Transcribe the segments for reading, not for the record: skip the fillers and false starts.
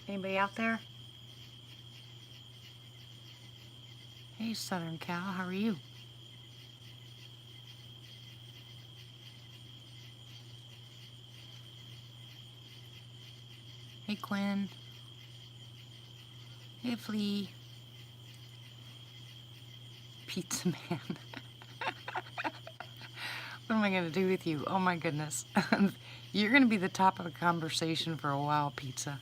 Anybody out there? Hey, Southern Cal, how are you? Hey, Quinn. Hey, Flea. Pizza Man. What am I going to do with you? Oh, my goodness. You're going to be the top of the conversation for a while, Pizza.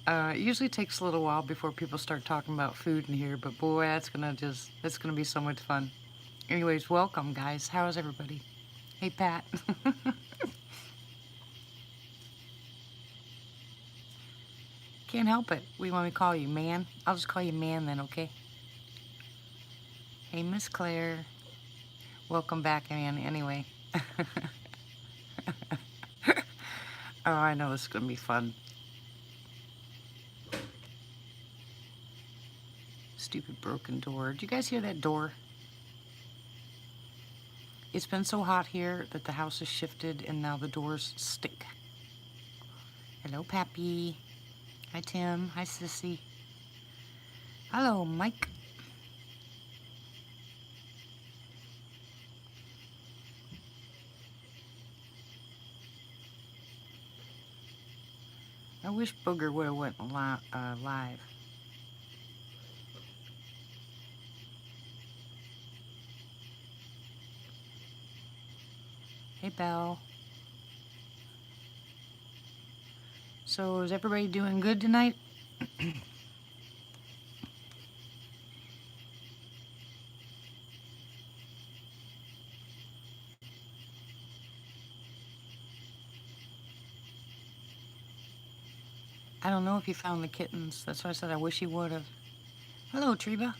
It usually takes a little while before people start talking about food in here, but boy, that's gonna be so much fun. Anyways, welcome, guys. How is everybody? Hey, Pat. Can't help it. What do you want me to call you, man? I'll just call you man then, okay? Hey, Miss Claire. Welcome back, man, anyway. Oh, I know this is gonna be fun. Stupid broken door. Did you guys hear that door? It's been so hot here that the house has shifted and now the doors stink. Hello, Pappy. Hi, Tim. Hi, Sissy. Hello, Mike. I wish Booger would have went live. Hey, Belle. So is everybody doing good tonight? I don't know if he found the kittens. That's why I said I wish he would have. Hello, Treba.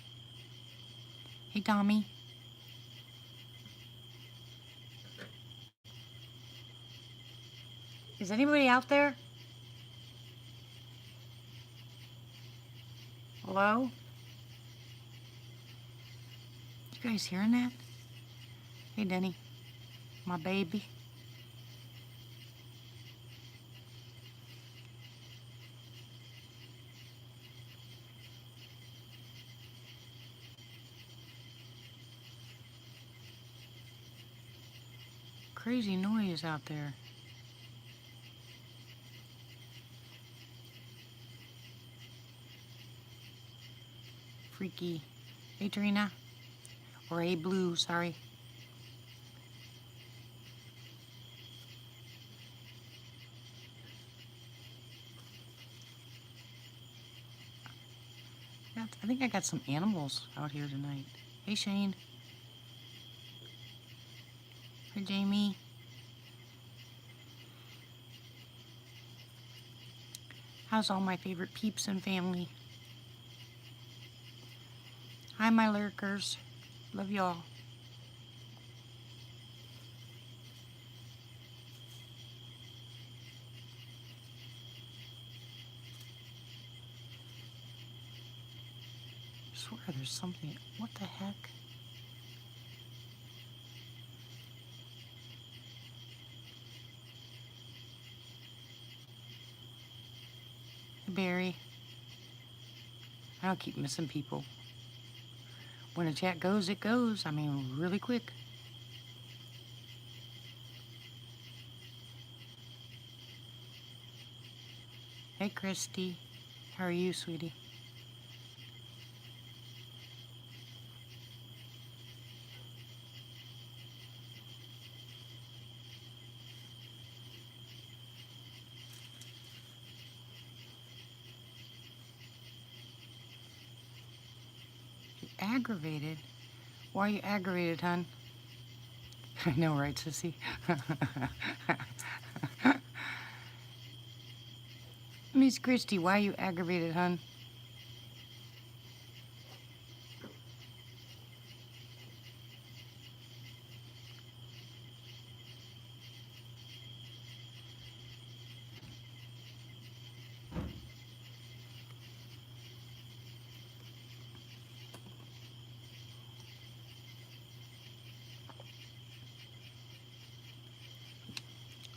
Hey, Tommy. Is anybody out there? Hello? You guys hearing that? Hey, Denny. My baby. Crazy noise out there. Freaky. Hey, Trina. Or hey, Blue, sorry. I think I got some animals out here tonight. Hey, Shane. Hey, Jamie. How's all my favorite peeps and family? Hi, my lurkers. Love y'all. I swear there's something. What the heck? Hey, Barry. I don't keep missing people. When a chat goes, it goes. I mean, really quick. Hey, Christy. How are you, sweetie? You aggravated? Why are you aggravated, hon? I know, right, sissy? Miss Christy, why are you aggravated, hon?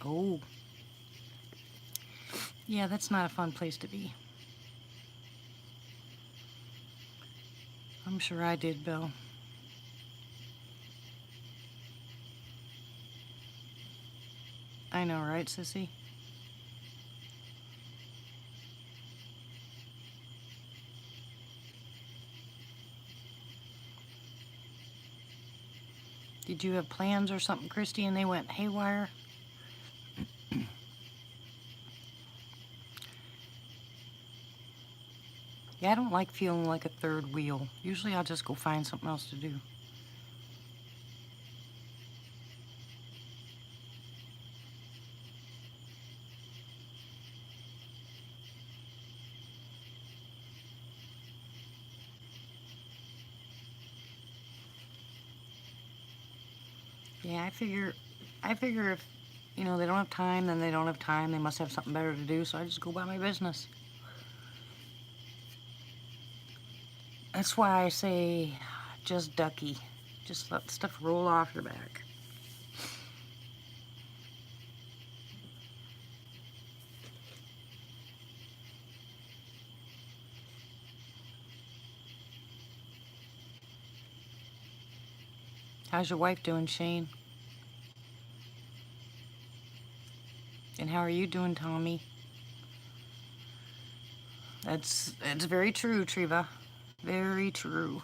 Oh, Yeah, that's not a fun place to be. I'm sure I did, Bill. I know, right, Sissy? Did you have plans or something, Christy, and they went haywire? Yeah, I don't like feeling like a third wheel. Usually I'll just go find something else to do. Yeah, I figure if, they don't have time, then they don't have time. They must have something better to do, so I just go about my business. That's why I say just ducky. Just let stuff roll off your back. How's your wife doing, Shane? And how are you doing, Tommy? It's very true, Treva. Very true.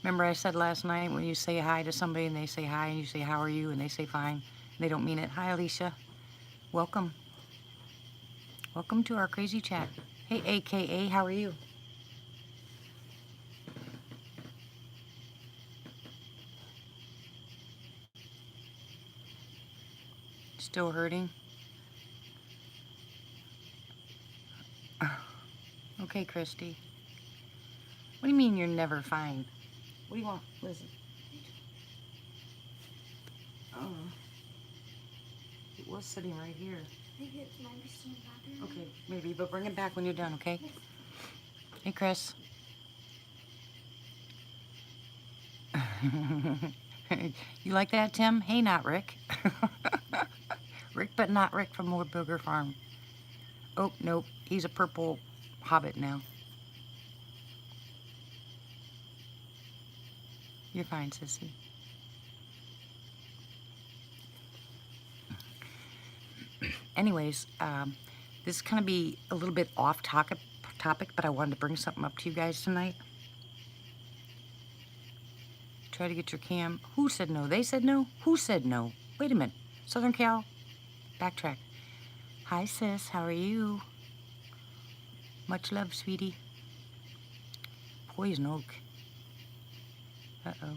Remember I said last night when you say hi to somebody and they say hi and you say how are you and they say fine, they don't mean it. Hi, Alicia. Welcome. Welcome to our crazy chat. Hey, AKA, how are you? Still hurting? Okay, Christy. What do you mean you're never fine? What do you want? Listen. Oh, it was sitting right here. Maybe it's my machine battery. Okay, maybe, but bring it back when you're done, okay? Hey, Chris. You like that, Tim? Hey, not Rick. Rick, but not Rick from Lord Booger Farm. Oh, nope. He's a purple hobbit now. You're fine, sissy. Anyways, this is going to be a little bit off topic, but I wanted to bring something up to you guys tonight. Try to get your cam. Who said no? They said no? Who said no? Wait a minute. Southern Cal? Backtrack. Hi, sis. How are you? Much love, sweetie. Poison oak. Uh-oh.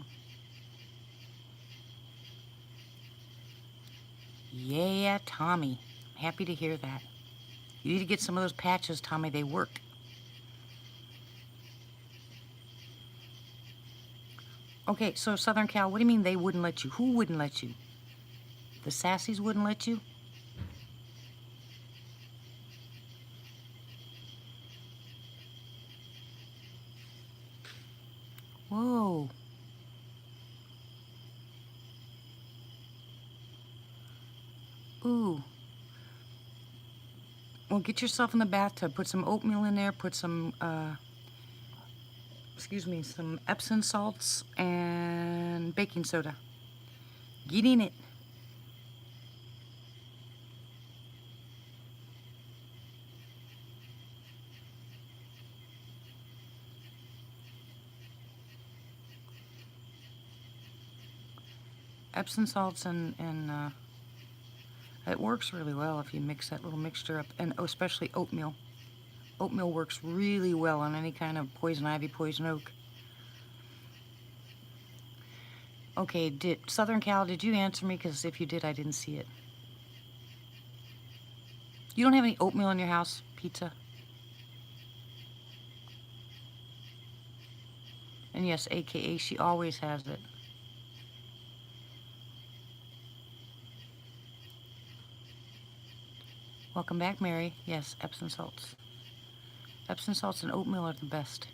Yeah, Tommy. I'm happy to hear that. You need to get some of those patches, Tommy. They work. Okay, so Southern Cal, what do you mean they wouldn't let you? Who wouldn't let you? The Sassies wouldn't let you? Whoa. Ooh. Well, get yourself in the bathtub. Put some oatmeal in there. Put some, some Epsom salts and baking soda. Get in it. Epsom salts and it works really well if you mix that little mixture up, and especially oatmeal. Oatmeal works really well on any kind of poison ivy, poison oak. Okay, Southern Cal, did you answer me? Because if you did, I didn't see it. You don't have any oatmeal in your house, pizza? And yes, AKA, she always has it. Welcome back, Mary. Yes, Epsom salts. Epsom salts and oatmeal are the best.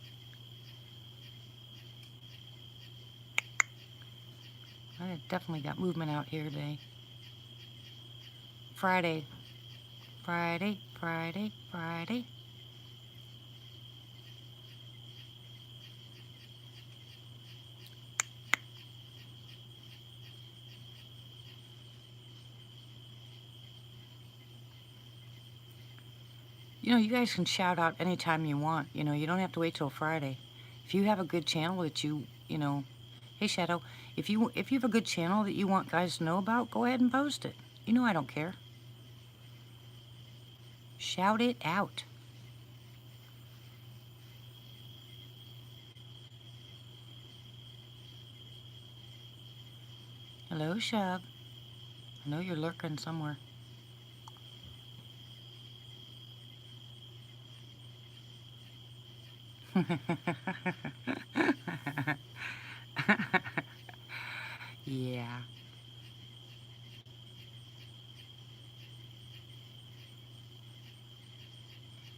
I definitely got movement out here today. Friday. Friday, Friday, Friday. You know, you guys can shout out anytime you want. You know, you don't have to wait till Friday. If you have a good channel that you know, hey Shadow, if you have a good channel that you want guys to know about, go ahead and post it. You know I don't care. Shout it out. Hello, Shub. I know you're lurking somewhere. Yeah.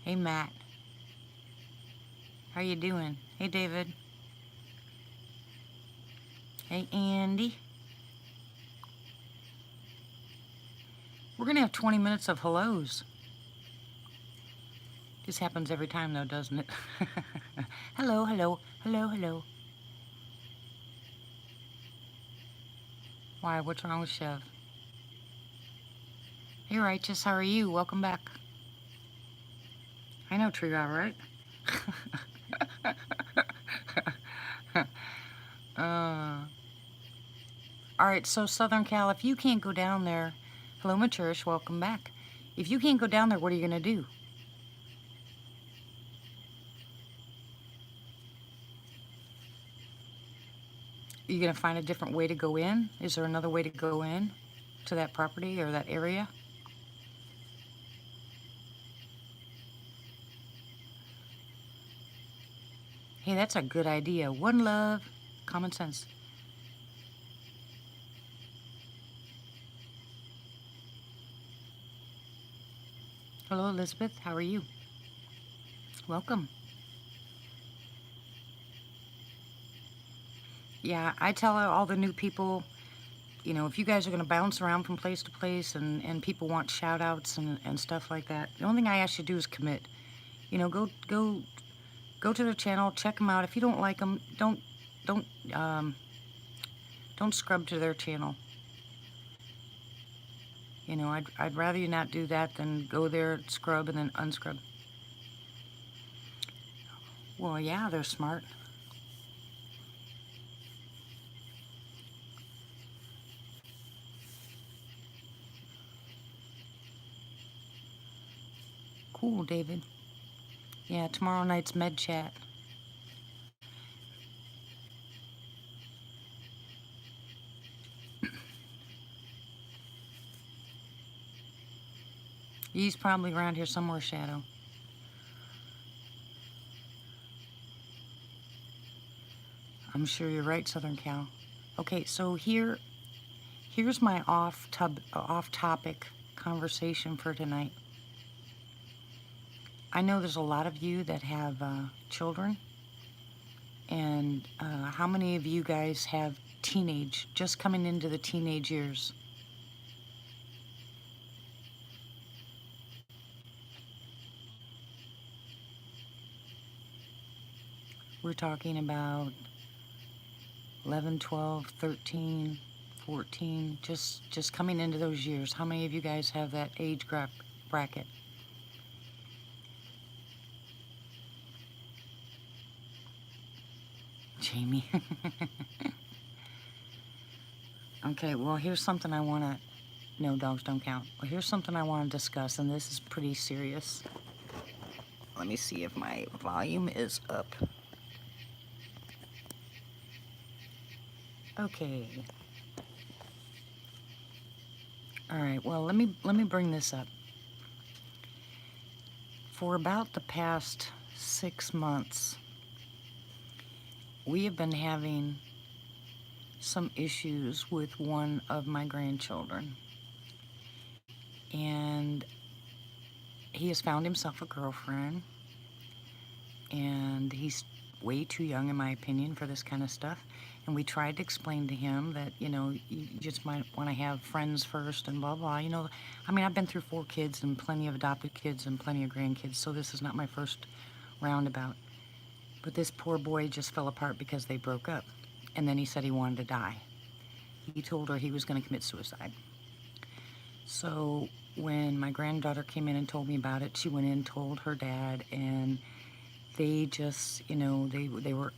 Hey, Matt. How you doing? Hey, David. Hey, Andy. We're going to have 20 minutes of hellos. This happens every time, though, doesn't it? Hello, hello, hello, hello. Why? What's wrong with Chev? Hey, Righteous, how are you? Welcome back. I know Tree Guy, right? All right, so Southern Cal, if you can't go down there, hello, Maturish, welcome back. If you can't go down there, what are you going to do? Are you going to find a different way to go in? Is there another way to go in to that property or that area? Hey, that's a good idea. One love, common sense. Hello, Elizabeth. How are you? Welcome. Yeah, I tell all the new people, you know, if you guys are going to bounce around from place to place and people want shout outs and stuff like that, the only thing I ask you to do is commit. You know, go to their channel, check them out. If you don't like them, don't scrub to their channel. You know, I'd rather you not do that than go there, scrub, and then unscrub. Well, yeah, they're smart. Cool, David. Yeah, tomorrow night's med chat. He's probably around here somewhere, Shadow. I'm sure you're right, Southern Cal. Okay, so here's my off-topic conversation for tonight. I know there's a lot of you that have children, and how many of you guys have just coming into the teenage years? We're talking about 11, 12, 13, 14, just coming into those years. How many of you guys have that age bracket? Jamie. Okay, well, here's something I want to... No, dogs don't count. Well, here's something I want to discuss, and this is pretty serious. Let me see if my volume is up. Okay. All right, well, let me bring this up. For about the past 6 months, we have been having some issues with one of my grandchildren. And he has found himself a girlfriend, and he's way too young, in my opinion, for this kind of stuff. And we tried to explain to him that, you know, you just might want to have friends first and blah, blah. You know, I mean, I've been through 4 kids and plenty of adopted kids and plenty of grandkids, so this is not my first roundabout. But this poor boy just fell apart because they broke up. And then he said he wanted to die. He told her he was going to commit suicide. So when my granddaughter came in and told me about it, she went in, told her dad, and they just, you know, they were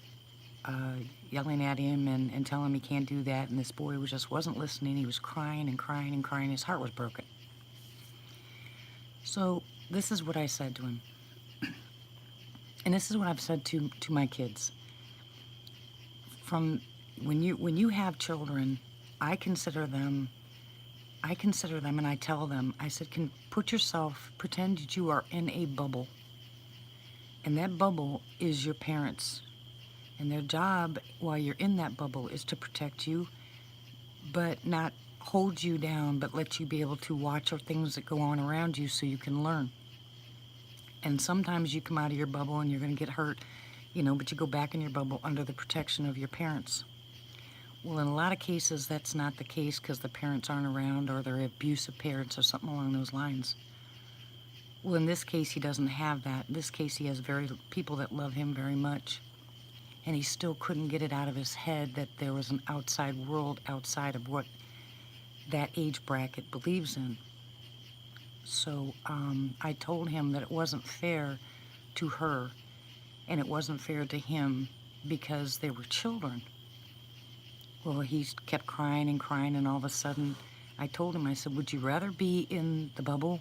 yelling at him and telling him he can't do that. And this boy just wasn't listening. He was crying and crying and crying. His heart was broken. So this is what I said to him. And this is what I've said to my kids. From when you have children, I consider them and I tell them, I said, pretend that you are in a bubble. And that bubble is your parents. And their job while you're in that bubble is to protect you, but not hold you down, but let you be able to watch things that go on around you so you can learn. And sometimes you come out of your bubble and you're going to get hurt, you know, but you go back in your bubble under the protection of your parents. Well, in a lot of cases, that's not the case because the parents aren't around or they're abusive parents or something along those lines. Well, in this case, he doesn't have that. In this case, he has people that love him very much. And he still couldn't get it out of his head that there was an outside world outside of what that age bracket believes in. So I told him that it wasn't fair to her and it wasn't fair to him because they were children. Well, he kept crying and crying, and all of a sudden I told him, I said, would you rather be in the bubble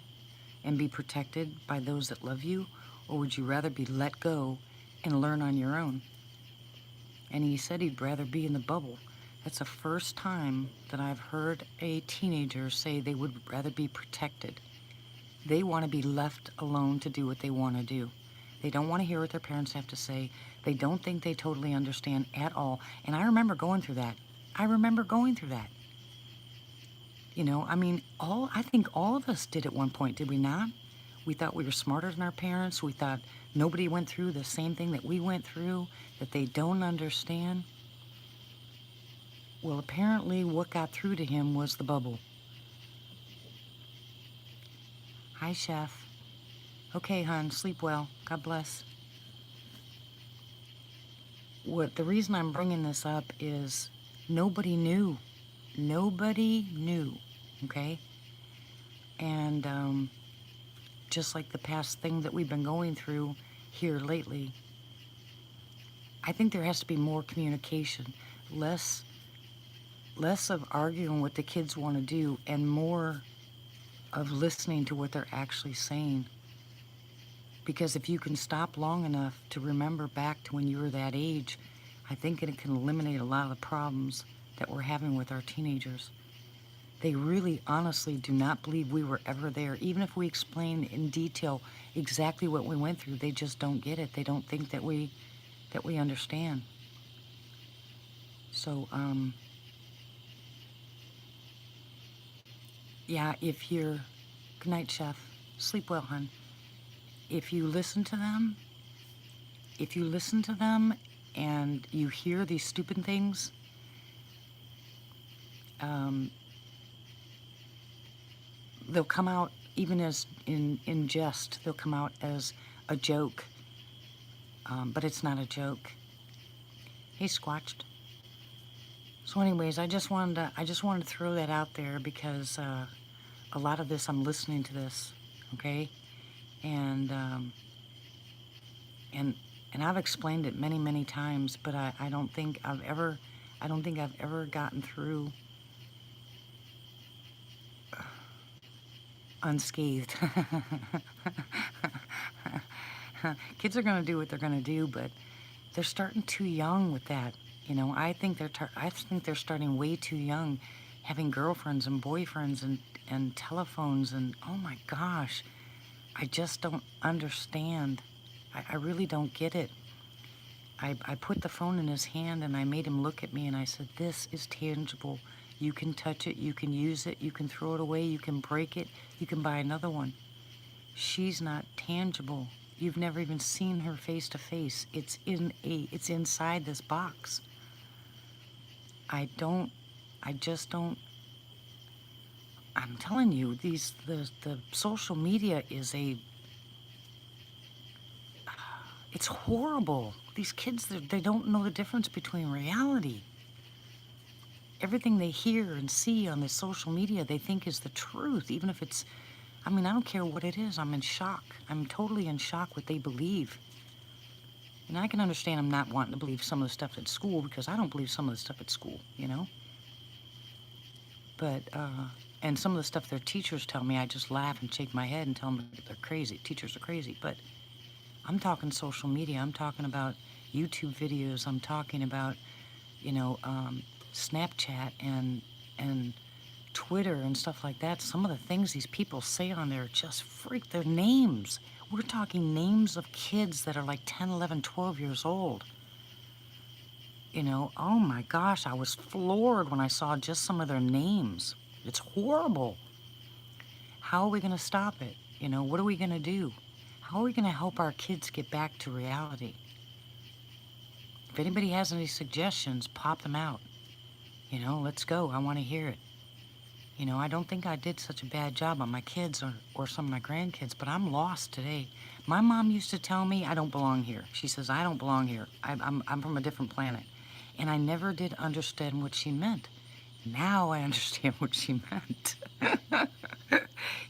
and be protected by those that love you, or would you rather be let go and learn on your own? And he said he'd rather be in the bubble. That's the first time that I've heard a teenager say they would rather be protected. They want to be left alone to do what they want to do. They don't want to hear what their parents have to say. They don't think they totally understand at all. And I remember going through that. You know, I mean, I think all of us did at one point, did we not? We thought we were smarter than our parents. We thought nobody went through the same thing that we went through, that they don't understand. Well, apparently what got through to him was the bubble. Hi, Chef. Okay, hon, sleep well. God bless. The reason I'm bringing this up is nobody knew. Nobody knew, okay? And just like the past thing that we've been going through here lately, I think there has to be more communication, less of arguing what the kids want to do and more of listening to what they're actually saying. Because if you can stop long enough to remember back to when you were that age, I think it can eliminate a lot of the problems that we're having with our teenagers. They really honestly do not believe we were ever there. Even if we explain in detail exactly what we went through, they just don't get it. They don't think that we understand. So, yeah, good night, Chef. Sleep well, hon. If you listen to them and you hear these stupid things, they'll come out even as in jest. They'll come out as a joke, but it's not a joke. Hey, Squatched. So anyways, I just wanted to throw that out there because a lot of this, I'm listening to this, okay? And I've explained it many, many times, but I don't think I've ever gotten through unscathed. Kids are going to do what they're going to do, but they're starting too young with that. You know, I think they're starting way too young, having girlfriends and boyfriends and telephones, and oh my gosh, I just don't understand. I really don't get it. I put the phone in his hand and I made him look at me and I said, this is tangible. You can touch it, you can use it, you can throw it away, you can break it, you can buy another one. She's not tangible. You've never even seen her face to face. It's inside this box. I don't, I just don't, I'm telling you, the social media is it's horrible. These kids, they don't know the difference between reality. Everything they hear and see on the social media, they think is the truth, even if it's, I mean, I don't care what it is. I'm in shock. I'm totally in shock what they believe. And I can understand them not wanting to believe some of the stuff at school, because I don't believe some of the stuff at school, you know? But, and some of the stuff their teachers tell me, I just laugh and shake my head and tell them they're crazy. Teachers are crazy. But I'm talking social media. I'm talking about YouTube videos. I'm talking about, you know, Snapchat and Twitter and stuff like that. Some of the things these people say on there just freak. Their names. We're talking names of kids that are like 10, 11, 12 years old. You know, oh my gosh, I was floored when I saw just some of their names. It's horrible. How are we going to stop it? You know, what are we going to do? How are we going to help our kids get back to reality? If anybody has any suggestions, pop them out. You know, let's go. I want to hear it. You know, I don't think I did such a bad job on my kids or some of my grandkids, but I'm lost today. My mom used to tell me I don't belong here. She says, I don't belong here. I'm from a different planet. And I never did understand what she meant. Now I understand what she meant.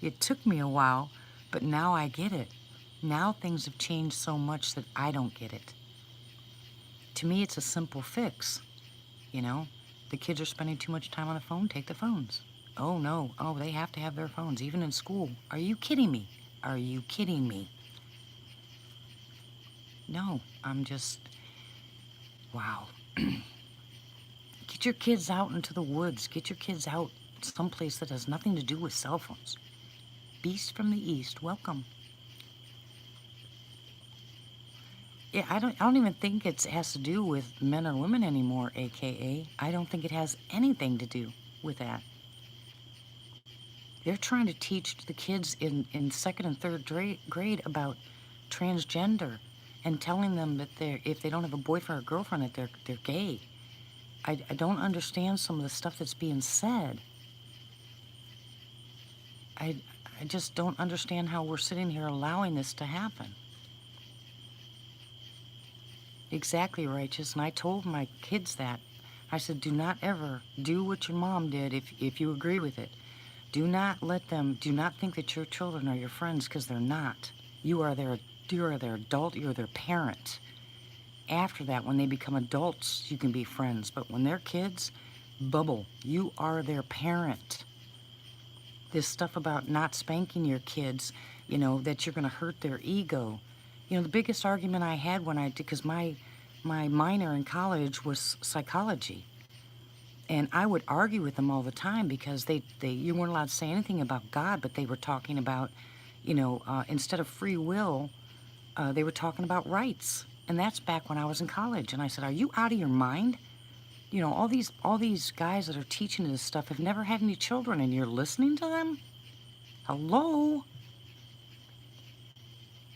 It took me a while, but now I get it. Now things have changed so much that I don't get it. To me, it's a simple fix. You know, the kids are spending too much time on the phone, take the phones. Oh no, oh, they have to have their phones, even in school. Are you kidding me? Are you kidding me? No, I'm just, wow. Get your kids out into the woods. Get your kids out someplace that has nothing to do with cell phones. Beast from the East, welcome. Yeah, I don't even think it has to do with men or women anymore, AKA. I don't think it has anything to do with that. They're trying to teach the kids in second and third grade about transgender and telling them that if they don't have a boyfriend or girlfriend, that they're gay. I don't understand some of the stuff that's being said. I just don't understand how we're sitting here allowing this to happen. Exactly, Righteous. And I told my kids that. I said, do not ever do what your mom did if you agree with it. Do not think that your children are your friends, because they're not. You are their adult, you're their parent. After that, when they become adults, you can be friends. But when they're kids, bubble. You are their parent. This stuff about not spanking your kids, you know, that you're going to hurt their ego. You know, the biggest argument I had when I did, because my minor in college was psychology. And I would argue with them all the time, because you weren't allowed to say anything about God, but they were talking about, you know, instead of free will, they were talking about rights. And that's back when I was in college. And I said, are you out of your mind? You know, all these guys that are teaching this stuff have never had any children, and you're listening to them? Hello?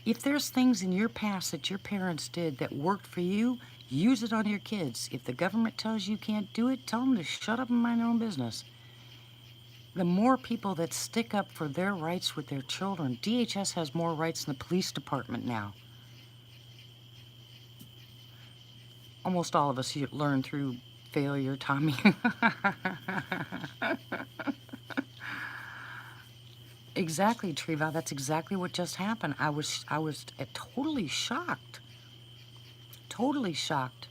If there's things in your past that your parents did that worked for you, use it on your kids. If the government tells you can't do it, tell them to shut up and mind their own business. The more people that stick up for their rights with their children, DHS has more rights than the police department now. Almost all of us learn through failure, Tommy. Exactly, Triva. That's exactly what just happened. I was totally shocked. Totally shocked.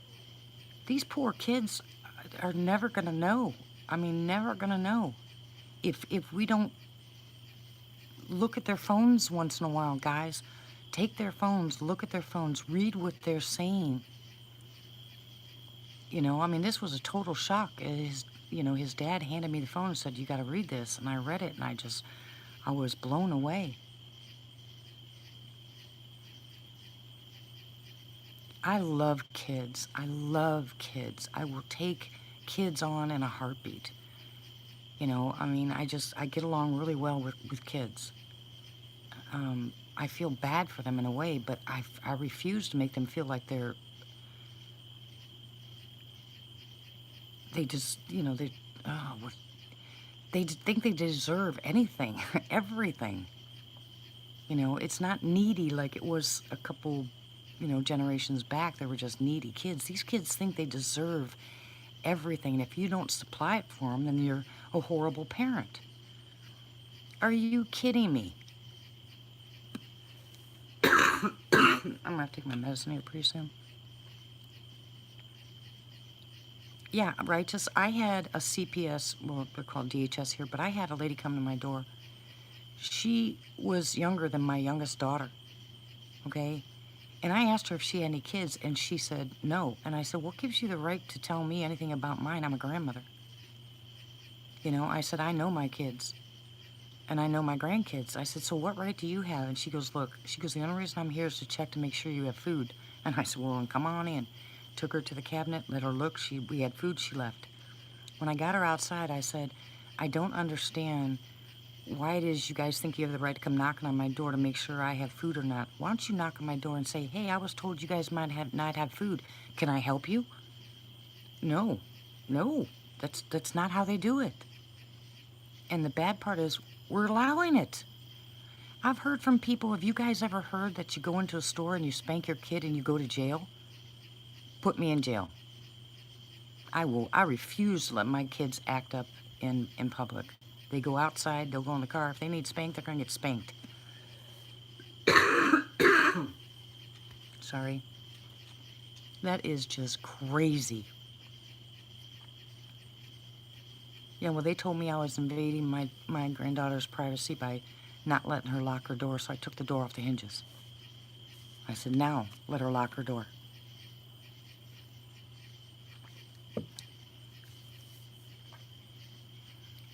These poor kids are never going to know. I mean, never going to know. If we don't look at their phones once in a while, guys. Take their phones, look at their phones, read what they're saying. You know, I mean, this was a total shock. His dad handed me the phone and said, you got to read this. And I read it, and I was blown away. I love kids. I love kids. I will take kids on in a heartbeat. You know, I mean, I get along really well with kids. I feel bad for them in a way, but I refuse to make them feel like they're they just, you know, oh, what, think they deserve anything, everything. You know, it's not needy like it was a couple, you know, generations back. They were just needy kids. These kids think they deserve everything. And if you don't supply it for them, then you're a horrible parent. Are you kidding me? I'm gonna have to take my medicine here pretty soon. Yeah, Righteous. I had a CPS, well, they're called DHS here, but I had a lady come to my door. She was younger than my youngest daughter, okay? And I asked her if she had any kids, and she said no. And I said, what gives you the right to tell me anything about mine? I'm a grandmother. You know, I said, I know my kids, and I know my grandkids. I said, so what right do you have? And she goes, look, the only reason I'm here is to check to make sure you have food. And I said, well, then come on in. Took her to the cabinet, let her look. We had food, she left. When I got her outside, I said, I don't understand why it is you guys think you have the right to come knocking on my door to make sure I have food or not. Why don't you knock on my door and say, hey, I was told you guys might not have food. Can I help you? No, that's not how they do it. And the bad part is we're allowing it. I've heard from people, have you guys ever heard that you go into a store and you spank your kid and you go to jail? Put me in jail. I refuse to let my kids act up in public. They go outside, they'll go in the car. If they need spanked, they're gonna get spanked. Sorry. That is just crazy. Yeah, well, they told me I was invading my granddaughter's privacy by not letting her lock her door, so I took the door off the hinges. I said, now, let her lock her door.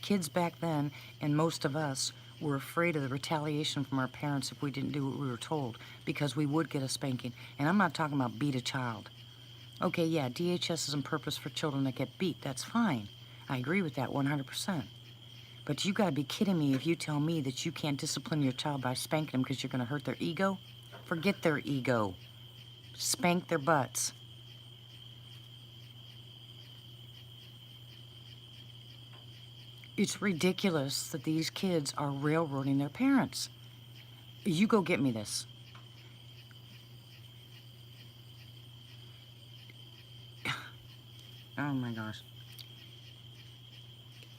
Kids back then, and most of us, were afraid of the retaliation from our parents if we didn't do what we were told, because we would get a spanking. And I'm not talking about beat a child. Okay, yeah, DHS is on purpose for children that get beat. That's fine. I agree with that 100%. But you gotta be kidding me if you tell me that you can't discipline your child by spanking them because you're gonna hurt their ego. Forget their ego. Spank their butts. It's ridiculous that these kids are railroading their parents. You go get me this. Oh my gosh.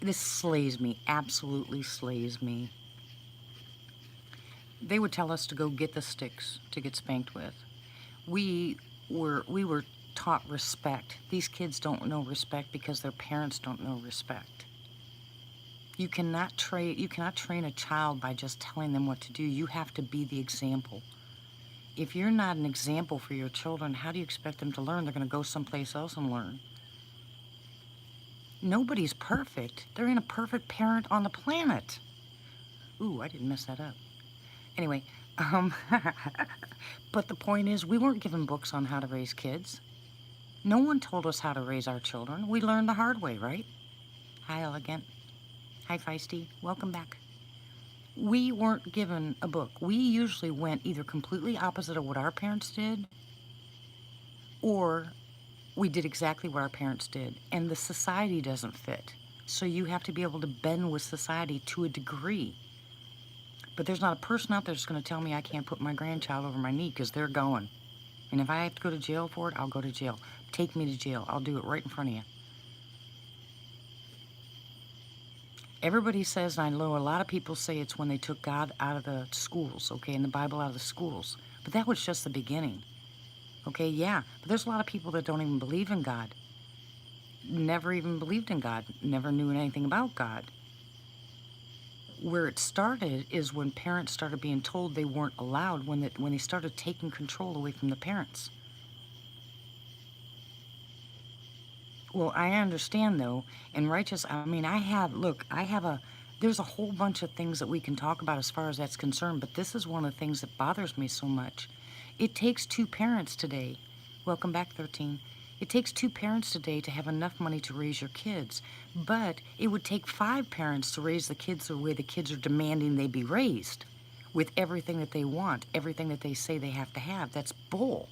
This slays me, absolutely slays me. They would tell us to go get the sticks to get spanked with. We were taught respect. These kids don't know respect because their parents don't know respect. You cannot train a child by just telling them what to do. You have to be the example. If you're not an example for your children, how do you expect them to learn? They're going to go someplace else and learn. Nobody's perfect. There ain't a perfect parent on the planet. Ooh, I didn't mess that up. Anyway, but the point is, we weren't given books on how to raise kids. No one told us how to raise our children. We learned the hard way, right? Hi, Elegant. Hi, Feisty. Welcome back. We weren't given a book. We usually went either completely opposite of what our parents did, or we did exactly what our parents did, and the society doesn't fit. So you have to be able to bend with society to a degree. But there's not a person out there that's going to tell me I can't put my grandchild over my knee because they're going. And if I have to go to jail for it, I'll go to jail. Take me to jail. I'll do it right in front of you. Everybody says, and I know a lot of people say it's when they took God out of the schools, okay, and the Bible out of the schools. But that was just the beginning. Okay, yeah, but there's a lot of people that don't even believe in God. Never even believed in God. Never knew anything about God. Where it started is when parents started being told they weren't allowed, when they started taking control away from the parents. Well, I understand, though, and Righteous, I mean, there's a whole bunch of things that we can talk about as far as that's concerned, but this is one of the things that bothers me so much. It takes two parents today. Welcome back, 13. It takes two parents today to have enough money to raise your kids, but it would take 5 parents to raise the kids the way the kids are demanding they be raised, with everything that they want, everything that they say they have to have. That's bull.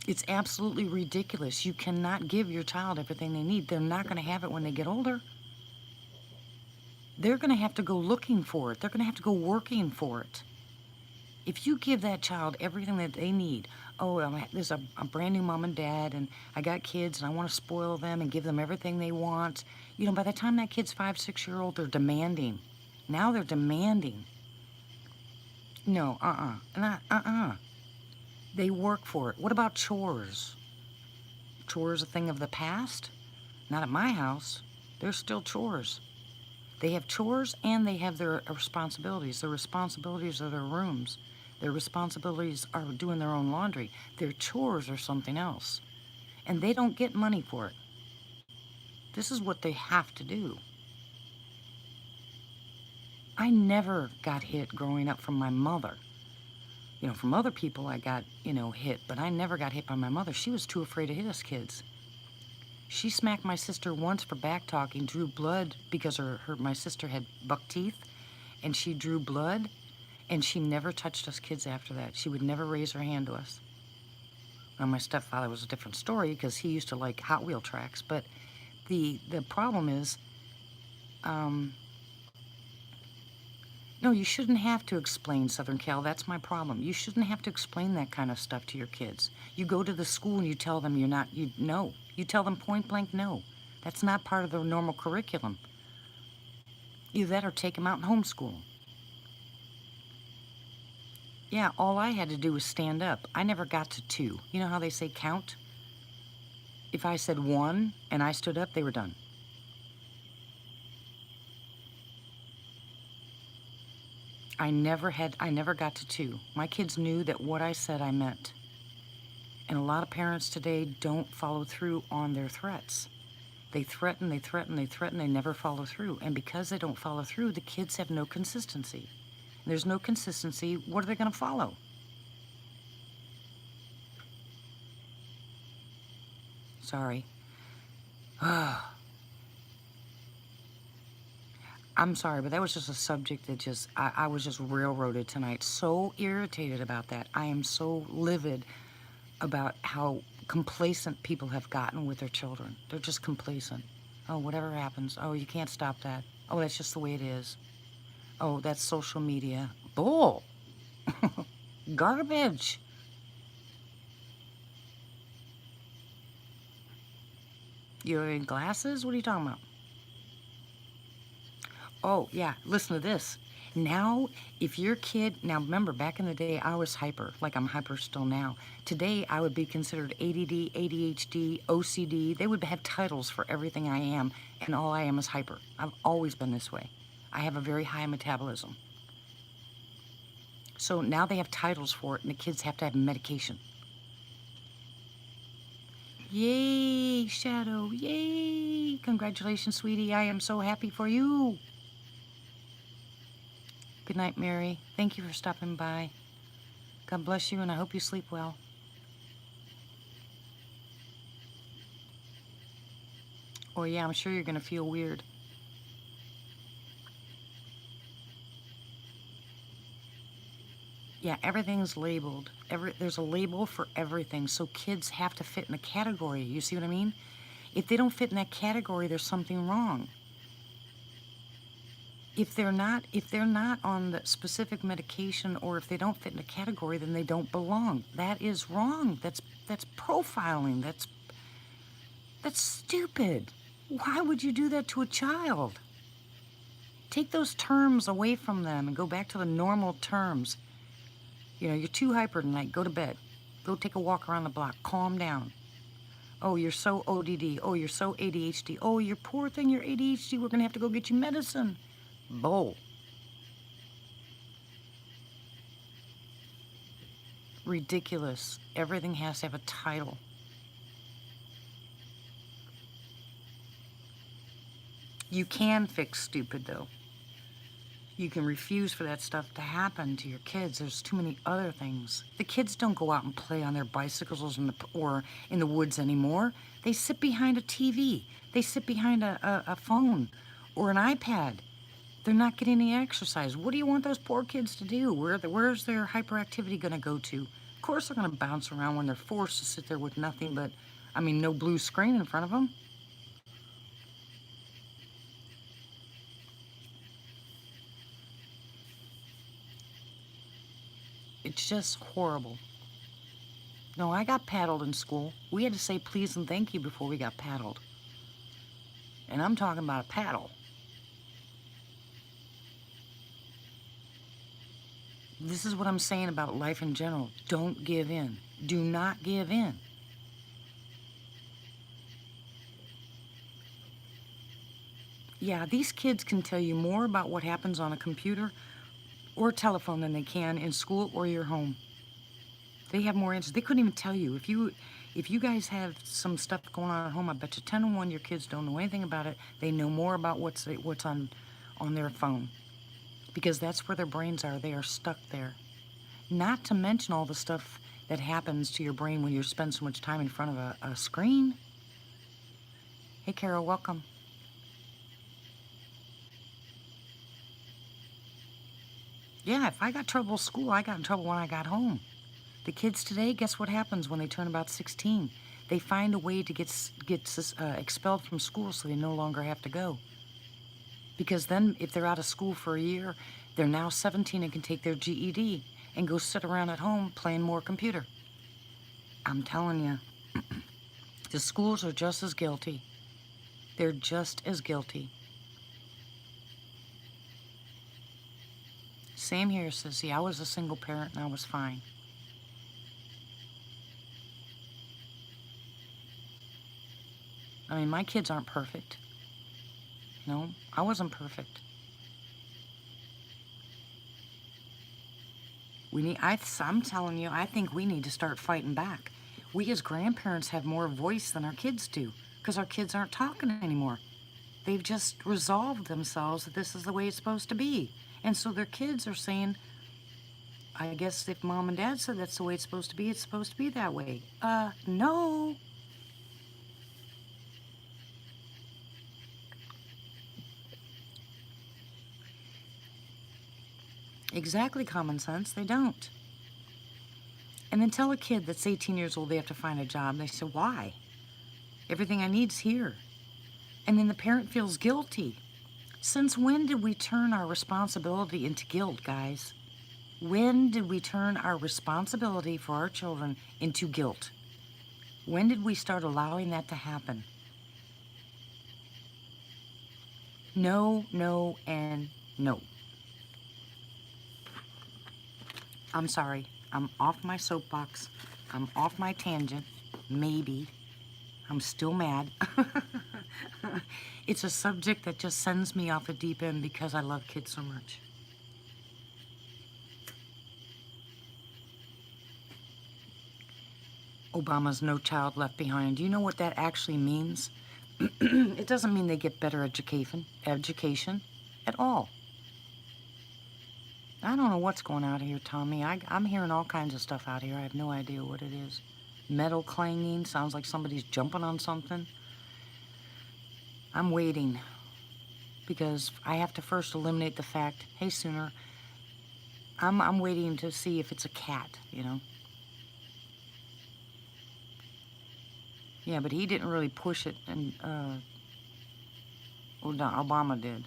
It's absolutely ridiculous. You cannot give your child everything they need. They're not going to have it when they get older. They're going to have to go looking for it. They're going to have to go working for it. If you give that child everything that they need, oh, there's a brand new mom and dad, and I got kids, and I want to spoil them and give them everything they want. You know, by the time that kid's 5, 6-year-old, they're demanding. Now they're demanding. No, They work for it. What about chores? Chores a thing of the past? Not at my house. There's still chores. They have chores and they have their responsibilities. Their responsibilities are their rooms. Their responsibilities are doing their own laundry. Their chores are something else. And they don't get money for it. This is what they have to do. I never got hit growing up from my mother. You know, from other people I got, hit, but I never got hit by my mother. She was too afraid to hit us kids. She smacked my sister once for back talking, drew blood because my sister had buck teeth, and she drew blood, and she never touched us kids after that. She would never raise her hand to us. Now, my stepfather was a different story because he used to like Hot Wheel tracks, but the problem is, no, you shouldn't have to explain Southern Cal. That's my problem. You shouldn't have to explain that kind of stuff to your kids. You go to the school and you tell them no. You tell them point blank no. That's not part of the normal curriculum. Either that or take them out and homeschool. Yeah, all I had to do was stand up. I never got to 2. You know how they say count? If I said 1 and I stood up, they were done. I never got to 2. My kids knew that what I said I meant. And a lot of parents today don't follow through on their threats. They threaten, they never follow through. And because they don't follow through, the kids have no consistency. And there's no consistency, what are they going to follow? Sorry. I'm sorry, but that was just a subject that I was just railroaded tonight. So irritated about that. I am so livid about how complacent people have gotten with their children. They're just complacent. Oh, whatever happens. Oh, you can't stop that. Oh, that's just the way it is. Oh, that's social media. Bull. Garbage. You wearing glasses? What are you talking about? Oh, yeah, listen to this. Now, if your kid, now remember, back in the day, I was hyper, like I'm hyper still now. Today, I would be considered ADD, ADHD, OCD. They would have titles for everything I am, and all I am is hyper. I've always been this way. I have a very high metabolism. So now they have titles for it, and the kids have to have medication. Yay, Shadow, yay. Congratulations, sweetie. I am so happy for you. Good night, Mary. Thank you for stopping by. God bless you, and I hope you sleep well. Oh, yeah, I'm sure you're going to feel weird. Yeah, everything's labeled. There's a label for everything, so kids have to fit in a category. You see what I mean? If they don't fit in that category, there's something wrong. If they're not on the specific medication, or if they don't fit in a category, then they don't belong. That is wrong. That's profiling. That's stupid. Why would you do that to a child? Take those terms away from them and go back to the normal terms. You know, you're too hyper tonight. Go to bed. Go take a walk around the block. Calm down. Oh, you're so ODD. Oh, you're so ADHD. Oh, you're poor thing, you're ADHD. We're going to have to go get you medicine. Bull. Ridiculous. Everything has to have a title. You can fix stupid, though. You can refuse for that stuff to happen to your kids. There's too many other things. The kids don't go out and play on their bicycles or in the woods anymore. They sit behind a TV. They sit behind a phone or an iPad. They're not getting any exercise. What do you want those poor kids to do? Where's their hyperactivity going to go to? course they're going to bounce around when they're forced to sit there with nothing but, I mean, no blue screen in front of them. It's just horrible. No, I got paddled in school. We had to say please and thank you before we got paddled. And I'm talking about a paddle. This is what I'm saying about life in general. Don't give in. Do not give in. Yeah, these kids can tell you more about what happens on a computer or telephone than they can in school or your home. They have more answers. They couldn't even tell you. If you guys have some stuff going on at home, I bet you 10 to 1 your kids don't know anything about it. They know more about what's on their phone. Because that's where their brains are. They are stuck there. Not to mention all the stuff that happens to your brain when you spend so much time in front of a screen. Hey, Carol, welcome. Yeah, if I got trouble at school, I got in trouble when I got home. The kids today, guess what happens when they turn about 16? They find a way to get expelled from school so they no longer have to go. Because then, if they're out of school for a year, they're now 17 and can take their GED and go sit around at home playing more computer. I'm telling you, the schools are just as guilty. They're just as guilty. Same here, Sissy. I was a single parent and I was fine. I mean, my kids aren't perfect. No, I wasn't perfect. I'm telling you, I think we need to start fighting back. We as grandparents have more voice than our kids do because our kids aren't talking anymore. They've just resolved themselves that this is the way it's supposed to be. And so their kids are saying, I guess if mom and dad said that's the way it's supposed to be that way. No. Exactly, common sense. They don't. And then tell a kid that's 18 years old they have to find a job. They say, why? Everything I need's here. And then the parent feels guilty. Since when did we turn our responsibility into guilt, guys? When did we turn our responsibility for our children into guilt? When did we start allowing that to happen? No, no, and no. I'm sorry. I'm off my soapbox. I'm off my tangent. Maybe. I'm still mad. It's a subject that just sends me off the deep end because I love kids so much. Obama's No Child Left Behind. Do you know what that actually means? It doesn't mean they get better education at all. I don't know what's going on here, Tommy. I'm hearing all kinds of stuff out here. I have no idea what it is. Metal clanging. Sounds like somebody's jumping on something. I'm waiting because I have to first eliminate the fact, hey, Sooner, I'm waiting to see if it's a cat, you know. Yeah, but he didn't really push it, and Obama did.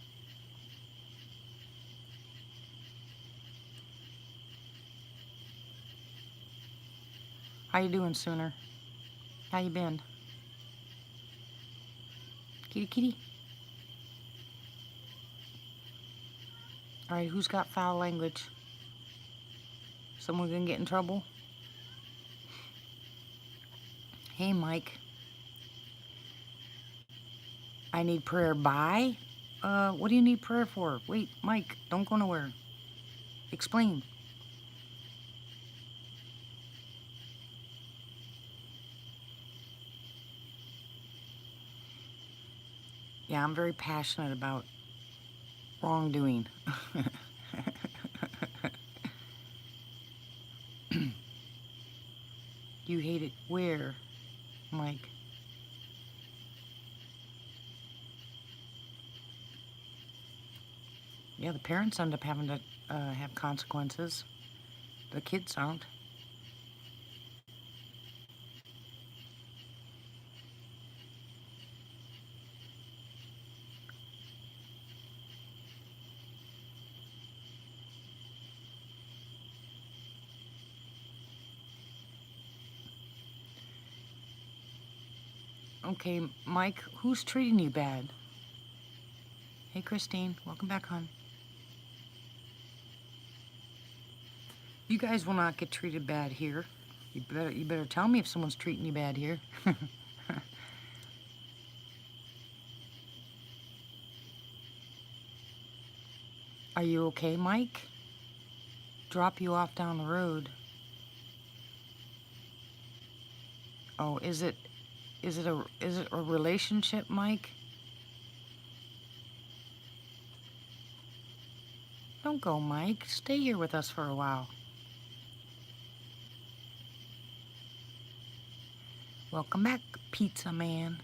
How you doing, Sooner? How you been? Kitty, kitty. All right, who's got foul language? Someone gonna get in trouble? Hey, Mike. I need prayer. Bye? What do you need prayer for? Wait, Mike, don't go nowhere. Explain. Yeah, I'm very passionate about wrongdoing. You hate it where, Mike? Yeah, the parents end up having to have consequences. The kids don't. Okay, Mike, who's treating you bad? Hey, Christine, welcome back, hon. You guys will not get treated bad here. You better tell me if someone's treating you bad here. Are you okay, Mike? Drop you off down the road. Oh, is it a relationship, Mike? Don't go, Mike. Stay here with us for a while. Welcome back, Pizza Man.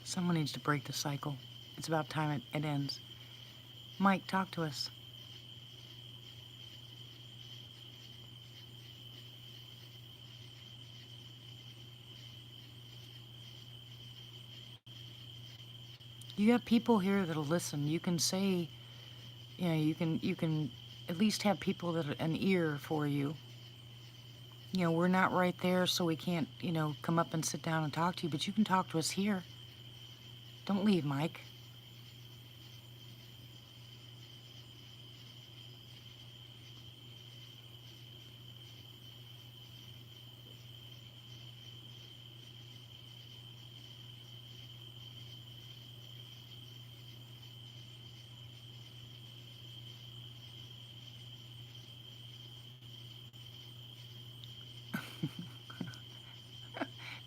Someone needs to break the cycle. It's about time it ends. Mike, talk to us. You have people here that'll listen. You can say, you know, you can at least have people that are an ear for you. You know, we're not right there, so we can't, you know, come up and sit down and talk to you, but you can talk to us here. Don't leave, Mike.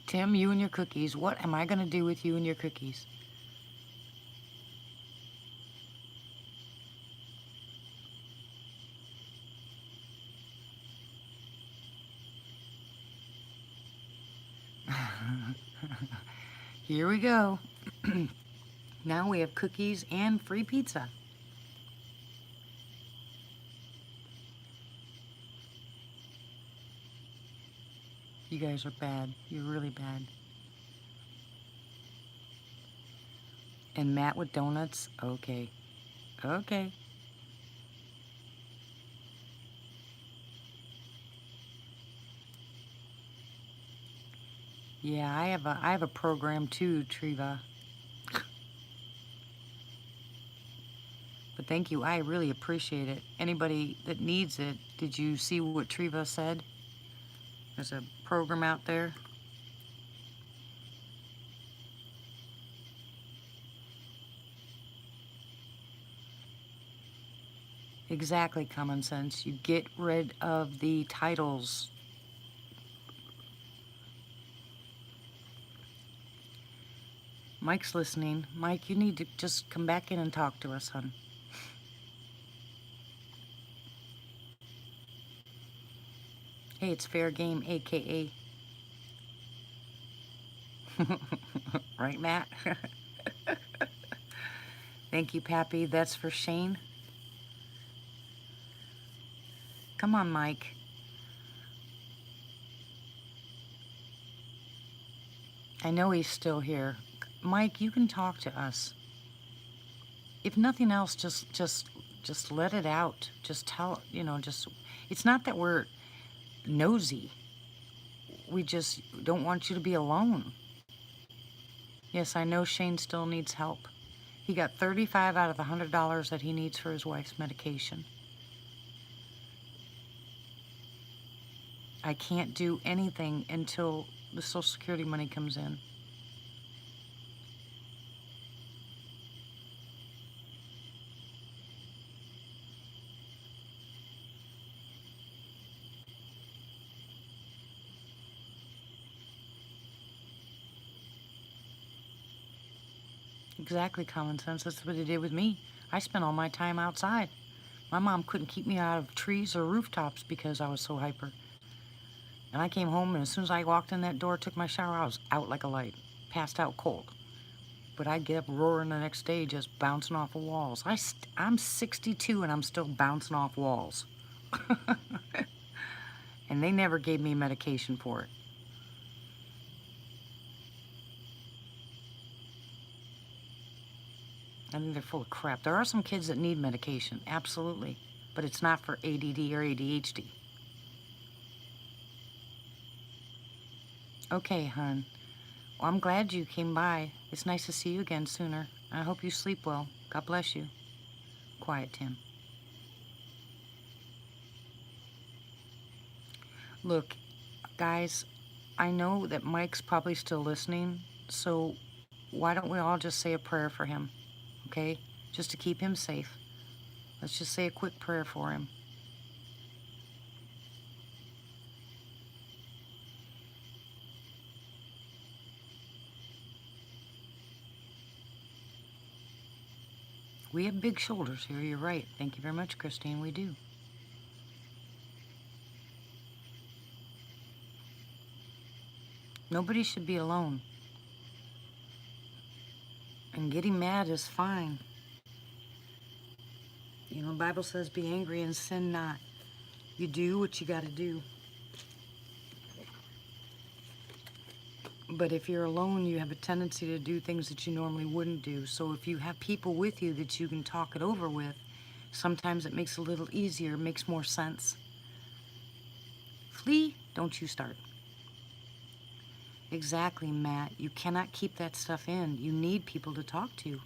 Tim, you and your cookies. What am I going to do with you and your cookies? Here we go. Now we have cookies and free pizza. You guys are bad. You're really bad. And Matt with donuts? Okay. Okay. Yeah, I have a program too, Triva. But thank you. I really appreciate it. Anybody that needs it, did you see what Triva said? There's a program out there. Exactly, common sense. You get rid of the titles. Mike's listening. Mike, you need to just come back in and talk to us, hon. Hey, it's fair game, AKA. Right, Matt? Thank you, Pappy. That's for Shane. Come on, Mike. I know he's still here. Mike, you can talk to us. If nothing else, just let it out. Just tell, you know, just it's not that we're nosy. We just don't want you to be alone. Yes, I know Shane still needs help. He got $35 out of the $100 that he needs for his wife's medication. I can't do anything until the Social Security money comes in. Exactly, common sense. That's what it did with me. I spent all my time outside. My mom couldn't keep me out of trees or rooftops because I was so hyper. And I came home, and as soon as I walked in that door, took my shower, I was out like a light, passed out cold. But I get up roaring the next day, just bouncing off of walls. I'm 62, and I'm still bouncing off walls. And they never gave me medication for it. I think they're full of crap. There are some kids that need medication, absolutely. but it's not for ADD or ADHD. Okay, hon. Well, I'm glad you came by. It's nice to see you again sooner. I hope you sleep well. God bless you. Quiet, Tim. Look, guys, I know that Mike's probably still listening, so why don't we all just say a prayer for him, okay? Just to keep him safe. Let's just say a quick prayer for him. We have big shoulders here, you're right. Thank you very much, Christine, we do. Nobody should be alone. And getting mad is fine. You know, the Bible says be angry and sin not. You do what you got to do. But if you're alone, you have a tendency to do things that you normally wouldn't do. So if you have people with you that you can talk it over with, sometimes it makes it a little easier, makes more sense. Flee, don't you start. Exactly, Matt. You cannot keep that stuff in. You need people to talk to.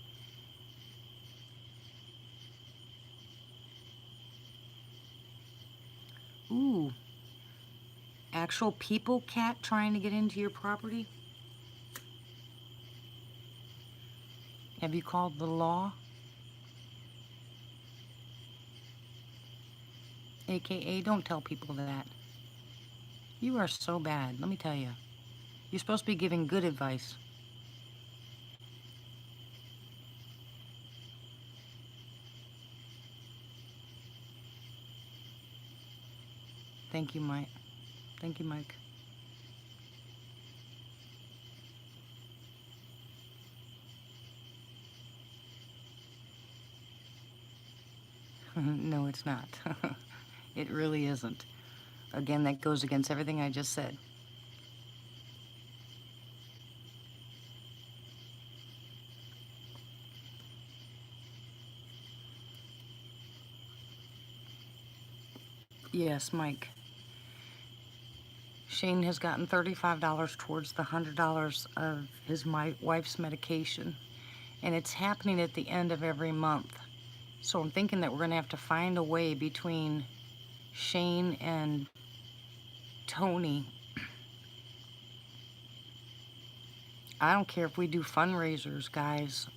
Ooh. Actual people cat trying to get into your property? Have you called the law? AKA, don't tell people that. You are so bad, let me tell you. You're supposed to be giving good advice. Thank you, Mike. Thank you, Mike. No, it's not. It really isn't. Again, that goes against everything I just said. Yes, Mike. Shane has gotten $35 towards the $100 of my wife's medication. And it's happening at the end of every month. So I'm thinking that we're going to have to find a way between Shane and Tony. I don't care if we do fundraisers, guys,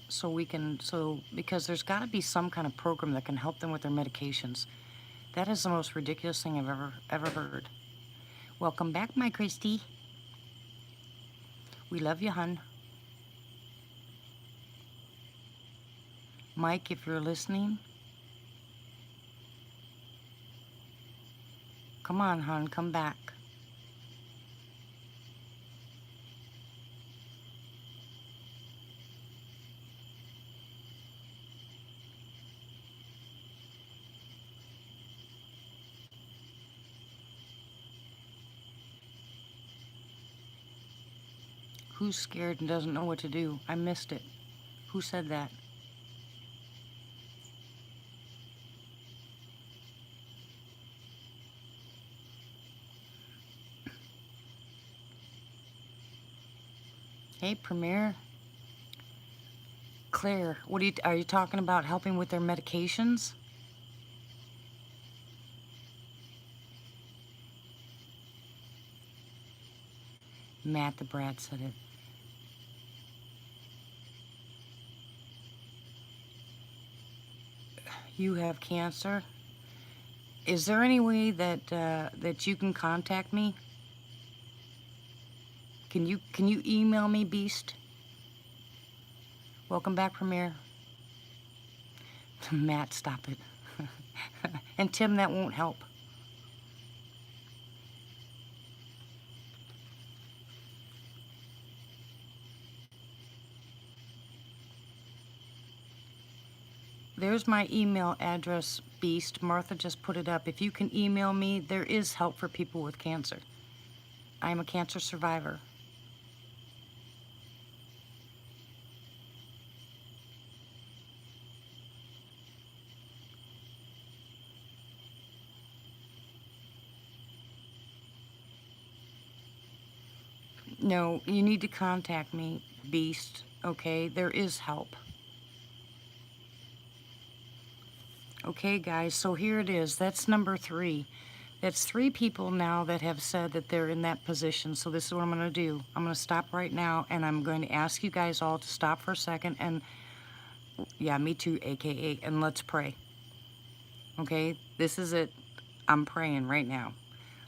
because there's got to be some kind of program that can help them with their medications. That is the most ridiculous thing I've ever heard. Welcome back, my Christy. We love you, hun. Mike, if you're listening, come on, hun, come back. Who's scared and doesn't know what to do? I missed it. Who said that? Hey, Premier. Claire, are you talking about helping with their medications? Matt the Brat said it. You have cancer? Is there any way that you can contact me? Can you email me, Beast? Welcome back, Premier. Matt, stop it. And Tim, that won't help. There's my email address, Beast. Martha just put it up. If you can email me, there is help for people with cancer. I am a cancer survivor. No, you need to contact me, Beast, okay? There is help. Okay, guys, so here it is. That's number 3. That's 3 people now that have said that they're in that position. So this is what I'm going to do. I'm going to stop right now, and I'm going to ask you guys all to stop for a second. And, yeah, me too, AKA, and let's pray. Okay, this is it. I'm praying right now.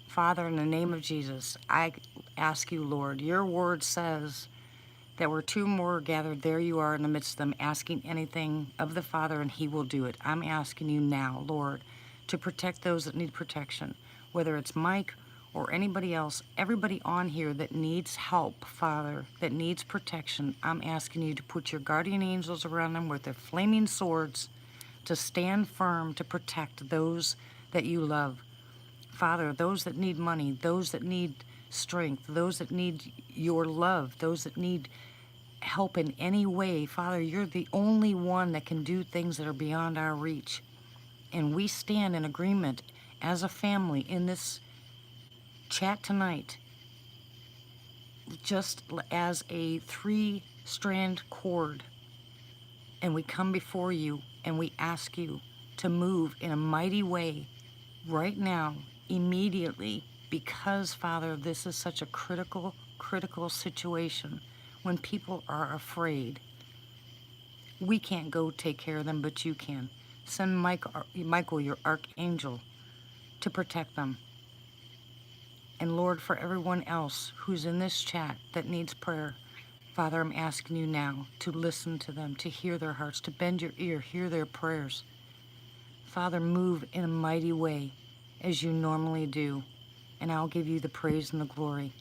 Father, in the name of Jesus, I ask you, Lord, your word says that where 2 more are gathered, there you are in the midst of them, asking anything of the Father, and he will do it. I'm asking you now, Lord, to protect those that need protection, whether it's Mike or anybody else, everybody on here that needs help, Father, that needs protection. I'm asking you to put your guardian angels around them with their flaming swords to stand firm to protect those that you love. Father, those that need money, those that need strength, those that need your love, those that need help in any way. Father, you're the only one that can do things that are beyond our reach. And we stand in agreement as a family in this chat tonight, just as a 3-strand cord. And we come before you and we ask you to move in a mighty way right now, immediately, because, Father, this is such a critical situation when people are afraid. We can't go take care of them, but you can. Send Michael, your archangel, to protect them. And Lord, for everyone else who's in this chat that needs prayer, Father, I'm asking you now to listen to them, to hear their hearts, to bend your ear, hear their prayers. Father, move in a mighty way as you normally do, and I'll give you the praise and the glory.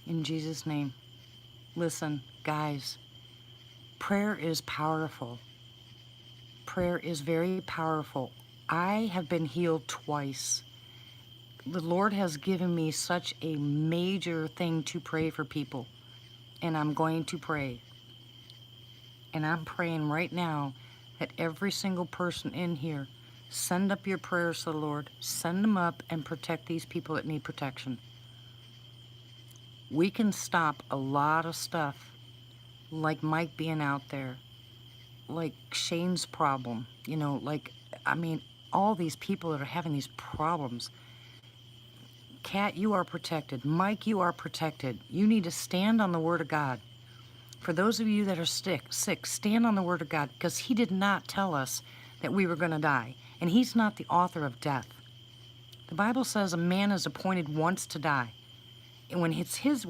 In Jesus' name. Listen, guys, prayer is powerful. Prayer is very powerful. I have been healed twice. The Lord has given me such a major thing to pray for people, and I'm going to pray. And I'm praying right now that every single person in here, send up your prayers to the Lord. Send them up and protect these people that need protection. We can stop a lot of stuff, like Mike being out there, like Shane's problem, you know, like, I mean, all these people that are having these problems. Kat, you are protected. Mike, you are protected. You need to stand on the Word of God. For those of you that are sick, stand on the Word of God, because He did not tell us that we were going to die. And He's not the author of death. The Bible says a man is appointed once to die. And when it's his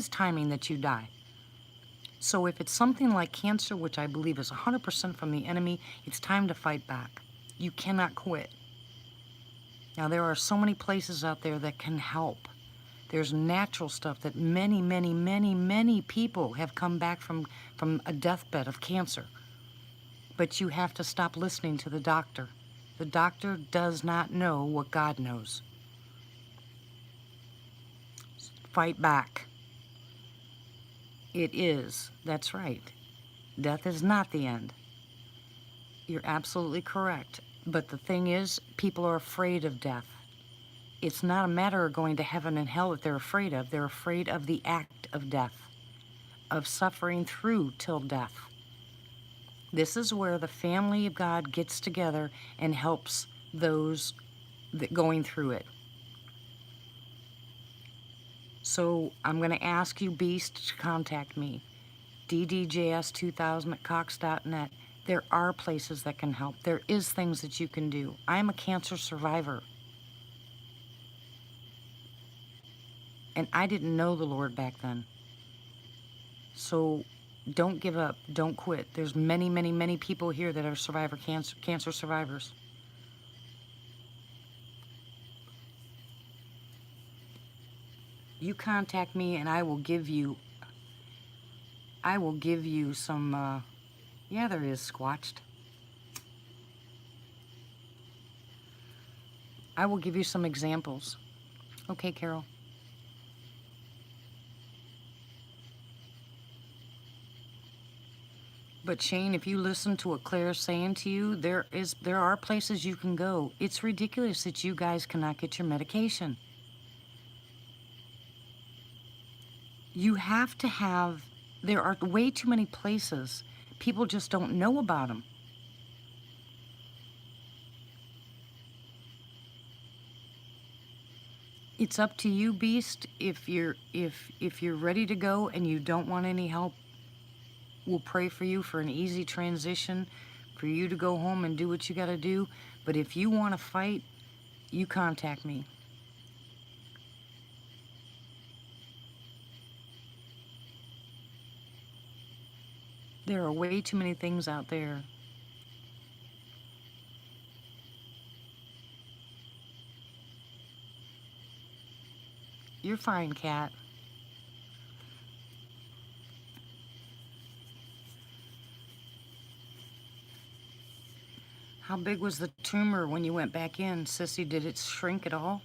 timing that you die. So if it's something like cancer, which I believe is 100% from the enemy, it's time to fight back. You cannot quit. Now, there are so many places out there that can help. There's natural stuff that many people have come back from a deathbed of cancer. But you have to stop listening to the doctor. The doctor does not know what God knows. Fight back. It is. That's right. Death is not the end. You're absolutely correct. But the thing is, people are afraid of death. It's not a matter of going to heaven and hell that they're afraid of. They're afraid of the act of death, of suffering through till death. This is where the family of God gets together and helps those that going through it. So I'm going to ask you, Beast, to contact me. ddjs2000@cox.net. There are places that can help. There is things that you can do. I'm a cancer survivor. And I didn't know the Lord back then. So don't give up. Don't quit. There's many people here that are cancer survivors. You contact me and I will give you some, yeah, there is squatched. I will give you some examples. Okay, Carol. But Shane, if you listen to what Claire's saying to you, there are places you can go. It's ridiculous that you guys cannot get your medication. You have to have, there are way too many places. People just don't know about them. It's up to you, Beast. If you're ready to go and you don't want any help, we'll pray for you for an easy transition, for you to go home and do what you got to do. But if you want to fight, you contact me. There are way too many things out there. You're fine, Cat. How big was the tumor when you went back in, Sissy? Did it shrink at all?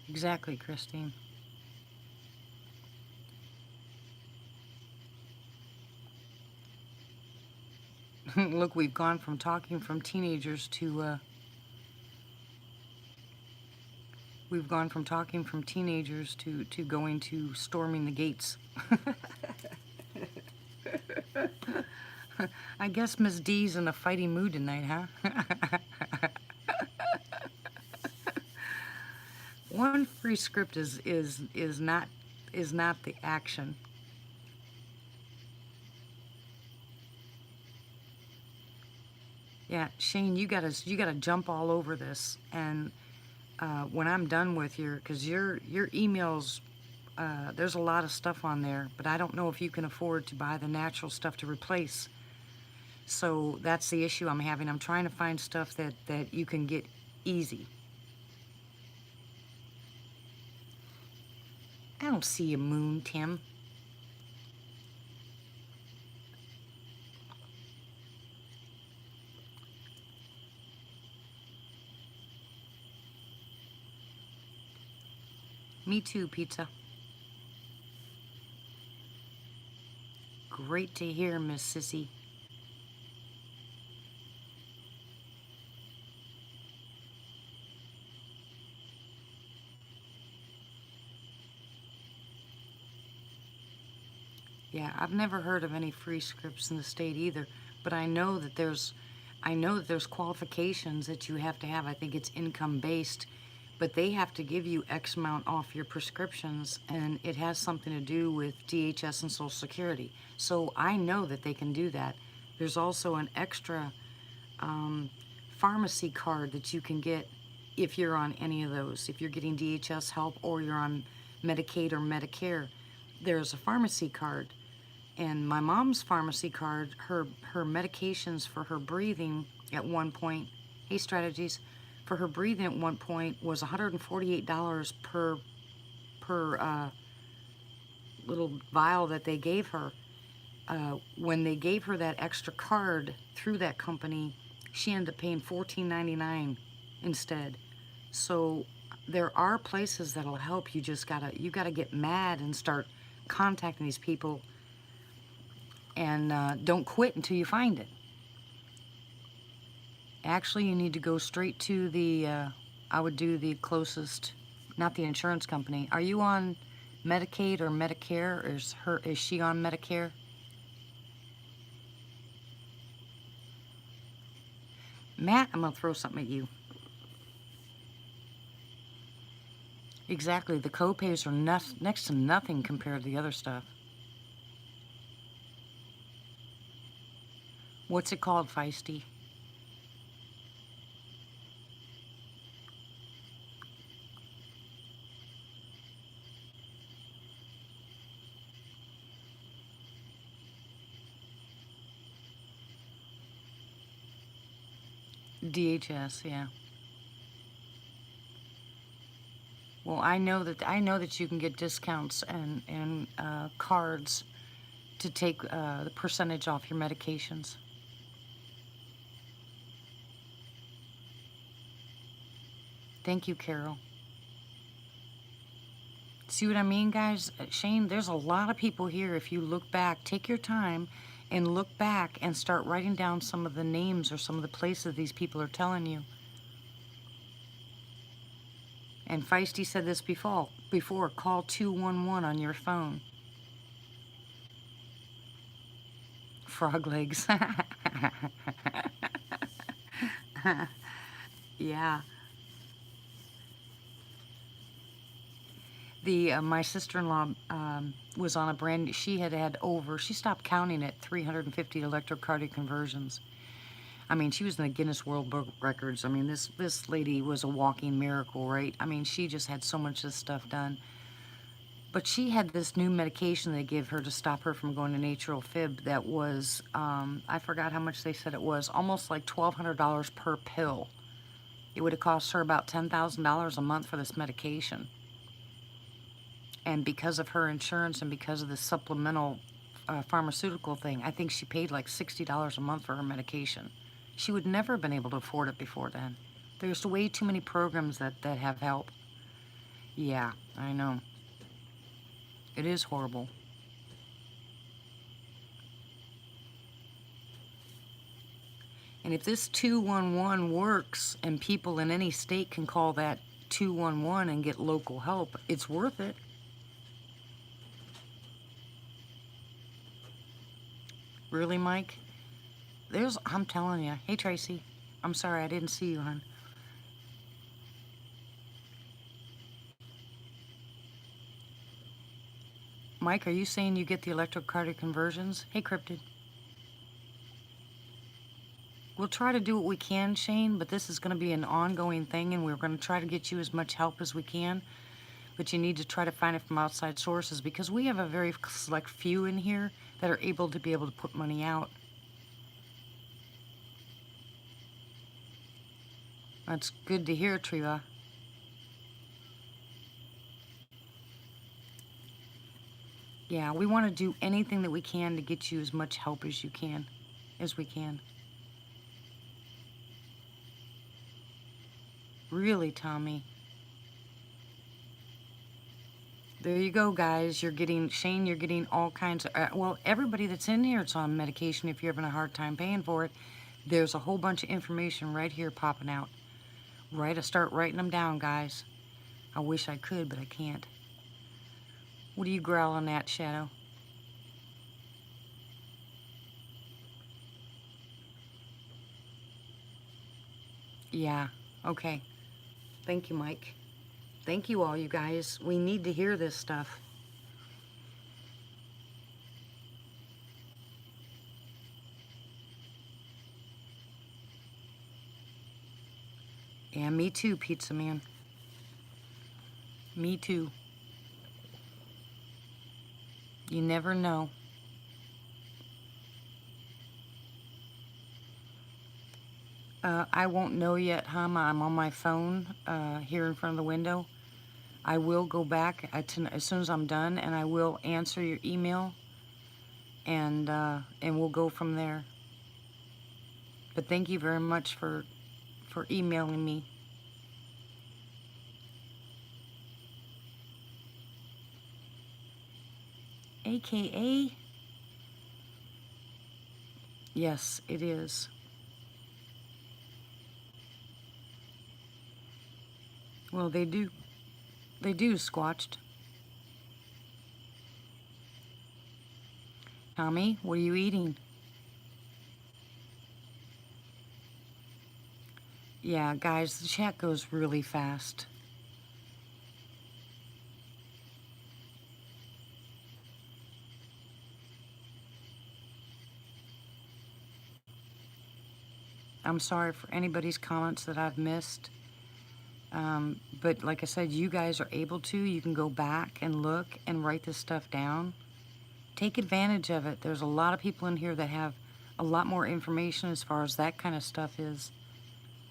Exactly, Christine. Look, we've gone from talking from teenagers to, we've gone from talking from teenagers to going to storming the gates. I guess Miss D's in a fighting mood tonight, huh? One free script is not the action. Yeah, Shane, you gotta jump all over this. And when I'm done with because your emails, there's a lot of stuff on there, but I don't know if you can afford to buy the natural stuff to replace. So that's the issue I'm having. I'm trying to find stuff that you can get easy. I don't see a moon, Tim. Me too, Pizza. Great to hear, Miss Sissy. Yeah, I've never heard of any free scripts in the state either, but I know that there's qualifications that you have to have. I think it's income based, but they have to give you X amount off your prescriptions, and it has something to do with DHS and Social Security. So I know that they can do that. There's also an extra pharmacy card that you can get if you're on any of those. If you're getting DHS help or you're on Medicaid or Medicare, there's a pharmacy card. And my mom's pharmacy card, her medications for her breathing at one point, hey Strategies, for her breathing at one point was $148 per little vial that they gave her. When they gave her that extra card through that company, she ended up paying $14.99 instead. So there are places that'll help. You gotta get mad and start contacting these people, and don't quit until you find it. Actually, you need to go straight to the, I would do the closest, not the insurance company. Are you on Medicaid or Medicare? Or is she on Medicare? Matt, I'm gonna throw something at you. Exactly, the co-pays are next to nothing compared to the other stuff. What's it called, Feisty? DHS, yeah. Well, I know that you can get discounts and cards to take the percentage off your medications. Thank you, Carol. See what I mean, guys? Shane, there's a lot of people here. If you look back, take your time and look back and start writing down some of the names or some of the places these people are telling you. And Feisty said this before, call 211 on your phone. Frog legs. Yeah. My sister-in-law was on a brand, she stopped counting at 350 electrocardiogram conversions. I mean, she was in the Guinness World Book Records. I mean, this lady was a walking miracle, right? I mean, she just had so much of this stuff done. But she had this new medication they give her to stop her from going to atrial fib that was, I forgot how much they said it was, almost like $1,200 per pill. It would have cost her about $10,000 a month for this medication. And because of her insurance and because of the supplemental pharmaceutical thing, I think she paid like $60 a month for her medication. She would never have been able to afford it before then. There's way too many programs that have help. Yeah, I know. It is horrible. And if this 211 works and people in any state can call that 211 and get local help, it's worth it. Really, Mike? I'm telling you. Hey, Tracy. I'm sorry, I didn't see you, hon. Mike, are you saying you get the electrocardiogram conversions? Hey, Cryptid. We'll try to do what we can, Shane, but this is going to be an ongoing thing, and we're going to try to get you as much help as we can. But you need to try to find it from outside sources, because we have a very select few in here that are able to put money out. That's good to hear, Triva. Yeah, we want to do anything that we can to get you as much help as we can. Really, Tommy. There you go, guys. Shane, you're getting all kinds of, well, everybody that's in here is on medication if you're having a hard time paying for it. There's a whole bunch of information right here popping out. Start writing them down, guys. I wish I could, but I can't. What are you growling at, Shadow? Yeah, okay. Thank you, Mike. Thank you all, you guys. We need to hear this stuff. Yeah, me too, Pizza Man. Me too. You never know. I won't know yet, Hama. I'm on my phone here in front of the window. I will go back as soon as I'm done, and I will answer your email, and we'll go from there. But thank you very much for emailing me. AKA? Yes, it is. Well, they do. They do, Squatched. Tommy, what are you eating? Yeah, guys, the chat goes really fast. I'm sorry for anybody's comments that I've missed. But like I said, you guys are able to. You can go back and look and write this stuff down. Take advantage of it. There's a lot of people in here that have a lot more information as far as that kind of stuff is.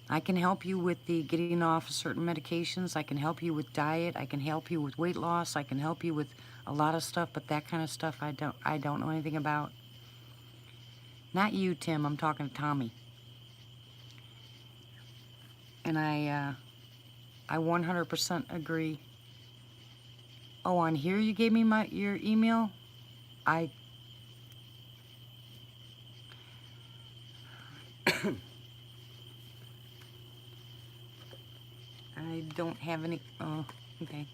I can help you with the getting off of certain medications. I can help you with diet. I can help you with weight loss. I can help you with a lot of stuff, but that kind of stuff I don't know anything about. Not you, Tim. I'm talking to Tommy. And I 100% agree. Oh, on here you gave me your email? I I don't have any. Oh, okay.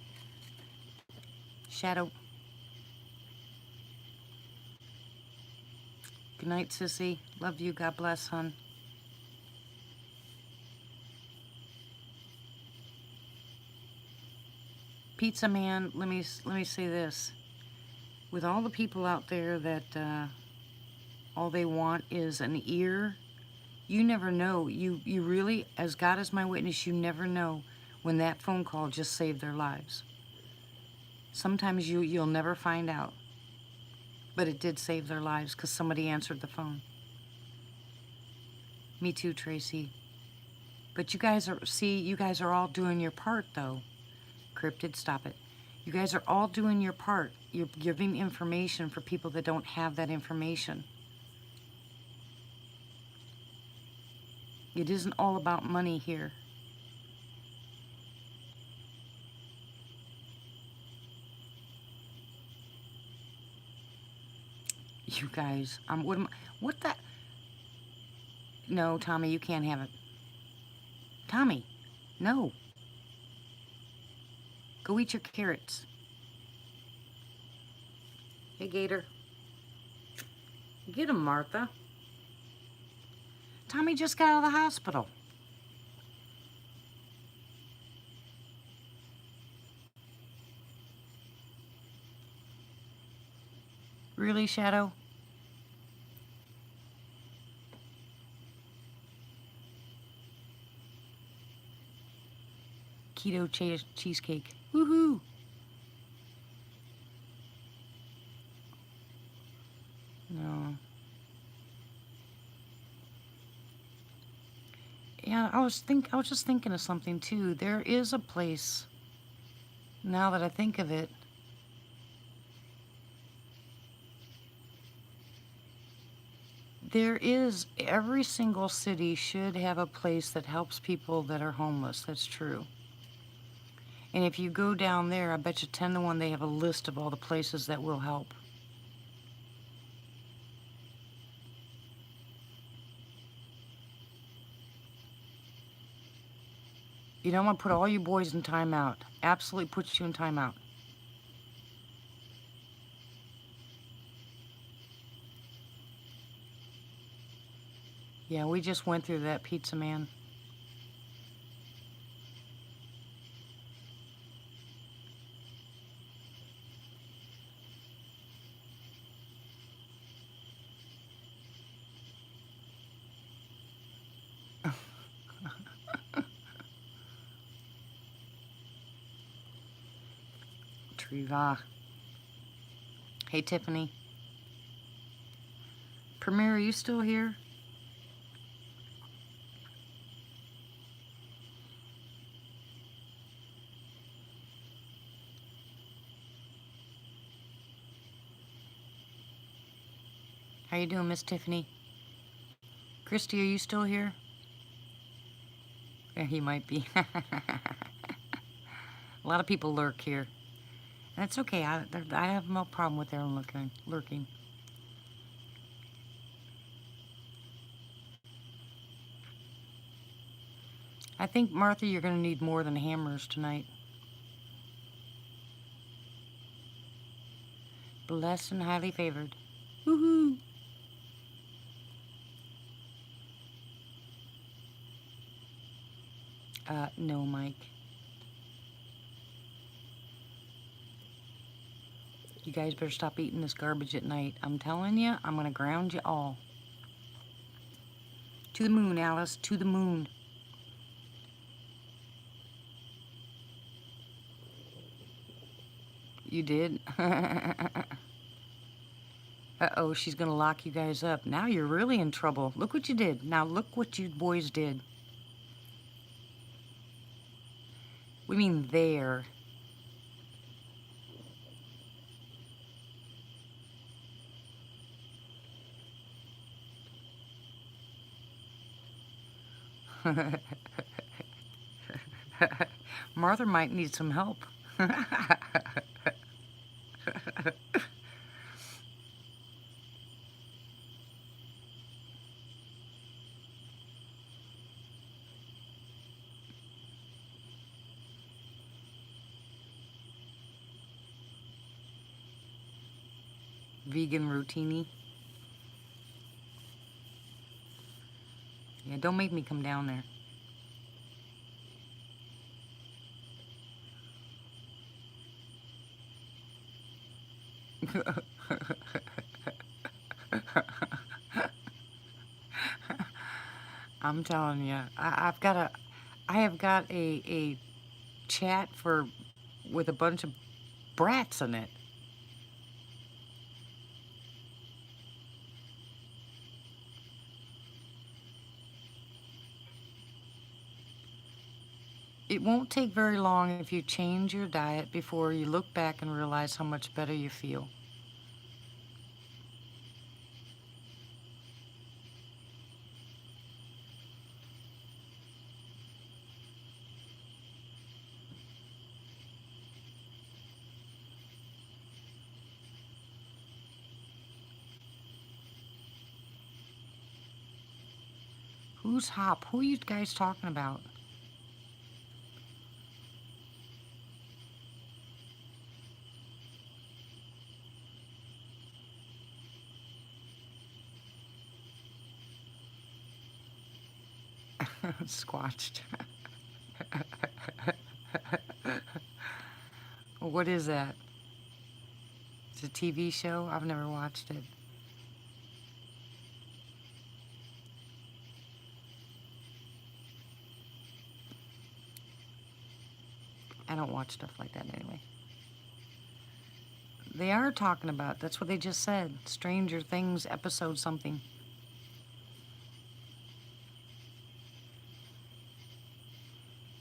Shadow. Good night, sissy. Love you. God bless, hon. Pizza Man, let me say this. With all the people out there that all they want is an ear, you never know. You really, as God is my witness, you never know when that phone call just saved their lives. Sometimes you'll never find out, but it did save their lives because somebody answered the phone. Me too, Tracy. But you guys are all doing your part, though. Cryptid, stop it. You guys are all doing your part. You're giving information for people that don't have that information. It isn't all about money here. You guys, what the? No, Tommy, you can't have it. Tommy, no. Go eat your carrots. Hey, Gator. Get him, Martha. Tommy just got out of the hospital. Really, Shadow? Keto cheesecake. Woohoo! No. Yeah, I was just thinking of something too. There is a place, now that I think of it, every single city should have a place that helps people that are homeless. That's true. And if you go down there, I bet you 10 to 1 they have a list of all the places that will help. You know, I'm going to put all you boys in timeout. Absolutely puts you in timeout. Yeah, we just went through that, Pizza Man. Triva. Hey, Tiffany. Premier, are you still here? How you doing, Miss Tiffany? Christy, are you still here? Yeah, he might be. A lot of people lurk here. That's okay. I have no problem with their lurking. I think, Martha, you're going to need more than hammers tonight. Blessed and highly favored. Woohoo! No, Mike. You guys better stop eating this garbage at night. I'm telling you, I'm going to ground you all. To the moon, Alice. To the moon. You did? Uh-oh, she's going to lock you guys up. Now you're really in trouble. Look what you did. Now look what you boys did. We mean there. Martha might need some help. Vegan rotini. Yeah, don't make me come down there. I'm telling you, I have got a chat with a bunch of brats in it. It won't take very long if you change your diet before you look back and realize how much better you feel. Who's Hop? Who are you guys talking about? Squatched. What is that? It's a TV show? I've never watched it. I don't watch stuff like that anyway. They are talking about, that's what they just said. Stranger Things episode something.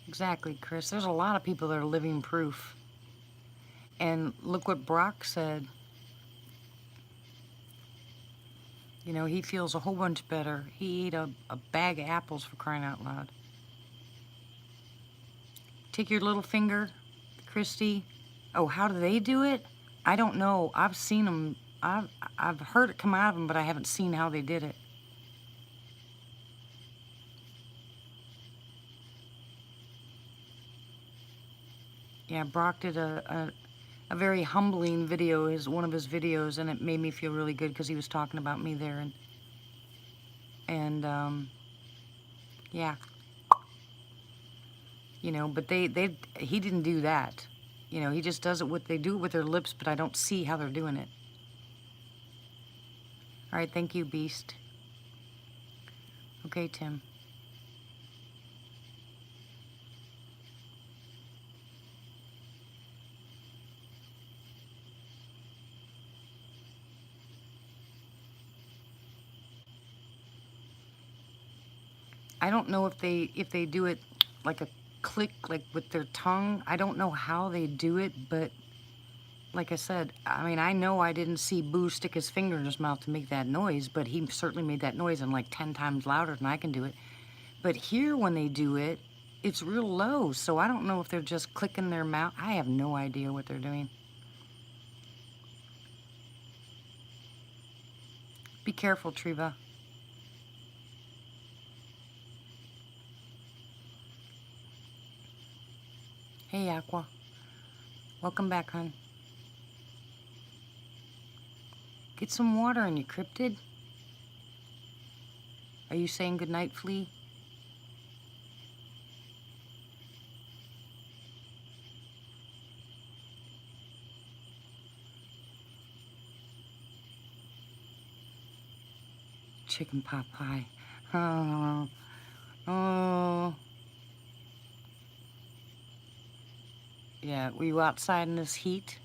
Exactly, Chris. There's a lot of people that are living proof. And look what Brock said. You know, he feels a whole bunch better. He ate a bag of apples, for crying out loud. Take your little finger, Christy. Oh, how do they do it? I don't know. I've seen them. I've heard it come out of them, but I haven't seen how they did it. Yeah, Brock did a very humbling video, one of his videos, and it made me feel really good because he was talking about me there, and yeah, you know, but he didn't do that, you know, he just does it they do it with their lips, but I don't see how they're doing it. All right, thank you, Beast. Okay, Tim. I don't know if they do it like a click, like with their tongue. I don't know how they do it, but like I said, I mean, I know I didn't see Boo stick his finger in his mouth to make that noise, but he certainly made that noise and like 10 times louder than I can do it. But here, when they do it, it's real low, so I don't know if they're just clicking their mouth. I have no idea what they're doing. Be careful, Triva. Hey, Aqua. Welcome back, hon. Get some water in your cryptid. Are you saying goodnight, Flea? Chicken pot pie. Oh. Oh. Yeah, were you outside in this heat?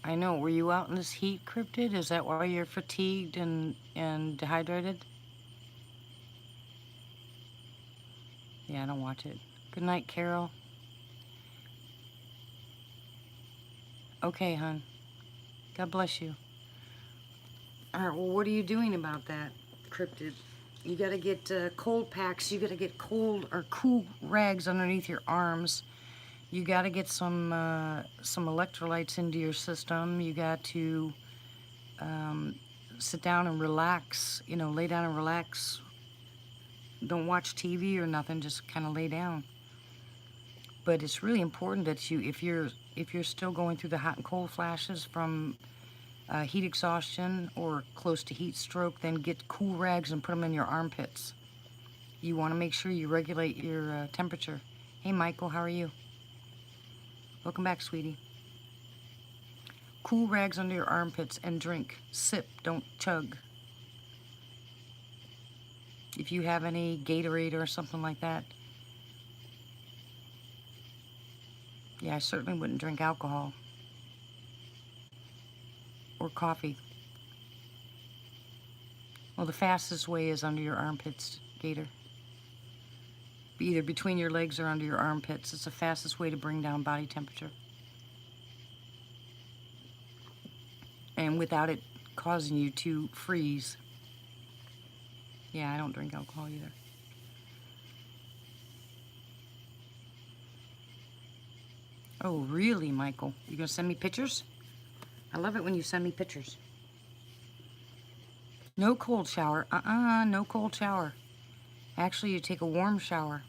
I know. Were you out in this heat, cryptid? Is that why you're fatigued and dehydrated? Yeah, I don't watch it. Good night, Carol. Okay, hon. God bless you. All right, well, what are you doing about that, Cryptid? You gotta get cold packs. You gotta get cold or cool rags underneath your arms. You gotta get some electrolytes into your system. You got to sit down and relax. You know, lay down and relax. Don't watch TV or nothing. Just kind of lay down. But it's really important that you, if you're still going through the hot and cold flashes from heat exhaustion or close to heat stroke, then get cool rags and put them in your armpits. You want to make sure you regulate your temperature. Hey, Michael, how are you? Welcome back, sweetie. Cool rags under your armpits and drink. Sip, don't chug. If you have any Gatorade or something like that. Yeah, I certainly wouldn't drink alcohol or coffee. Well, the fastest way is under your armpits, Gator. Either between your legs or under your armpits. It's the fastest way to bring down body temperature. And without it causing you to freeze. Yeah, I don't drink alcohol either. Oh, really, Michael? You gonna send me pictures? I love it when you send me pictures. No cold shower. No cold shower. Actually, you take a warm shower.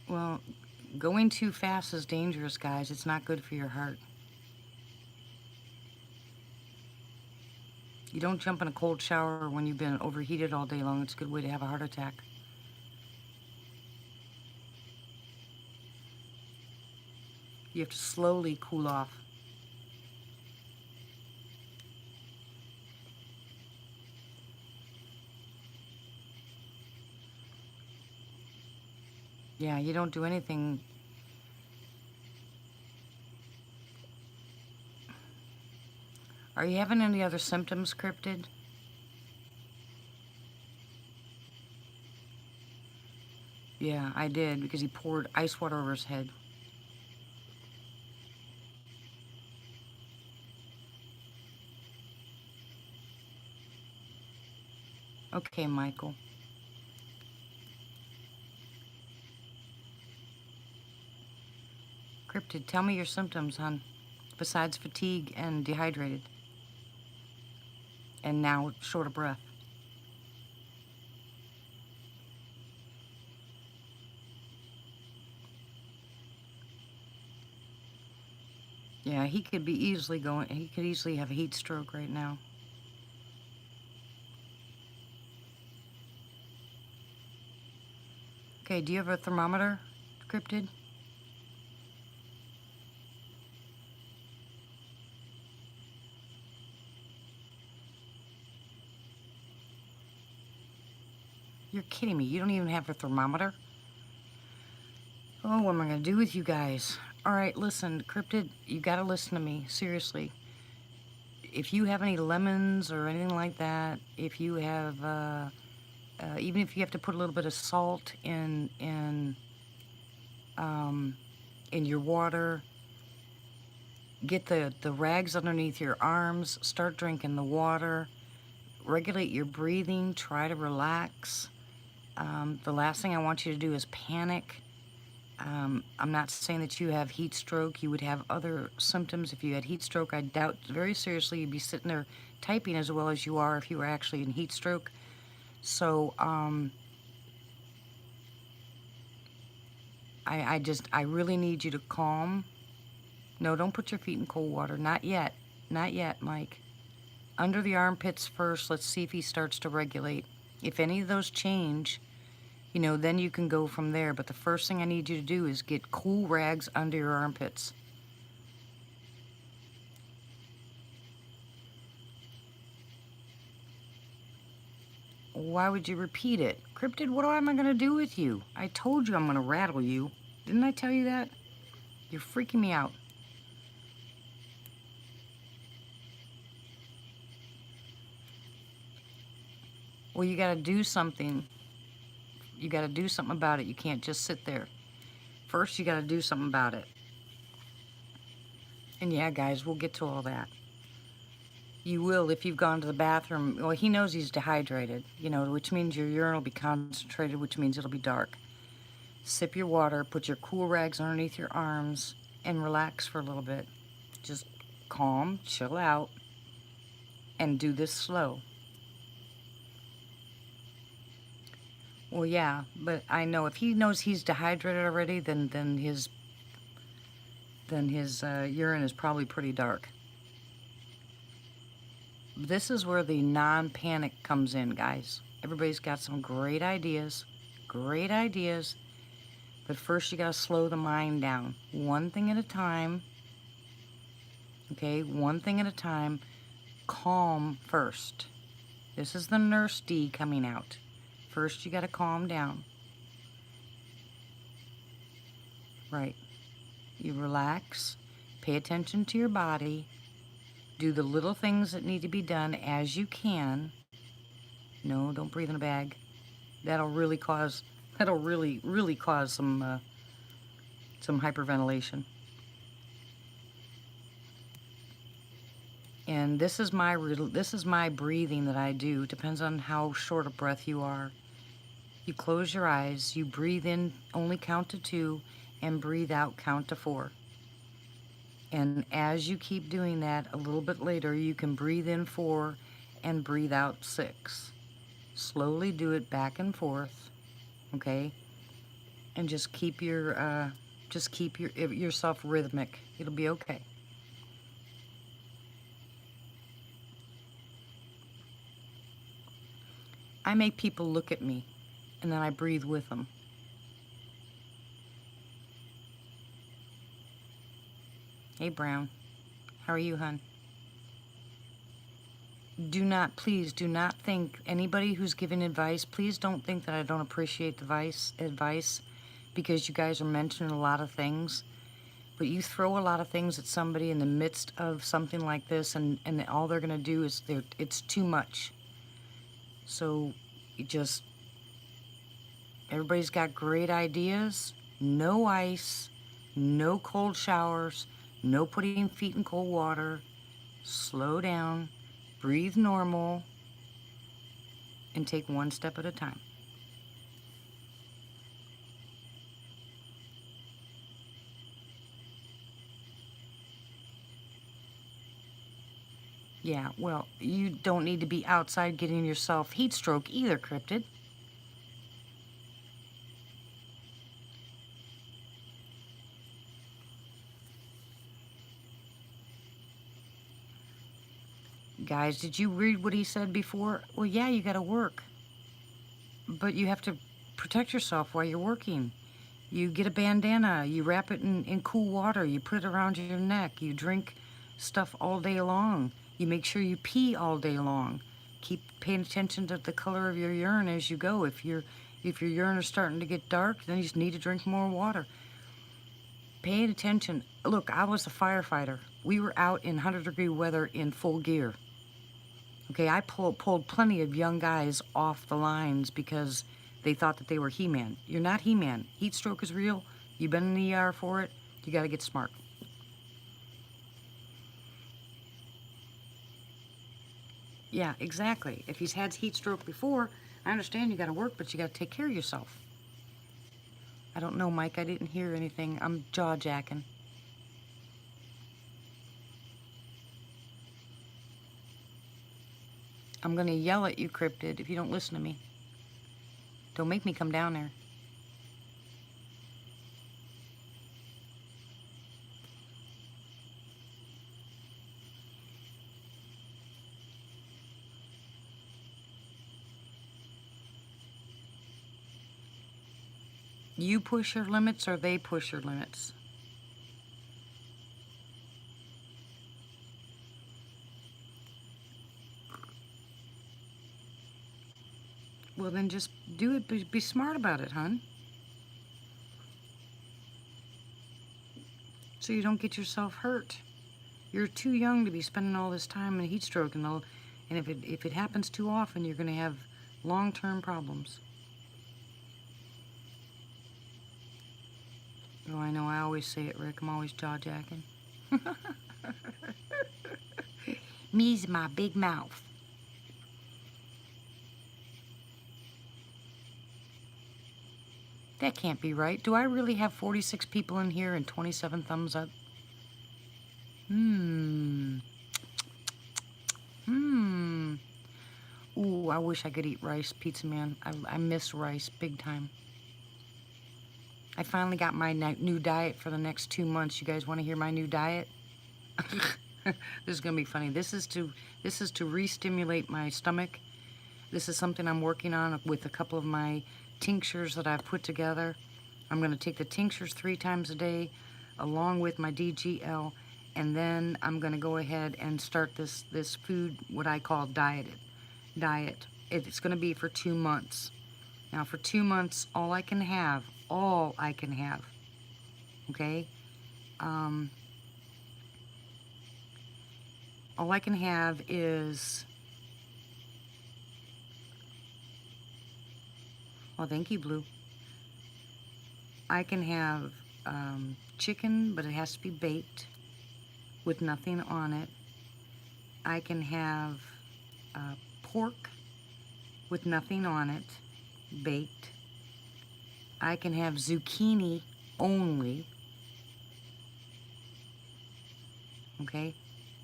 Well, going too fast is dangerous, guys. It's not good for your heart. You don't jump in a cold shower when you've been overheated all day long. It's a good way to have a heart attack. You have to slowly cool off. Yeah, you don't do anything. Are you having any other symptoms, Cryptid? Yeah, I did, because he poured ice water over his head. Okay, Michael. Cryptid, tell me your symptoms, hon. Besides fatigue and dehydrated. And now short of breath. Yeah, he could easily have a heat stroke right now. Okay, do you have a thermometer, Cryptid? You're kidding me. You don't even have a thermometer? Oh, what am I going to do with you guys? All right, listen, Cryptid, you got to listen to me. Seriously. If you have any lemons or anything like that, if you have, even if you have to put a little bit of salt in your water, get the rags underneath your arms, start drinking the water, regulate your breathing, try to relax. The last thing I want you to do is panic. I'm not saying that you have heat stroke. You would have other symptoms if you had heat stroke. I doubt very seriously you'd be sitting there typing as well as you are if you were actually in heat stroke. So, I really need you to calm. No, don't put your feet in cold water. Not yet. Not yet, Mike. Under the armpits first. Let's see if he starts to regulate. If any of those change, you know, then you can go from there. But the first thing I need you to do is get cool rags under your armpits. Why would you repeat it? Cryptid, what am I going to do with you? I told you I'm going to rattle you. Didn't I tell you that? You're freaking me out. Well, you got to do something. You got to do something about it. You can't just sit there. First, you got to do something about it. And yeah, guys, we'll get to all that. You will if you've gone to the bathroom. Well, he knows he's dehydrated, you know, which means your urine will be concentrated, which means it'll be dark. Sip your water, put your cool rags underneath your arms, and relax for a little bit. Just calm, chill out, and do this slow. Well, yeah, but I know if he knows he's dehydrated already, then his urine is probably pretty dark. This is where the non-panic comes in, guys. Everybody's got some great ideas, but first you gotta slow the mind down. One thing at a time, okay? One thing at a time. Calm first. This is the nurse D coming out. First you gotta calm down. Right. You relax, pay attention to your body, do the little things that need to be done as you can. No, don't breathe in a bag. That'll really cause some hyperventilation. And this is my breathing that I do. Depends on how short of breath you are. You close your eyes, you breathe in, only count to 2, and breathe out, count to 4. And as you keep doing that, a little bit later, you can breathe in 4 and breathe out 6. Slowly do it back and forth, okay? And just keep yourself rhythmic. It'll be okay. I make people look at me, and then I breathe with them. Hey, Brown. How are you, hon? Please do not think, anybody who's giving advice, please don't think that I don't appreciate the advice, because you guys are mentioning a lot of things. But you throw a lot of things at somebody in the midst of something like this, and all they're going to do is, it's too much. So, everybody's got great ideas. No ice, no cold showers, no putting feet in cold water. Slow down, breathe normal, and take one step at a time. Yeah, well, you don't need to be outside getting yourself heat stroke either, Cryptid. Guys, did you read what he said before? Well, yeah, you gotta work. But you have to protect yourself while you're working. You get a bandana, you wrap it in cool water, you put it around your neck, you drink stuff all day long. You make sure you pee all day long. Keep paying attention to the color of your urine as you go. If your urine is starting to get dark, then you just need to drink more water. Paying attention. Look, I was a firefighter. We were out in 100-degree weather in full gear. Okay, I pulled plenty of young guys off the lines because they thought that they were He-Man. You're not He-Man. Heat stroke is real. You've been in the ER for it. You got to get smart. Yeah, exactly. If he's had heat stroke before, I understand you got to work, but you got to take care of yourself. I don't know, Mike. I didn't hear anything. I'm jaw-jacking. I'm going to yell at you, Cryptid, if you don't listen to me. Don't make me come down there. You push your limits or they push your limits? Well, then just do it. Be smart about it, hon. So you don't get yourself hurt. You're too young to be spending all this time in a heat stroke, and if it happens too often, you're going to have Long-term problems. Oh, I know, I always say it, Rick. I'm always jaw-jacking. Me's my big mouth. That can't be right. Do I really have 46 people in here and 27 thumbs up? Hmm. Ooh, I wish I could eat rice, Pizza Man. I miss rice big time. I finally got my new diet for the next 2 months. You guys want to hear my new diet? This is gonna be funny. This is to re-stimulate my stomach. This is something I'm working on with a couple of my tinctures that I've put together. I'm gonna take the tinctures 3 times a day, along with my DGL, and then I'm gonna go ahead and start this food, what I call diet. It's gonna be for 2 months. Now for 2 months, all I can have, okay? All I can have is, oh, thank you, Blue. I can have chicken, but it has to be baked with nothing on it. I can have pork with nothing on it, baked. I can have zucchini only, okay?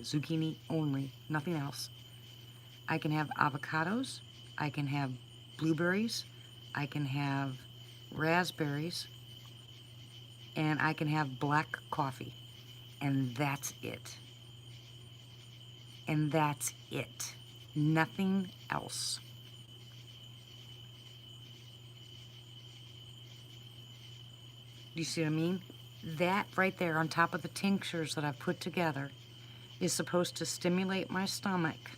Zucchini only, nothing else. I can have avocados, I can have blueberries, I can have raspberries, and I can have black coffee. And that's it. And that's it. Nothing else. Do you see what I mean? That right there on top of the tinctures that I've put together is supposed to stimulate my stomach.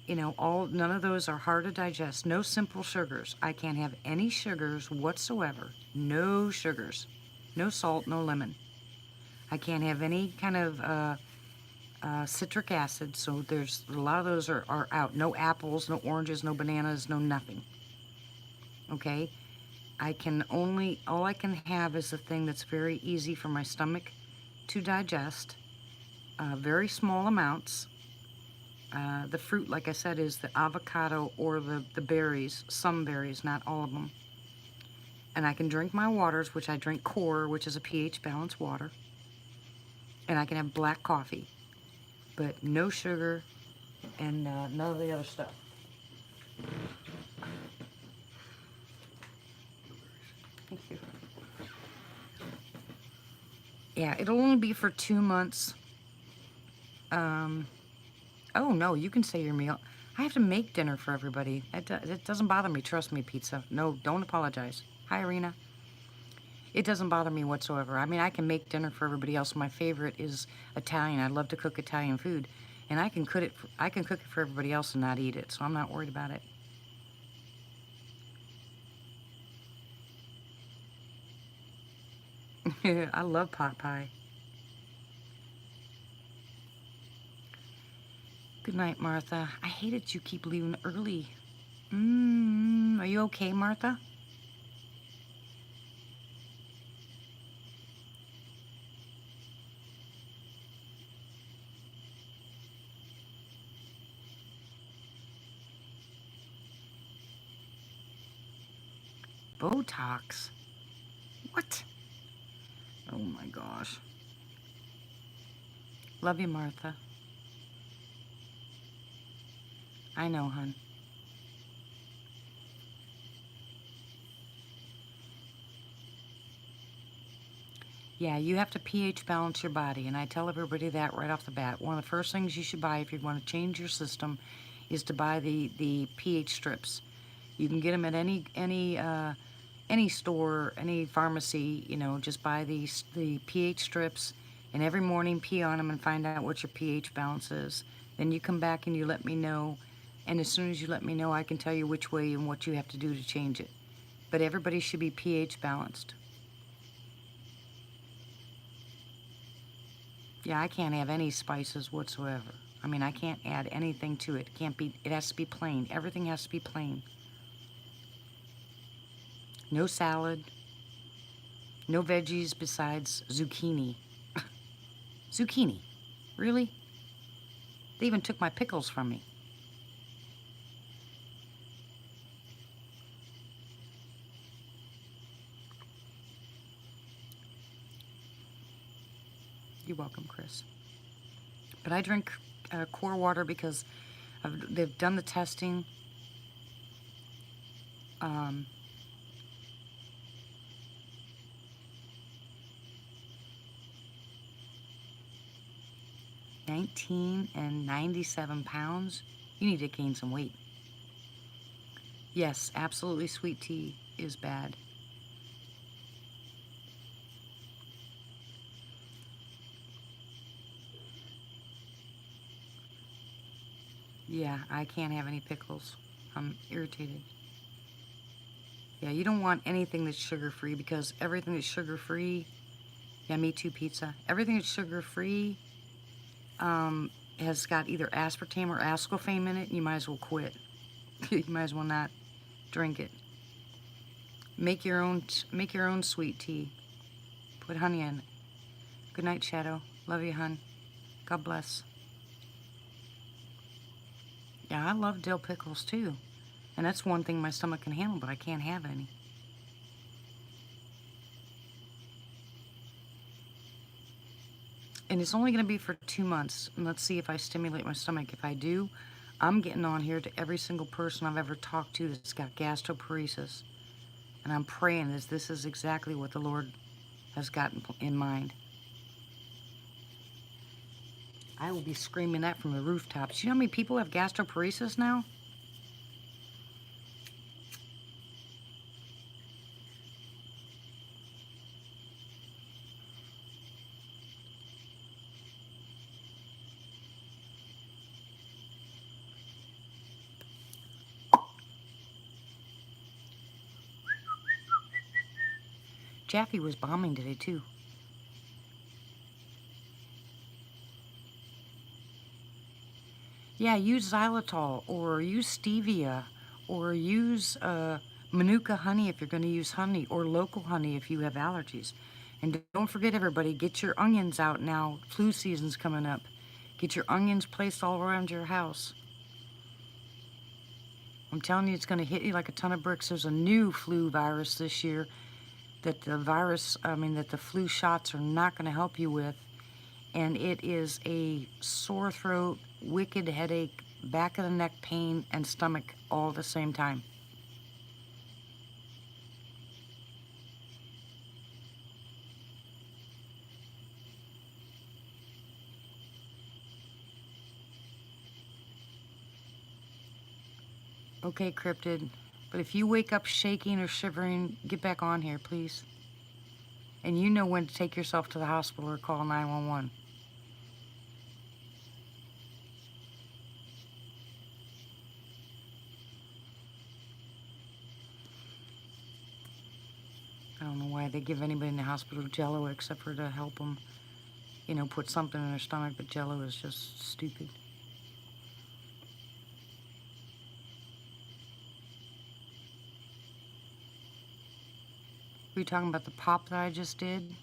You know, none of those are hard to digest. No simple sugars. I can't have any sugars whatsoever. No sugars. No salt, no lemon. I can't have any kind of citric acid, so there's a lot of those are out. No apples, no oranges, no bananas, no nothing. Okay? All I can have is a thing that's very easy for my stomach to digest. Very small amounts. The fruit, like I said, is the avocado or the berries. Some berries, not all of them. And I can drink my waters, which I drink Core, which is a pH balanced water. And I can have black coffee, but no sugar and none of the other stuff. Thank you. Yeah, it'll only be for 2 months. Oh no, you can say your meal. I have to make dinner for everybody. It doesn't bother me. Trust me, Pizza. No, don't apologize. Hi, Arena. It doesn't bother me whatsoever. I mean, I can make dinner for everybody else. My favorite is Italian. I love to cook Italian food, and I can cook it. I can cook it for everybody else and not eat it, so I'm not worried about it. I love pot pie. Good night, Martha. I hate it you keep leaving early. Are you okay, Martha? Botox? What? Oh my gosh. Love you, Martha. I know, hon. Yeah, you have to pH balance your body, and I tell everybody that right off the bat. One of the first things you should buy if you want to change your system is to buy the pH strips. You can get them at any store, any pharmacy. You know, just buy the pH strips, and every morning pee on them and find out what your pH balance is. Then you come back and you let me know, and as soon as you let me know, I can tell you which way and what you have to do to change it. But everybody should be pH balanced. Yeah, I can't have any spices whatsoever. I mean, I can't add anything to it. It has to be plain. Everything has to be plain. No salad. No veggies besides zucchini. Zucchini. Really? They even took my pickles from me. You're welcome, Chris. But I drink core water because they've done the testing. 19 and 97 pounds. You need to gain some weight. Yes, absolutely, sweet tea is bad. Yeah, I can't have any pickles. I'm irritated. Yeah, you don't want anything that's sugar-free because everything that's sugar-free, yeah, me too, pizza. Everything that's sugar-free has got either aspartame or ascorbate in it. You might as well quit. You might as well not drink it. Make your own sweet tea. Put honey in it. Good night, Shadow. Love you, hun. God bless. Yeah, I love dill pickles too. And that's one thing my stomach can handle, but I can't have any. And it's only going to be for 2 months. And let's see if I stimulate my stomach. If I do, I'm getting on here to every single person I've ever talked to that's got gastroparesis. And I'm praying that this is exactly what the Lord has got in mind. I will be screaming that from the rooftops. You know how many people have gastroparesis now? Jaffe was bombing today too. Yeah, use xylitol or use stevia or use manuka honey if you're going to use honey, or local honey if you have allergies. And don't forget, everybody, get your onions out now. Flu season's coming up. Get your onions placed all around your house. I'm telling you, it's going to hit you like a ton of bricks. There's a new flu virus this year that the flu shots are not going to help you with. And it is a sore throat, wicked headache, back of the neck pain, and stomach all at the same time. Okay, Cryptid, but if you wake up shaking or shivering, get back on here, please. And you know when to take yourself to the hospital or call 911. I don't know why they give anybody in the hospital Jello except for to help them, put something in their stomach, but Jello is just stupid. Were you talking about the pop that I just did?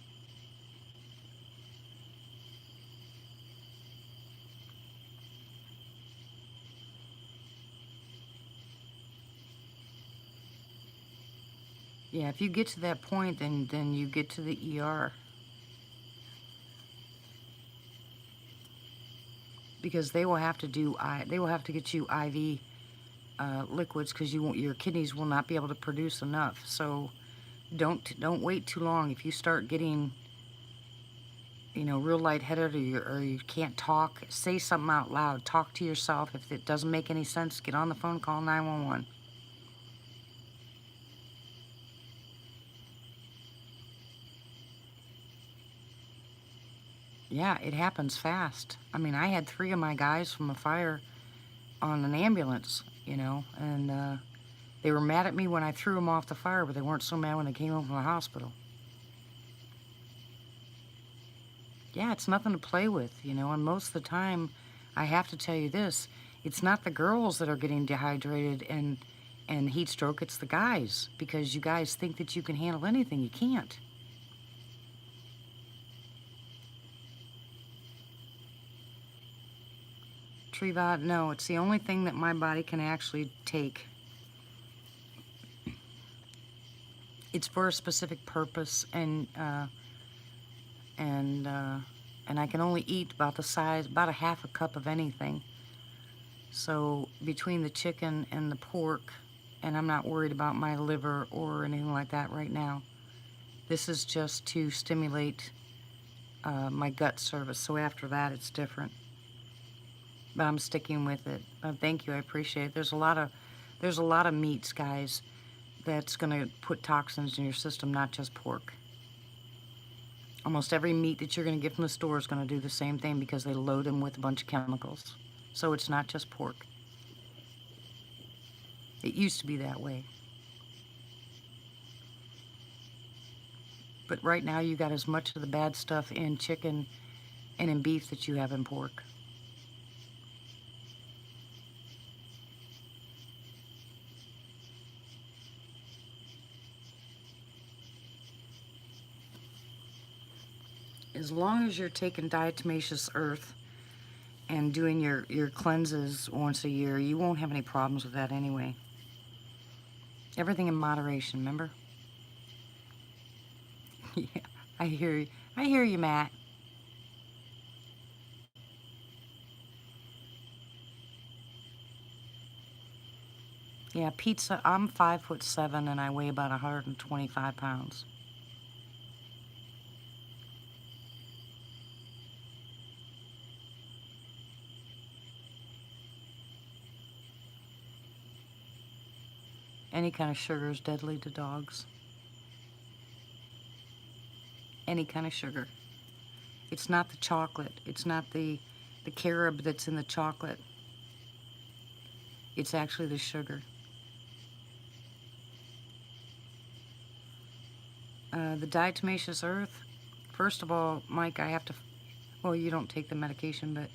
Yeah, if you get to that point, then you get to the ER. Because they will have to get you IV liquids because your kidneys will not be able to produce enough. So don't wait too long. If you start getting real lightheaded or you can't talk, say something out loud. Talk to yourself. If it doesn't make any sense, get on the phone, call 911. Yeah, it happens fast. I mean, I had 3 of my guys from a fire on an ambulance, and they were mad at me when I threw them off the fire, but they weren't so mad when they came home from the hospital. Yeah, it's nothing to play with, and most of the time, I have to tell you this, it's not the girls that are getting dehydrated and heat stroke, it's the guys, because you guys think that you can handle anything. You can't. Trevod, no, it's the only thing that my body can actually take. It's for a specific purpose, and I can only eat about the size, about a half a cup of anything. So between the chicken and the pork, and I'm not worried about my liver or anything like that right now. This is just to stimulate my gut service. So after that, it's different. But I'm sticking with it. Thank you, I appreciate it. There's a lot of meats, guys, that's gonna put toxins in your system, not just pork. Almost every meat that you're gonna get from the store is gonna do the same thing because they load them with a bunch of chemicals. So it's not just pork. It used to be that way. But right now you got as much of the bad stuff in chicken and in beef that you have in pork. As long as you're taking diatomaceous earth and doing your cleanses once a year, you won't have any problems with that anyway. Everything in moderation, remember? Yeah, I hear you. I hear you, Matt. Yeah, pizza, I'm 5'7" and I weigh about 125 pounds. Any kind of sugar is deadly to dogs. Any kind of sugar. It's not the chocolate. It's not the carob that's in the chocolate. It's actually the sugar. The diatomaceous earth, first of all, Mike, I have to, well, you don't take the medication, but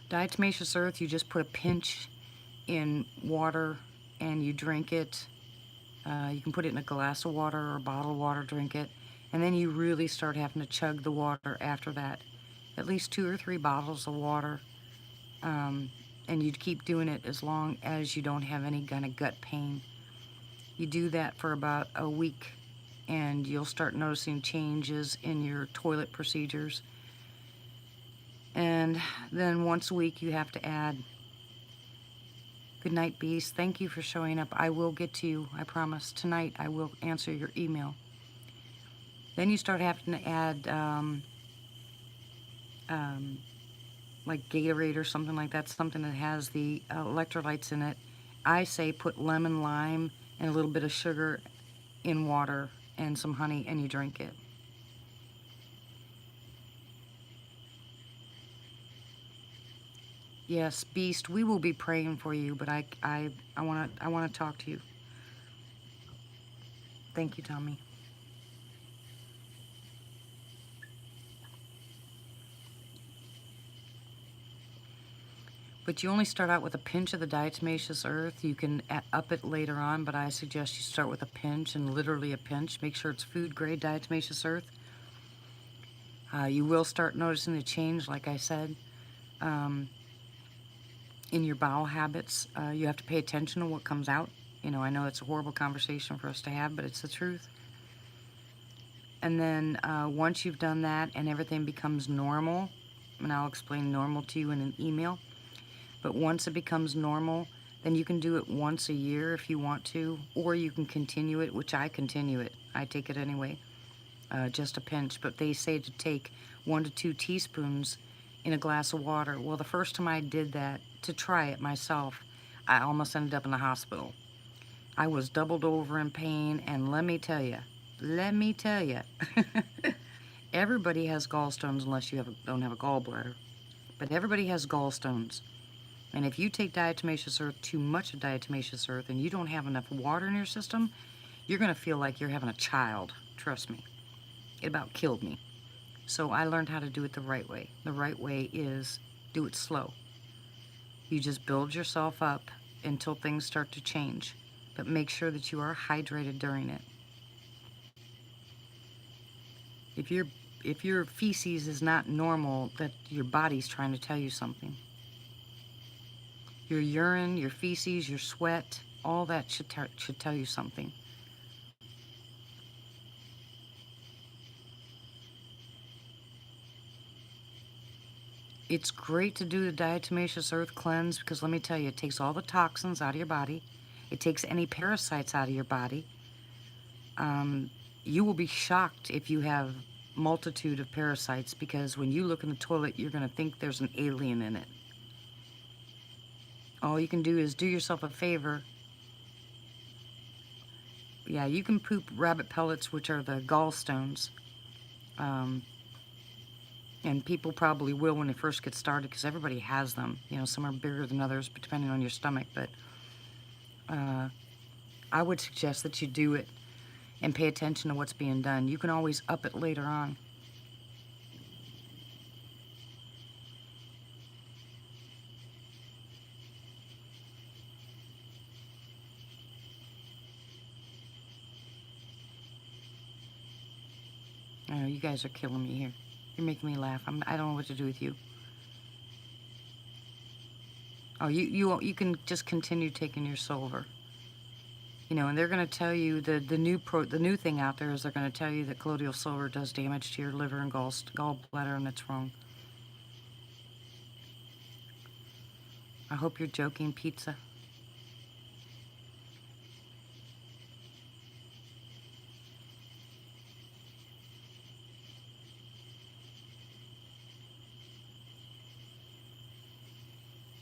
diatomaceous earth, you just put a pinch in water and you drink it. You can put it in a glass of water or a bottle of water, drink it, and then you really start having to chug the water after that. At least 2 or 3 bottles of water, and you'd keep doing it as long as you don't have any kind of gut pain. You do that for about a week, and you'll start noticing changes in your toilet procedures. And then once a week, you have to add. Good night, Beast. Thank you for showing up. I will get to you, I promise. Tonight, I will answer your email. Then you start having to add, like Gatorade or something like that, something that has the electrolytes in it. I say put lemon, lime, and a little bit of sugar in water and some honey, and you drink it. Yes, Beast, we will be praying for you, but I want to talk to you. Thank you, Tommy. But you only start out with a pinch of the diatomaceous earth. You can up it later on, but I suggest you start with a pinch, and literally a pinch. Make sure it's food grade diatomaceous earth. You will start noticing a change, like I said, in your bowel habits. You have to pay attention to what comes out. You know, I know it's a horrible conversation for us to have, but it's the truth. And then once you've done that and everything becomes normal, and I'll explain normal to you in an email, but once it becomes normal, then you can do it once a year if you want to, or you can continue it, which I continue it. I take it anyway, just a pinch. But they say to take 1 to 2 teaspoons in a glass of water. Well, the first time I did that, to try it myself, I almost ended up in the hospital. I was doubled over in pain, and let me tell you, everybody has gallstones unless you don't have a gallbladder. But everybody has gallstones. And if you take diatomaceous earth, too much of diatomaceous earth, and you don't have enough water in your system, you're going to feel like you're having a child. Trust me. It about killed me. So I learned how to do it the right way. The right way is do it slow. You just build yourself up until things start to change, but make sure that you are hydrated during it. If your feces is not normal, that your body's trying to tell you something. Your urine, your feces, your sweat, all that should tell you something. It's great to do the diatomaceous earth cleanse because let me tell you, it takes all the toxins out of your body. It takes any parasites out of your body. You will be shocked if you have multitude of parasites because when you look in the toilet, you're going to think there's an alien in it. All you can do is do yourself a favor. Yeah, you can poop rabbit pellets, which are the gallstones. And people probably will when they first get started because everybody has them. You know, some are bigger than others, but depending on your stomach. But I would suggest that you do it and pay attention to what's being done. You can always up it later on. I know, you guys are killing me here. You're making me laugh. I don't know what to do with you. Oh, you can just continue taking your silver. You know, and they're going to tell you the new thing out there is they're going to tell you that colloidal silver does damage to your liver and gallbladder, and that's wrong. I hope you're joking, pizza.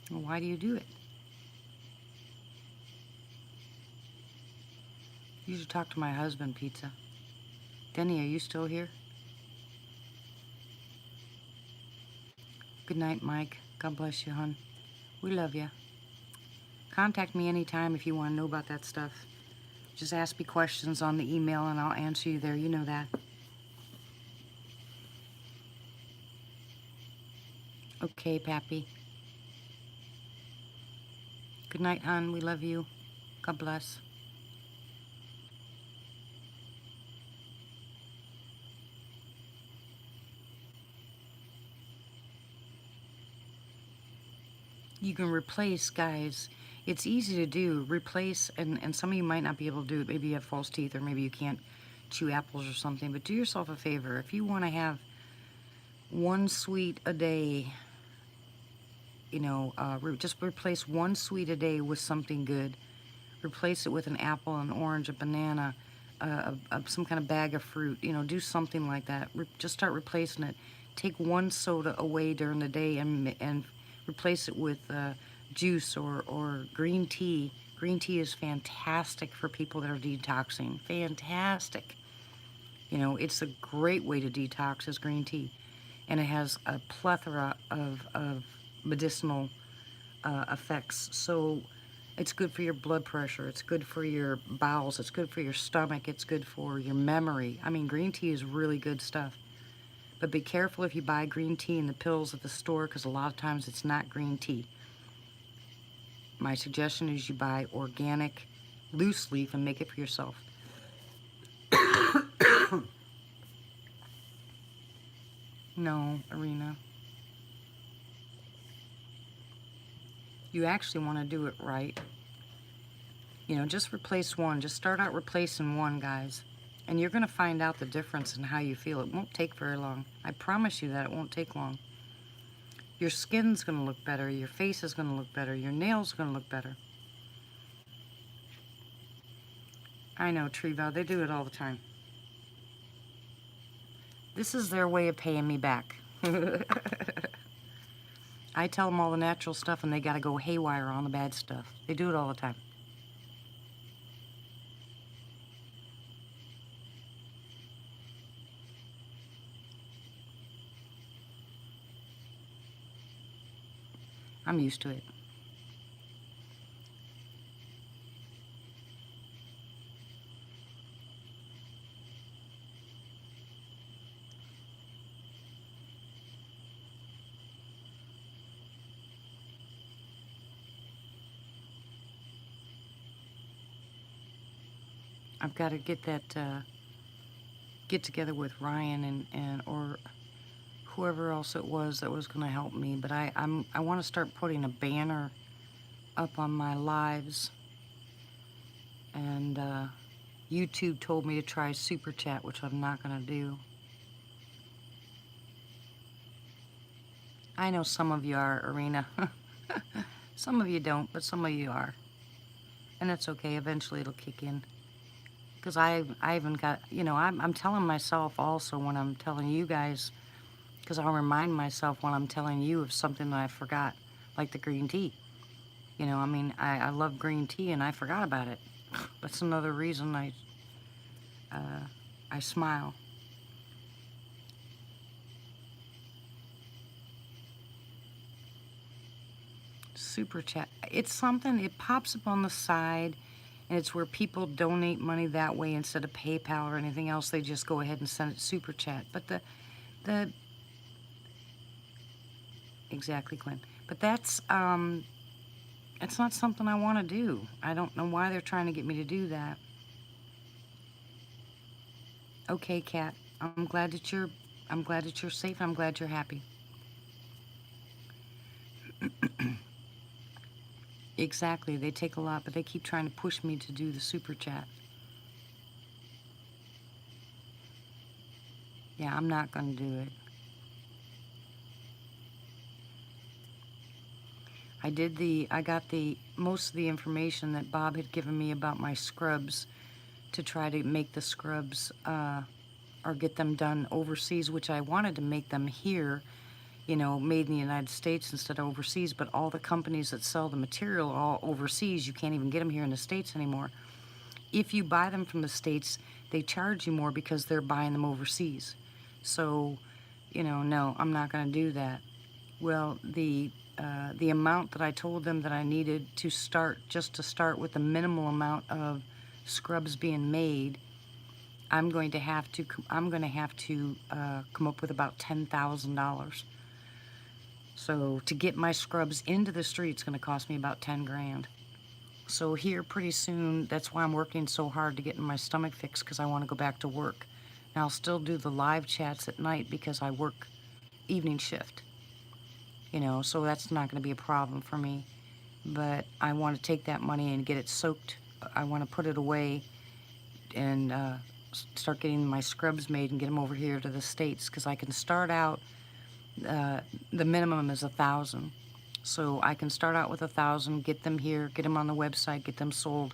Well, why do you do it? You should talk to my husband, Pizza. Denny, are you still here? Good night, Mike. God bless you, hon. We love you. Contact me anytime if you want to know about that stuff. Just ask me questions on the email and I'll answer you there. You know that. Okay, Pappy. Good night, hon. We love you. God bless. You can replace, guys. It's easy to do. Replace, and some of you might not be able to do it. Maybe you have false teeth or maybe you can't chew apples or something. But do yourself a favor. If you want to have one sweet a day, you know, just replace one sweet a day with something good. Replace it with an apple, an orange, a banana, some kind of bag of fruit. You know, do something like that. Just start replacing it. Take one soda away during the day and replace it with juice or green tea. Green tea is fantastic for people that are detoxing. Fantastic. You know, it's a great way to detox is green tea. And it has a plethora of medicinal effects. So it's good for your blood pressure. It's good for your bowels. It's good for your stomach. It's good for your memory. I mean, green tea is really good stuff. But be careful if you buy green tea in the pills at the store because a lot of times it's not green tea. My suggestion is you buy organic loose leaf and make it for yourself. No, Arena. You actually want to do it right. You know, just replace one. Just start out replacing one, guys. And you're going to find out the difference in how you feel. It won't take very long. I promise you that it won't take long. Your skin's going to look better. Your face is going to look better. Your nails are going to look better. I know, Trevo. They do it all the time. This is their way of paying me back. I tell them all the natural stuff and they got to go haywire on the bad stuff. They do it all the time. I'm used to it. I've got to get that get together with Ryan and or whoever else it was that was going to help me. But I want to start putting a banner up on my lives, and YouTube told me to try Super Chat, which I'm not going to do. I know some of you are, Arena. Some of you don't, but some of you are. And that's okay. Eventually it'll kick in. Because I haven't got, you know, I'm telling myself also when I'm telling you guys, because I'll remind myself when I'm telling you of something that I forgot, like the green tea. You know, I mean, I love green tea and I forgot about it. That's another reason I smile. Super Chat. It's something, it pops up on the side, and it's where people donate money that way instead of PayPal or anything else. They just go ahead and send it Super Chat. But the exactly, Glenn. But that's it's not something I want to do. I don't know why they're trying to get me to do that. Okay, Kat. I'm glad that you're safe. I'm glad you're happy. Exactly. They take a lot, but they keep trying to push me to do the Super Chat. Yeah, I'm not going to do it. I got the most of the information that Bob had given me about my scrubs to try to make the scrubs or get them done overseas, which I wanted to make them here, you know, made in the United States instead of overseas, but all the companies that sell the material are all overseas. You can't even get them here in the States anymore. If you buy them from the States, they charge you more because they're buying them overseas. So, you know, no, I'm not going to do that. Well, the amount that I told them that I needed to start, just to start with the minimal amount of scrubs being made, I'm going to have to come up with about $10,000. So to get my scrubs into the street, it's going to cost me about 10 grand. So here pretty soon, that's why I'm working so hard to get my stomach fixed, because I want to go back to work. Now I'll still do the live chats at night because I work evening shift. You know, so that's not going to be a problem for me. But I want to take that money and get it soaked. I want to put it away and start getting my scrubs made and get them over here to the States, because I can start out, the minimum is 1,000. So I can start out with 1,000, get them here, get them on the website, get them sold,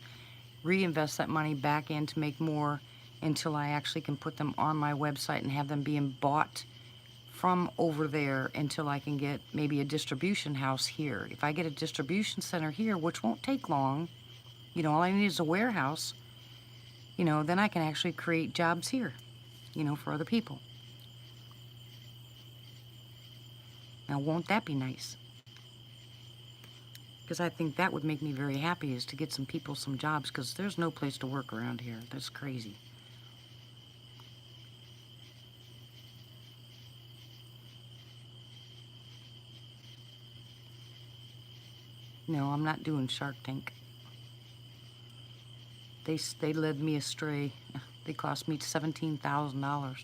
reinvest that money back in to make more until I actually can put them on my website and have them being bought from over there until I can get maybe a distribution house here. If I get a distribution center here, which won't take long, you know, all I need is a warehouse, you know, then I can actually create jobs here, you know, for other people. Now, won't that be nice? Because I think that would make me very happy, is to get some people some jobs, because there's no place to work around here. That's crazy. No, I'm not doing Shark Tank. They led me astray. They cost me $17,000.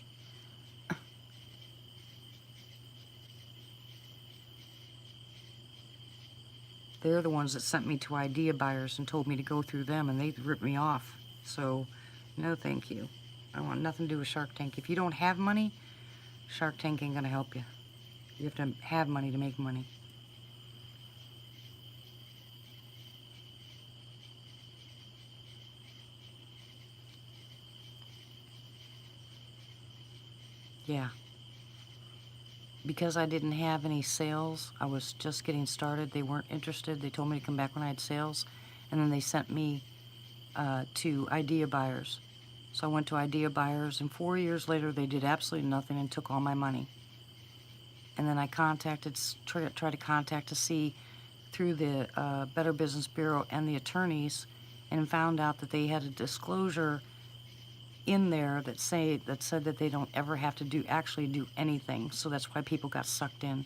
They're the ones that sent me to Idea Buyers and told me to go through them, and they ripped me off. So, no thank you. I want nothing to do with Shark Tank. If you don't have money, Shark Tank ain't gonna help you. You have to have money to make money. Yeah. Because I didn't have any sales, I was just getting started. They weren't interested. They told me to come back when I had sales. And then they sent me to Idea Buyers. So I went to Idea Buyers, and 4 years later, they did absolutely nothing and took all my money. And then I tried to contact to see through the Better Business Bureau and the attorneys, and found out that they had a disclosure in there that said that they don't ever have to actually do anything. So that's why people got sucked in.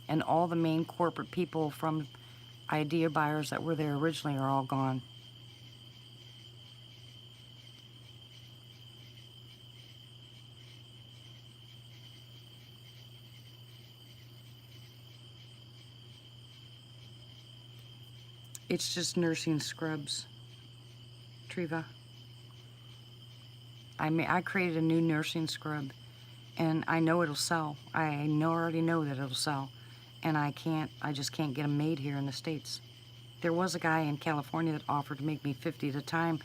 And all the main corporate people from Idea Buyers that were there originally are all gone. It's just nursing scrubs, Triva. I created a new nursing scrub, and I know it'll sell. Already know that it'll sell, and I just can't get them made here in the States. There was a guy in California that offered to make me 50 at a time,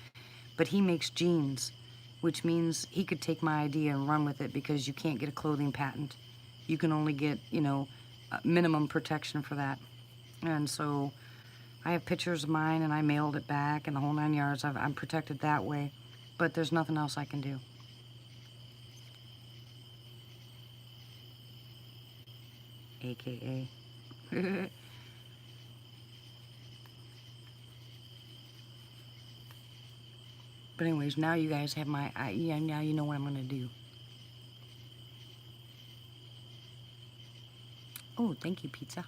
but he makes jeans, which means he could take my idea and run with it because you can't get a clothing patent. You can only get, minimum protection for that. And so I have pictures of mine, and I mailed it back, and the whole 9 yards. I'm protected that way, but there's nothing else I can do. AKA. But anyways, now you guys have now you know what I'm going to do. Oh, thank you, pizza.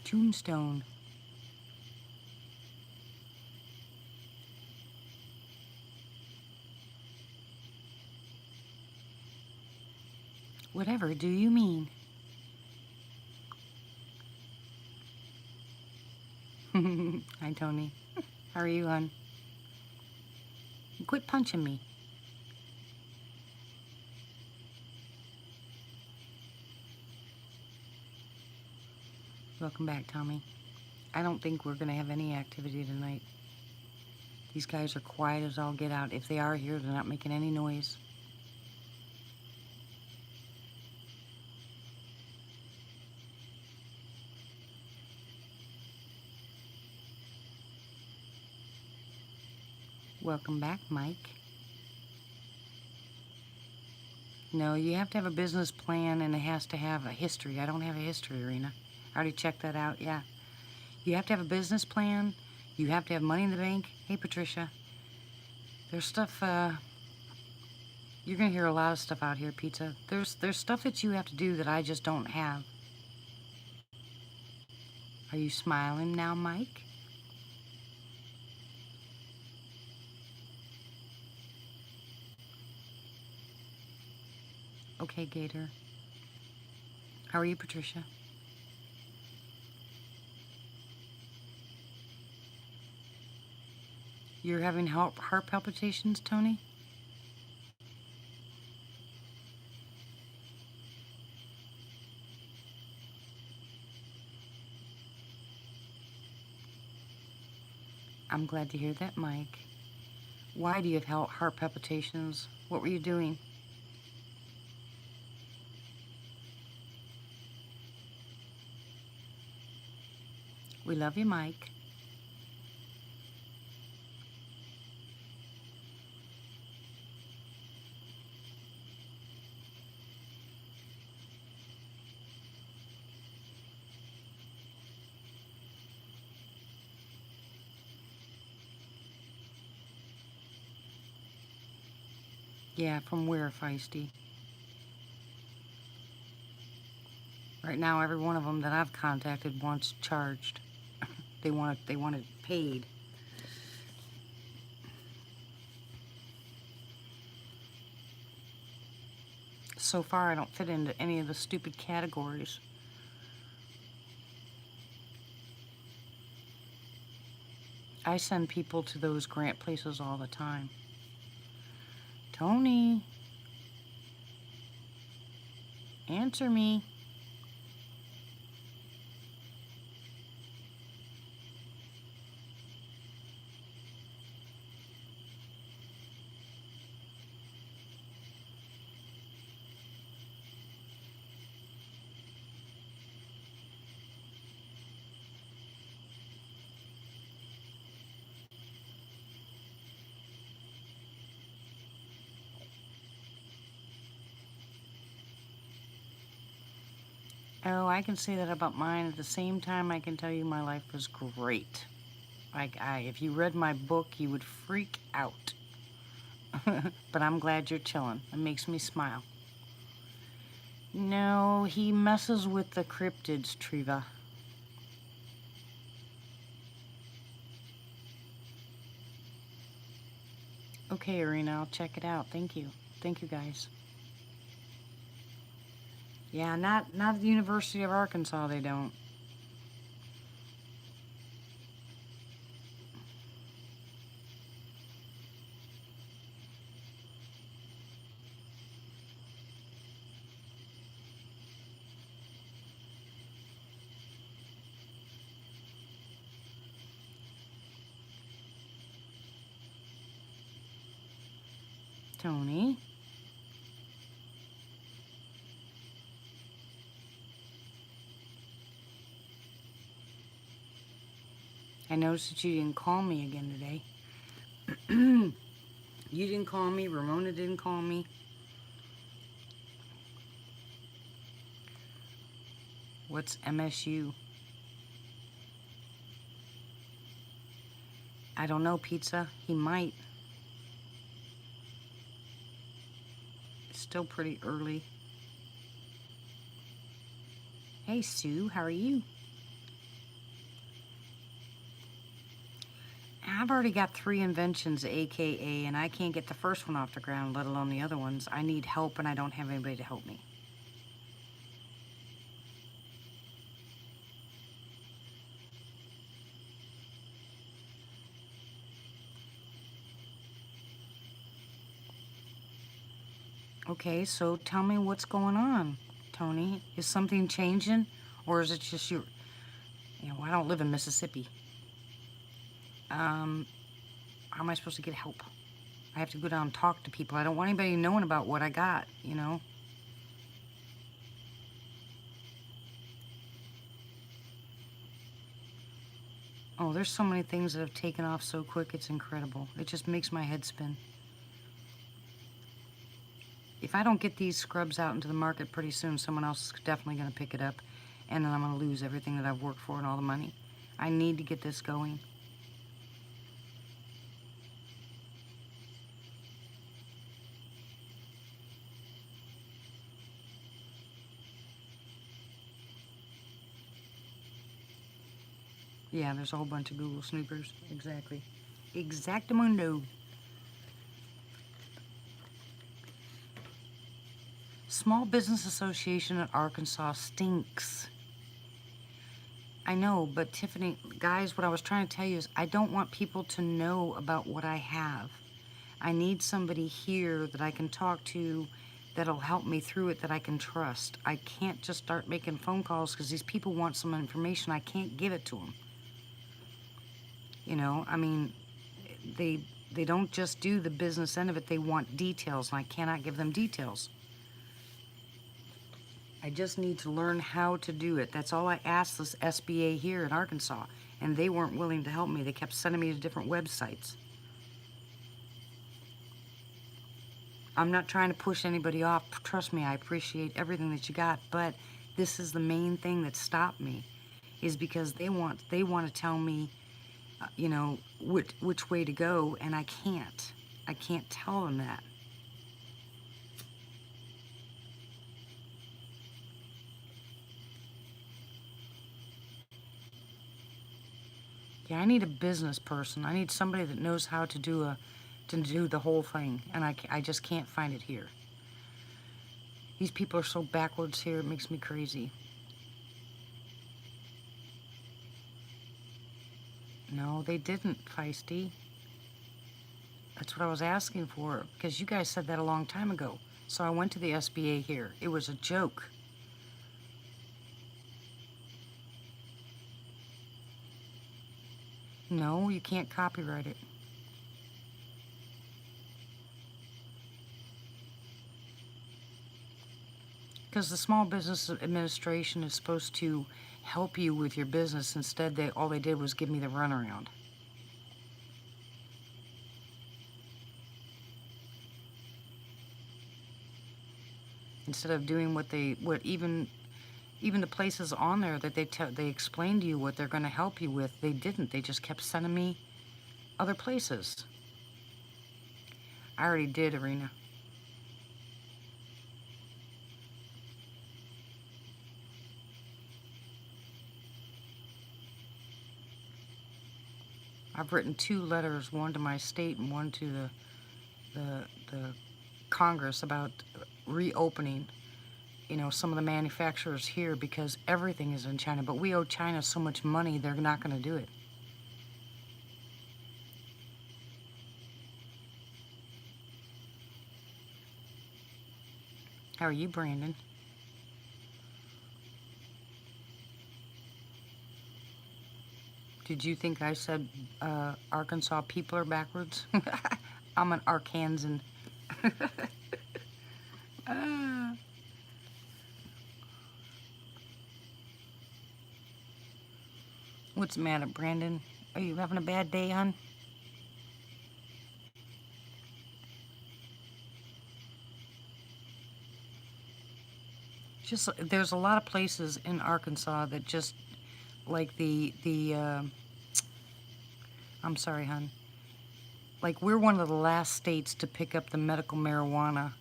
Tombstone. Whatever do you mean? Hi, Tony. How are you, hon? Quit punching me. Welcome back, Tommy. I don't think we're going to have any activity tonight. These guys are quiet as all get out. If they are here, they're not making any noise. Welcome back, Mike. No, you have to have a business plan, and it has to have a history. I don't have a history, Arena. I already checked that out, yeah. You have to have a business plan. You have to have money in the bank. Hey, Patricia. There's stuff, you're going to hear a lot of stuff out here, Pizza. There's stuff that you have to do that I just don't have. Are you smiling now, Mike? Okay, Gator. How are you, Patricia? You're having heart palpitations, Tony? I'm glad to hear that, Mike. Why do you have heart palpitations? What were you doing? We love you, Mike. Yeah, from where, Feisty? Right now, every one of them that I've contacted wants charged. They want it paid. So far, I don't fit into any of the stupid categories. I send people to those grant places all the time. Tony, answer me. Oh, I can say that about mine. At the same time, I can tell you my life was great. If you read my book, you would freak out. But I'm glad you're chilling. It makes me smile. No, he messes with the cryptids, Triva. Okay, Arena, I'll check it out. Thank you. Thank you, guys. Yeah, not at the University of Arkansas, they don't. Tony. I noticed that you didn't call me again today. You didn't call me. Ramona didn't call me. What's MSU? I don't know, Pizza. He might. It's still pretty early. Hey, Sue. How are you? I've already got 3 inventions, AKA, and I can't get the first one off the ground, let alone the other ones. I need help, and I don't have anybody to help me. Okay, so tell me what's going on, Tony. Is something changing, or is it just you? You know, I don't live in Mississippi. How am I supposed to get help? I have to go down and talk to people. I don't want anybody knowing about what I got, you know? Oh, there's so many things that have taken off so quick, it's incredible. It just makes my head spin. If I don't get these scrubs out into the market pretty soon, someone else is definitely going to pick it up, and then I'm going to lose everything that I've worked for and all the money. I need to get this going. Yeah, there's a whole bunch of Google snoopers. Exactly. Exactamundo. Small Business Association in Arkansas stinks. I know, but Tiffany, guys, what I was trying to tell you is I don't want people to know about what I have. I need somebody here that I can talk to that'll help me through it, that I can trust. I can't just start making phone calls because these people want some information. I can't give it to them. You know, I mean, they don't just do the business end of it. They want details, and I cannot give them details. I just need to learn how to do it. That's all I asked this SBA here in Arkansas, and they weren't willing to help me. They kept sending me to different websites. I'm not trying to push anybody off. Trust me, I appreciate everything that you got, but this is the main thing that stopped me, is because they want to tell me, you know, which way to go, and I can't. I can't tell them that. Yeah, I need a business person. I need somebody that knows how to do the whole thing, and I just can't find it here. These people are so backwards here, it makes me crazy. No, they didn't, Feisty. That's what I was asking for, because you guys said that a long time ago. So I went to the SBA here. It was a joke. No, you can't copyright it. Because the Small Business Administration is supposed to help you with your business. Instead, all they did was give me the runaround. Instead of doing what even the places on there that they explain to you what they're going to help you with, they didn't. They just kept sending me other places. I already did, Arena. I've written 2 letters, one to my state and one to the Congress about reopening, some of the manufacturers here because everything is in China. But we owe China so much money, they're not going to do it. How are you, Brandon? Did you think I said Arkansas people are backwards? I'm an Arkansan. What's the matter, Brandon? Are you having a bad day, hon? Just there's a lot of places in Arkansas that just like I'm sorry, hon. Like we're one of the last states to pick up the medical marijuana,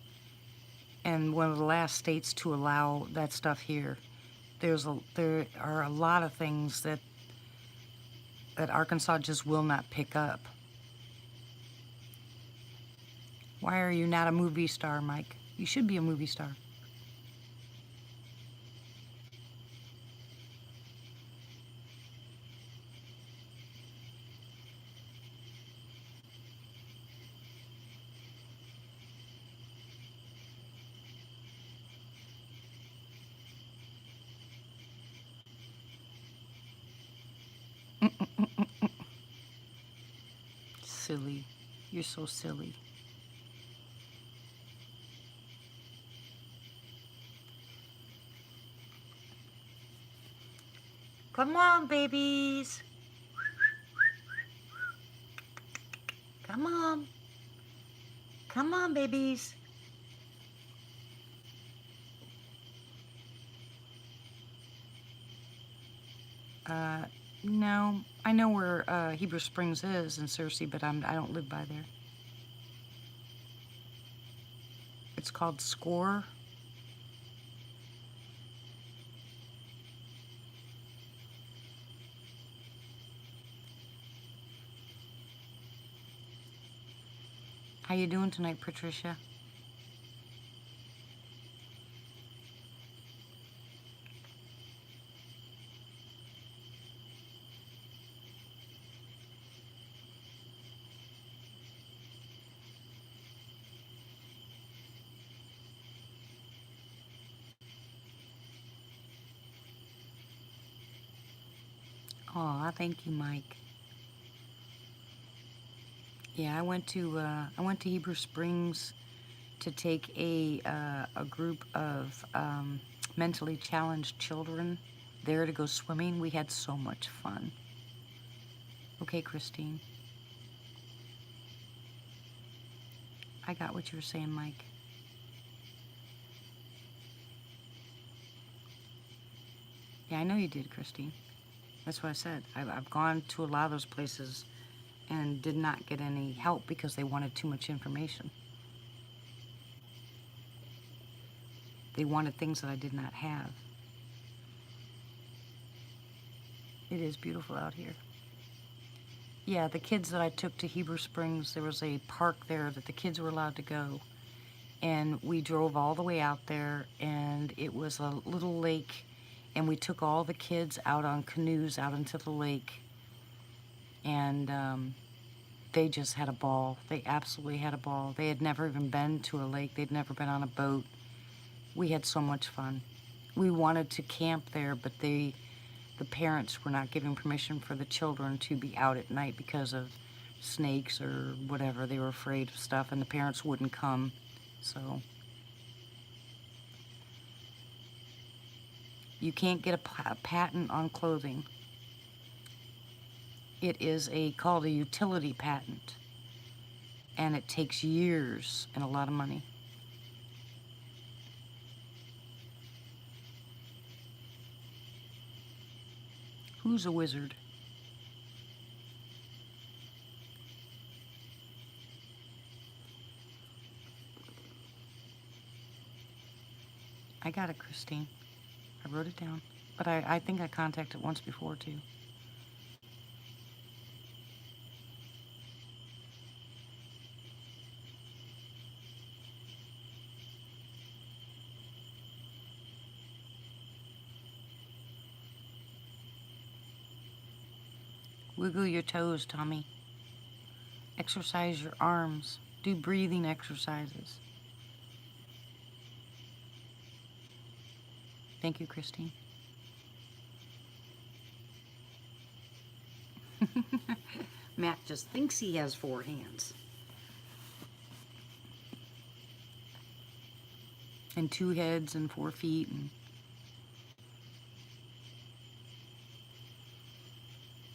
and one of the last states to allow that stuff here. There are a lot of things that Arkansas just will not pick up. Why are you not a movie star, Mike? You should be a movie star. Silly. You're so silly. Come on, babies. Come on. Come on, babies. No. I know where Heber Springs is in Searcy, but I don't live by there. It's called Score. How you doing tonight, Patricia? Aw, thank you, Mike. Yeah, I went to Heber Springs to take a group of mentally challenged children there to go swimming. We had so much fun. Okay, Christine. I got what you were saying, Mike. Yeah, I know you did, Christine. That's what I said. I've gone to a lot of those places and did not get any help because they wanted too much information. They wanted things that I did not have. It is beautiful out here. Yeah, the kids that I took to Heber Springs, there was a park there that the kids were allowed to go. And we drove all the way out there, and it was a little lake, and we took all the kids out on canoes out into the lake. And they just had a ball. They absolutely had a ball. They had never even been to a lake. They'd never been on a boat. We had so much fun. We wanted to camp there, but the parents were not giving permission for the children to be out at night because of snakes or whatever. They were afraid of stuff, and the parents wouldn't come. So you can't get a patent on clothing. It is called a utility patent, and it takes years and a lot of money. Who's a wizard? I got it, Christine. I wrote it down. But I think I contacted once before, too. Wiggle your toes, Tommy. Exercise your arms. Do breathing exercises. Thank you, Christine. Matt just thinks he has 4 hands. And 2 heads and 4 feet. And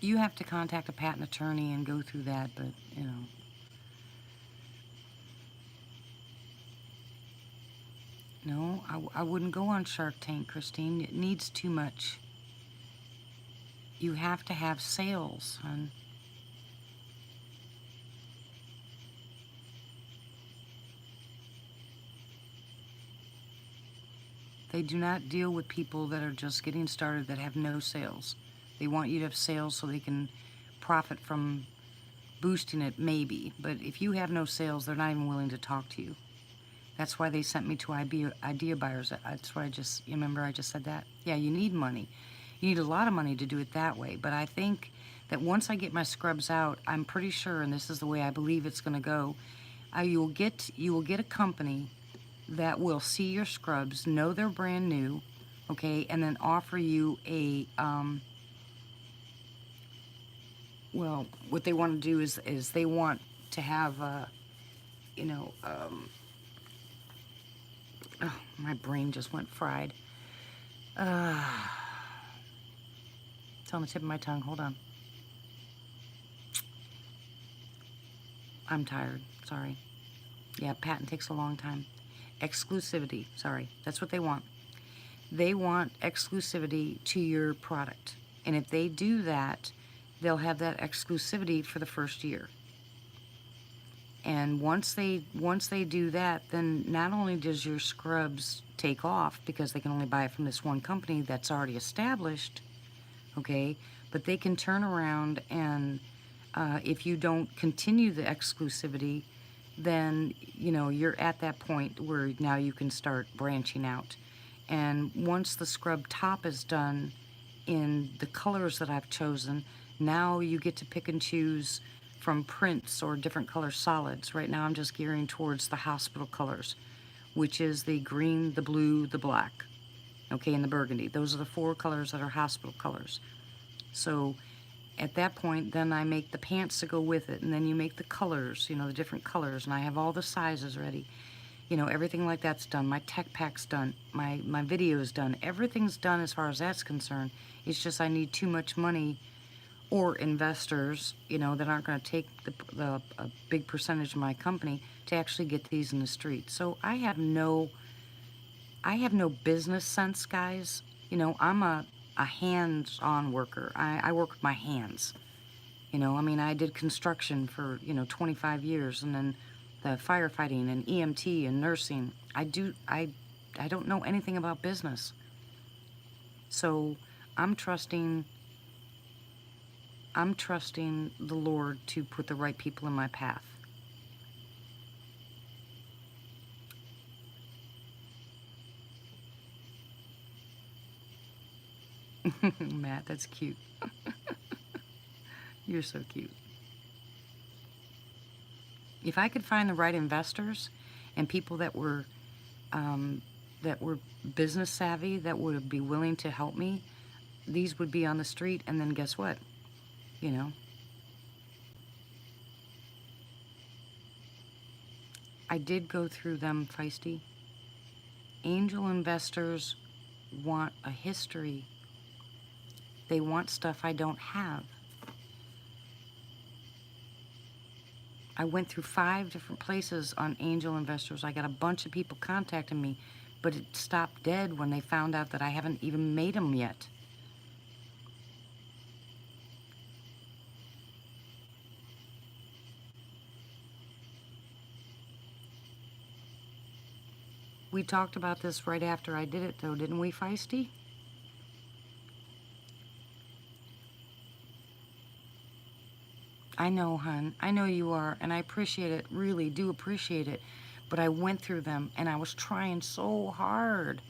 you have to contact a patent attorney and go through that, but, you know. No, I wouldn't go on Shark Tank, Christine. It needs too much. You have to have sales, hon. They do not deal with people that are just getting started that have no sales. They want you to have sales so they can profit from boosting it, maybe. But if you have no sales, they're not even willing to talk to you. That's why they sent me to idea buyers. That's why you remember I just said that? Yeah, you need money. You need a lot of money to do it that way. But I think that once I get my scrubs out, I'm pretty sure, and this is the way I believe it's going to go, you will get a company that will see your scrubs, know they're brand new, okay, and then offer you a, well, what they want to do is they want to have, you know, oh, my brain just went fried. It's on the tip of my tongue. Hold on. I'm tired. Sorry. Yeah, patent takes a long time. Exclusivity. Sorry. That's what they want. They want exclusivity to your product. And if they do that, they'll have that exclusivity for the first year. And once they do that, then not only does your scrubs take off because they can only buy it from this one company that's already established, okay, but they can turn around and if you don't continue the exclusivity, then, you know, you're at that point where now you can start branching out. And once the scrub top is done in the colors that I've chosen, now you get to pick and choose from prints or different color solids. Right now I'm just gearing towards the hospital colors, which is the green, the blue, the black, okay, and the burgundy. Those are the 4 colors that are hospital colors. So at that point, then I make the pants to go with it, and then you make the colors, you know, the different colors, and I have all the sizes ready. You know, everything like that's done. My tech pack's done. My video is done. Everything's done as far as that's concerned. It's just I need too much money or investors, you know, that aren't going to take a big percentage of my company to actually get these in the street. So I have no business sense, guys. You know, I'm a hands-on worker. I work with my hands. You know, I mean, I did construction for, you know, 25 years, and then the firefighting and EMT and nursing. I don't know anything about business. So I'm trusting the Lord to put the right people in my path. Matt, that's cute. You're so cute. If I could find the right investors and people that were business savvy, that would be willing to help me, these would be on the street, and then guess what? You know, I did go through them, Feisty. Angel investors want a history. They want stuff I don't have. I went through 5 different places on angel investors. I got a bunch of people contacting me, but it stopped dead when they found out that I haven't even made them yet. We talked about this right after I did it, though, didn't we, Feisty? I know, hon. I know you are, and I appreciate it, really do appreciate it. But I went through them, and I was trying so hard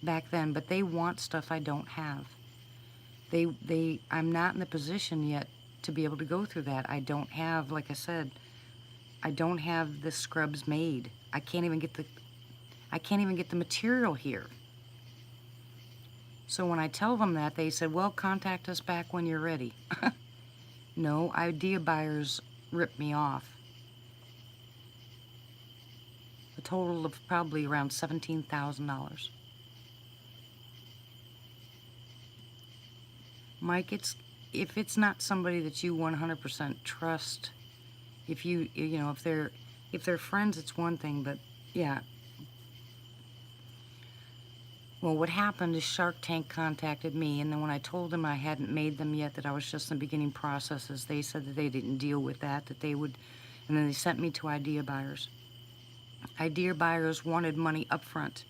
back then, but they want stuff I don't have. I'm not in the position yet to be able to go through that. I don't have, like I said, I don't have the scrubs made. I can't even get the material here. So when I tell them that, they said, well, contact us back when you're ready. No, idea buyers ripped me off. A total of probably around $17,000. Mike, if it's not somebody that you 100% trust, if they're friends, it's one thing, but yeah. Well, what happened is Shark Tank contacted me, and then when I told them I hadn't made them yet, that I was just in the beginning processes, they said that they didn't deal with that they would, and then they sent me to idea buyers. Idea buyers wanted money up front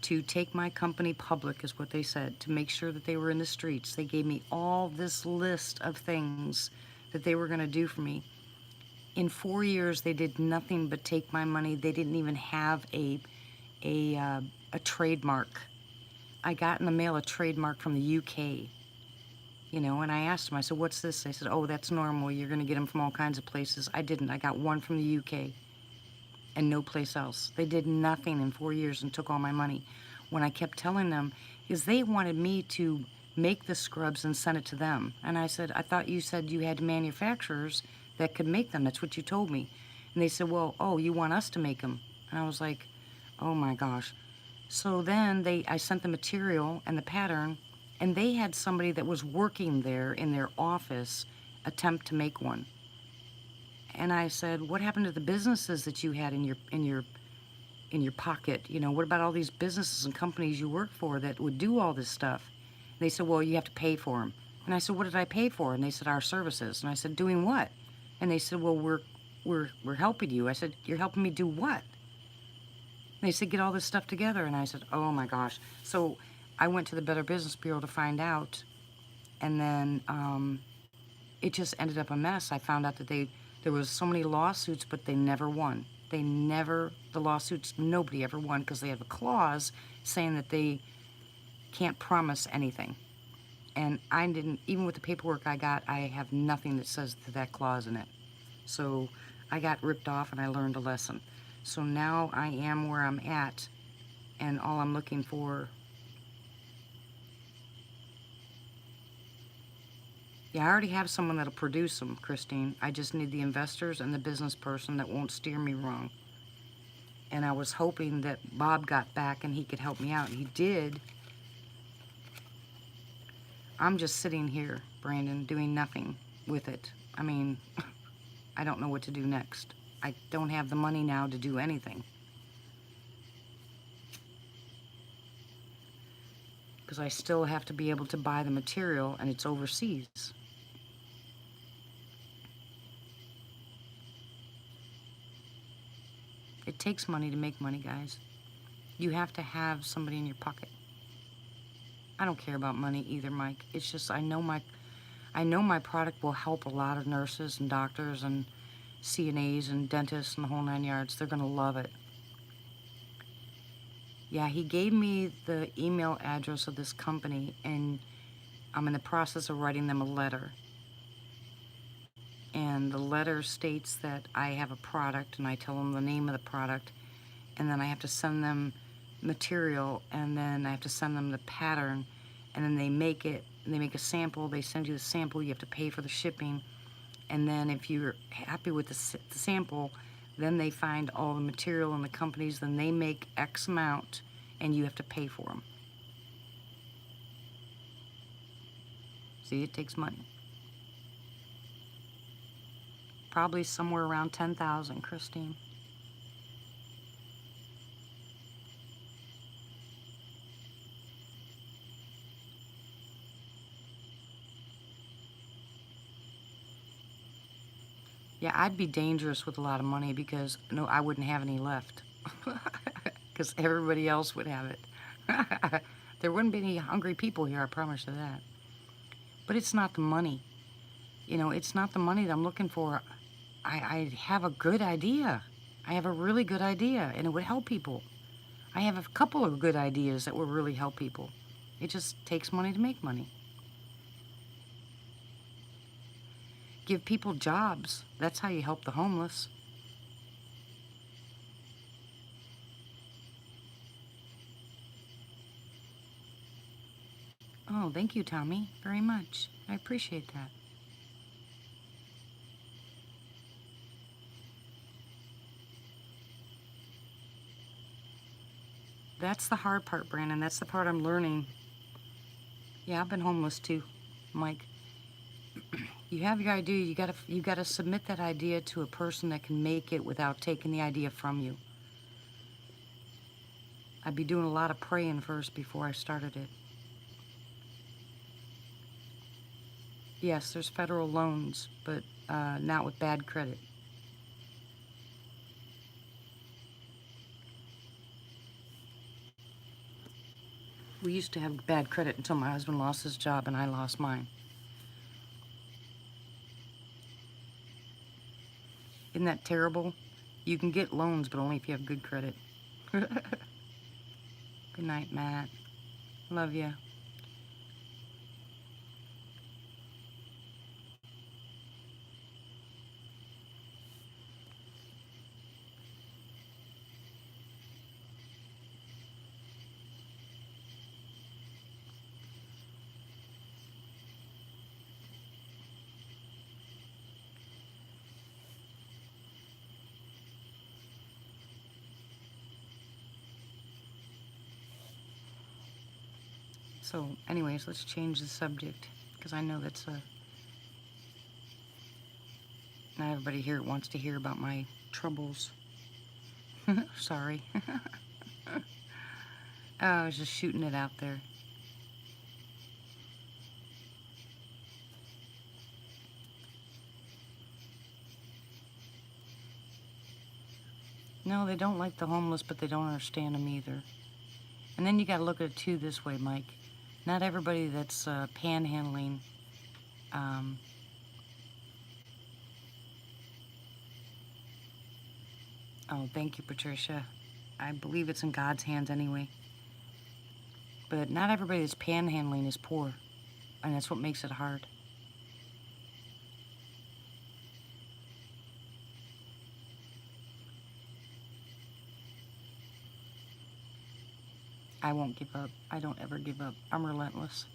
to take my company public, is what they said, to make sure that they were in the streets. They gave me all this list of things that they were going to do for me. In 4 years, they did nothing but take my money. They didn't even have a trademark. I got in the mail a trademark from the UK, and I asked them, I said, what's this? They said, oh, that's normal. You're going to get them from all kinds of places. I didn't. I got one from the UK and no place else. They did nothing in 4 years and took all my money. When I kept telling them, because they wanted me to make the scrubs and send it to them. And I said, I thought you said you had manufacturers that could make them. That's what you told me. And they said, well, oh, you want us to make them? And I was like, oh my gosh. So then I sent the material and the pattern, and they had somebody that was working there in their office attempt to make one. And I said, what happened to the businesses that you had in your pocket? What about all these businesses and companies you work for that would do all this stuff? And they said, well, you have to pay for them. And I said, what did I pay for? And they said, our services. And I said, doing what? And they said, well, we're helping you. I said, you're helping me do what? And they said, get all this stuff together. And I said, oh my gosh. So I went to the Better Business Bureau to find out. And then it just ended up a mess. I found out that there was so many lawsuits, but they never won. The lawsuits, nobody ever won, because they have a clause saying that they can't promise anything. And I didn't, even with the paperwork I got, I have nothing that says that clause in it. So I got ripped off and I learned a lesson. So now I am where I'm at, and all I'm looking for, yeah, I already have someone that'll produce them, Christine. I just need the investors and the business person that won't steer me wrong. And I was hoping that Bob got back and he could help me out. He did. I'm just sitting here, Brandon, doing nothing with it. I mean, I don't know what to do next. I don't have the money now to do anything. Because I still have to be able to buy the material, and it's overseas. It takes money to make money, guys. You have to have somebody in your pocket. I don't care about money either, Mike. It's just I know my product will help a lot of nurses and doctors and CNAs and dentists and the whole 9 yards. They're gonna love it. Yeah, he gave me the email address of this company, and I'm in the process of writing them a letter. And the letter states that I have a product, and I tell them the name of the product, and then I have to send them material, and then I have to send them the pattern, and then they make it, and they make a sample. They send you the sample. You have to pay for the shipping, and then if you're happy with the sample, then they find all the material in the companies, then they make X amount, and you have to pay for them. See, it takes money. Probably somewhere around 10,000, Christine. Yeah, I'd be dangerous with a lot of money because no, I wouldn't have any left. Because everybody else would have it. There wouldn't be any hungry people here, I promise you that. But it's not the money. It's not the money that I'm looking for. I have a good idea. I have a really good idea, and it would help people. I have a couple of good ideas that will really help people. It just takes money to make money. Give people jobs. That's how you help the homeless. Oh, thank you, Tommy, very much. I appreciate that. That's the hard part, Brandon. That's the part I'm learning. Yeah, I've been homeless too, Mike. You have your idea. You gotta submit that idea to a person that can make it without taking the idea from you. I'd be doing a lot of praying first before I started it. Yes, there's federal loans, but not with bad credit. We used to have bad credit until my husband lost his job and I lost mine. Isn't that terrible? You can get loans, but only if you have good credit. Good night, Matt. Love ya. So, anyways, let's change the subject because I know that's not everybody here wants to hear about my troubles. Sorry. Oh, I was just shooting it out there. No, they don't like the homeless, but they don't understand them either. And then you got to look at it too this way, Mike. Not everybody that's panhandling. Oh, thank you, Patricia. I believe it's in God's hands anyway. But not everybody that's panhandling is poor, and that's what makes it hard. I won't give up. I don't ever give up. I'm relentless.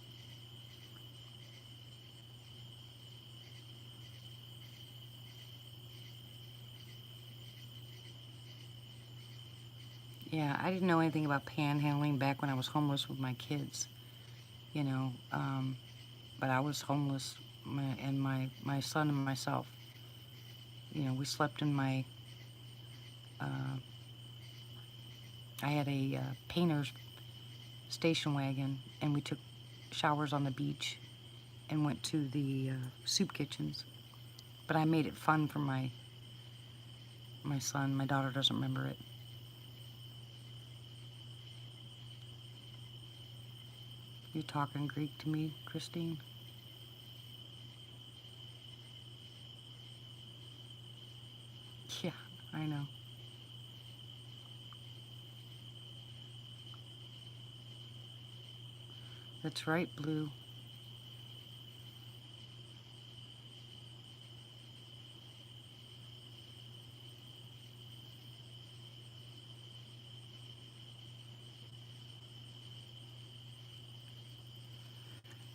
Yeah, I didn't know anything about panhandling back when I was homeless with my kids, you know. But I was homeless, and my son and myself. You know, we slept in my. I had a painter's station wagon, and we took showers on the beach, and went to the soup kitchens. But I made it fun for my son. My daughter doesn't remember it. You talking Greek to me, Christine? Yeah, I know. That's right, Blue.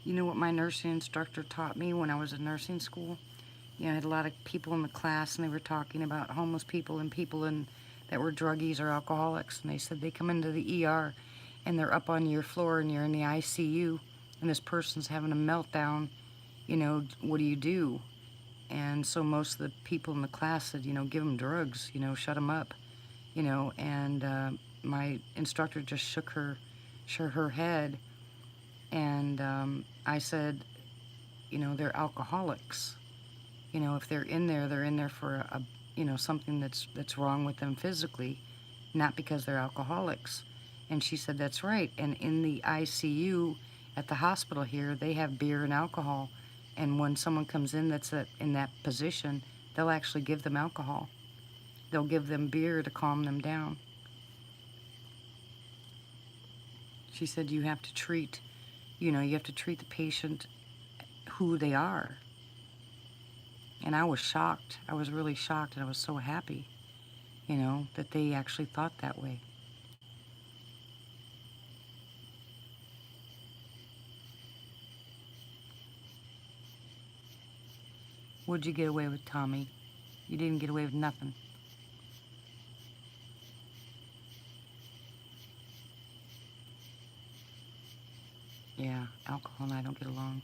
You know what my nursing instructor taught me when I was in nursing school? You know, I had a lot of people in the class, and they were talking about homeless people and people that were druggies or alcoholics. And they said they come into the ER, and they're up on your floor, and you're in the ICU, and this person's having a meltdown. You know, what do you do? And so most of the people in the class said, you know, give them drugs, you know, shut them up, you know. And my instructor just shook her head, and I said, you know, they're alcoholics. You know, if they're in there for you know, something that's wrong with them physically, not because they're alcoholics. And she said, that's right. And in the ICU at the hospital here, they have beer and alcohol. And when someone comes in that's in that position, they'll actually give them alcohol. They'll give them beer to calm them down. She said, you have to treat, you know, you have to treat the patient who they are. And I was shocked. I was really shocked, and I was so happy, you know, that they actually thought that way. What'd you get away with, Tommy? You didn't get away with nothing. Yeah, alcohol and I don't get along.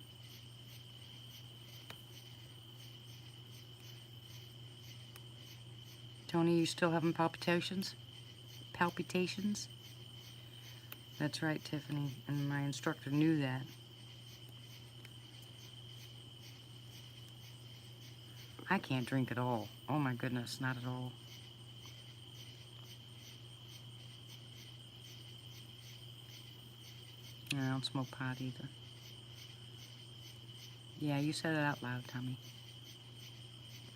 Tony, you still having palpitations? Palpitations? That's right, Tiffany, and my instructor knew that. I can't drink at all. Oh my goodness, not at all. I don't smoke pot either. Yeah, you said it out loud, Tommy.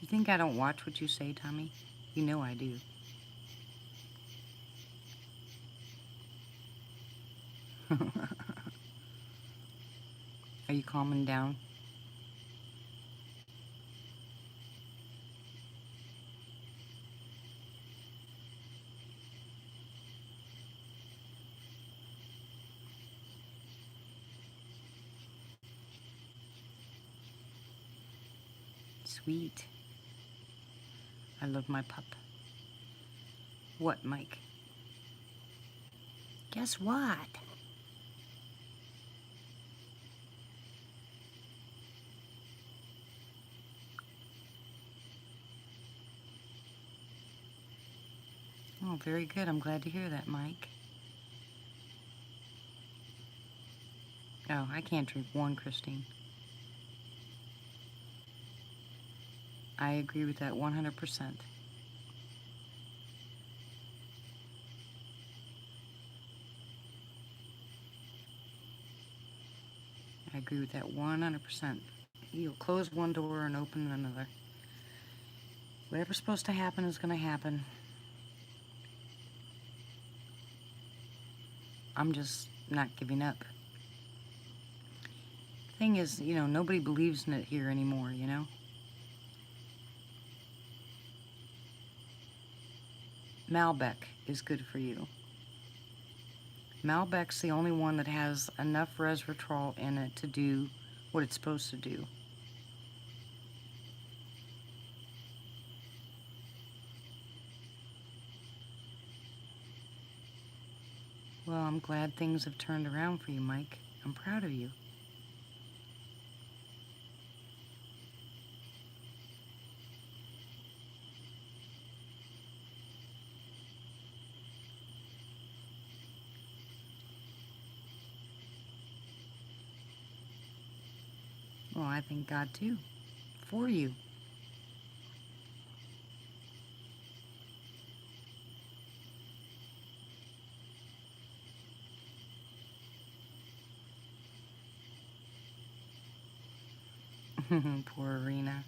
You think I don't watch what you say, Tommy? You know I do. Are you calming down? Sweet. I love my pup. What, Mike? Guess what? Oh, very good. I'm glad to hear that, Mike. Oh, I can't drink one, Christine. I agree with that 100%. I agree with that 100%. You'll close one door and open another. Whatever's supposed to happen is going to happen. I'm just not giving up. Thing is, you know, nobody believes in it here anymore, you know? Malbec is good for you. Malbec's the only one that has enough resveratrol in it to do what it's supposed to do. Well, I'm glad things have turned around for you, Mike. I'm proud of you. Well, I thank God too, for you. Poor Arena.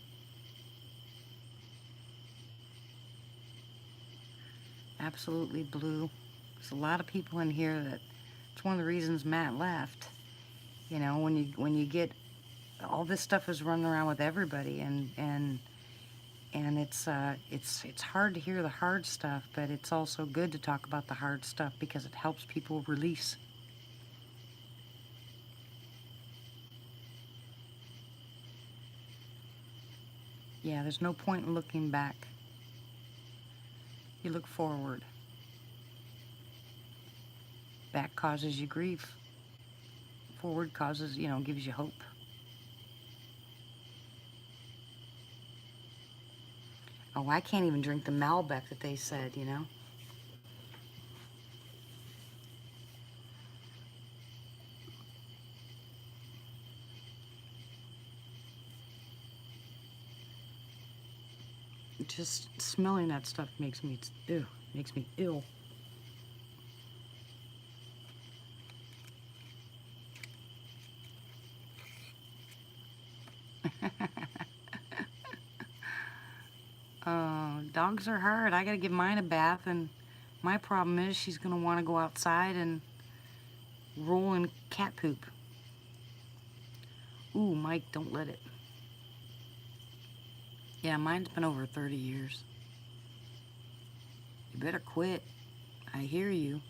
Absolutely blue. There's a lot of people in here that it's one of the reasons Matt left. You know, when you get all this stuff is running around with everybody, and it's hard to hear the hard stuff, but it's also good to talk about the hard stuff because it helps people release. Yeah, there's no point in looking back. You look forward. Back causes you grief. Forward causes, you know, gives you hope. Oh, I can't even drink the Malbec that they said, you know. Just smelling that stuff makes me ill. Dogs are hard. I gotta give mine a bath, and my problem is she's gonna want to go outside and roll in cat poop. Ooh, Mike, don't let it. Yeah, mine's been over 30 years. You better quit. I hear you.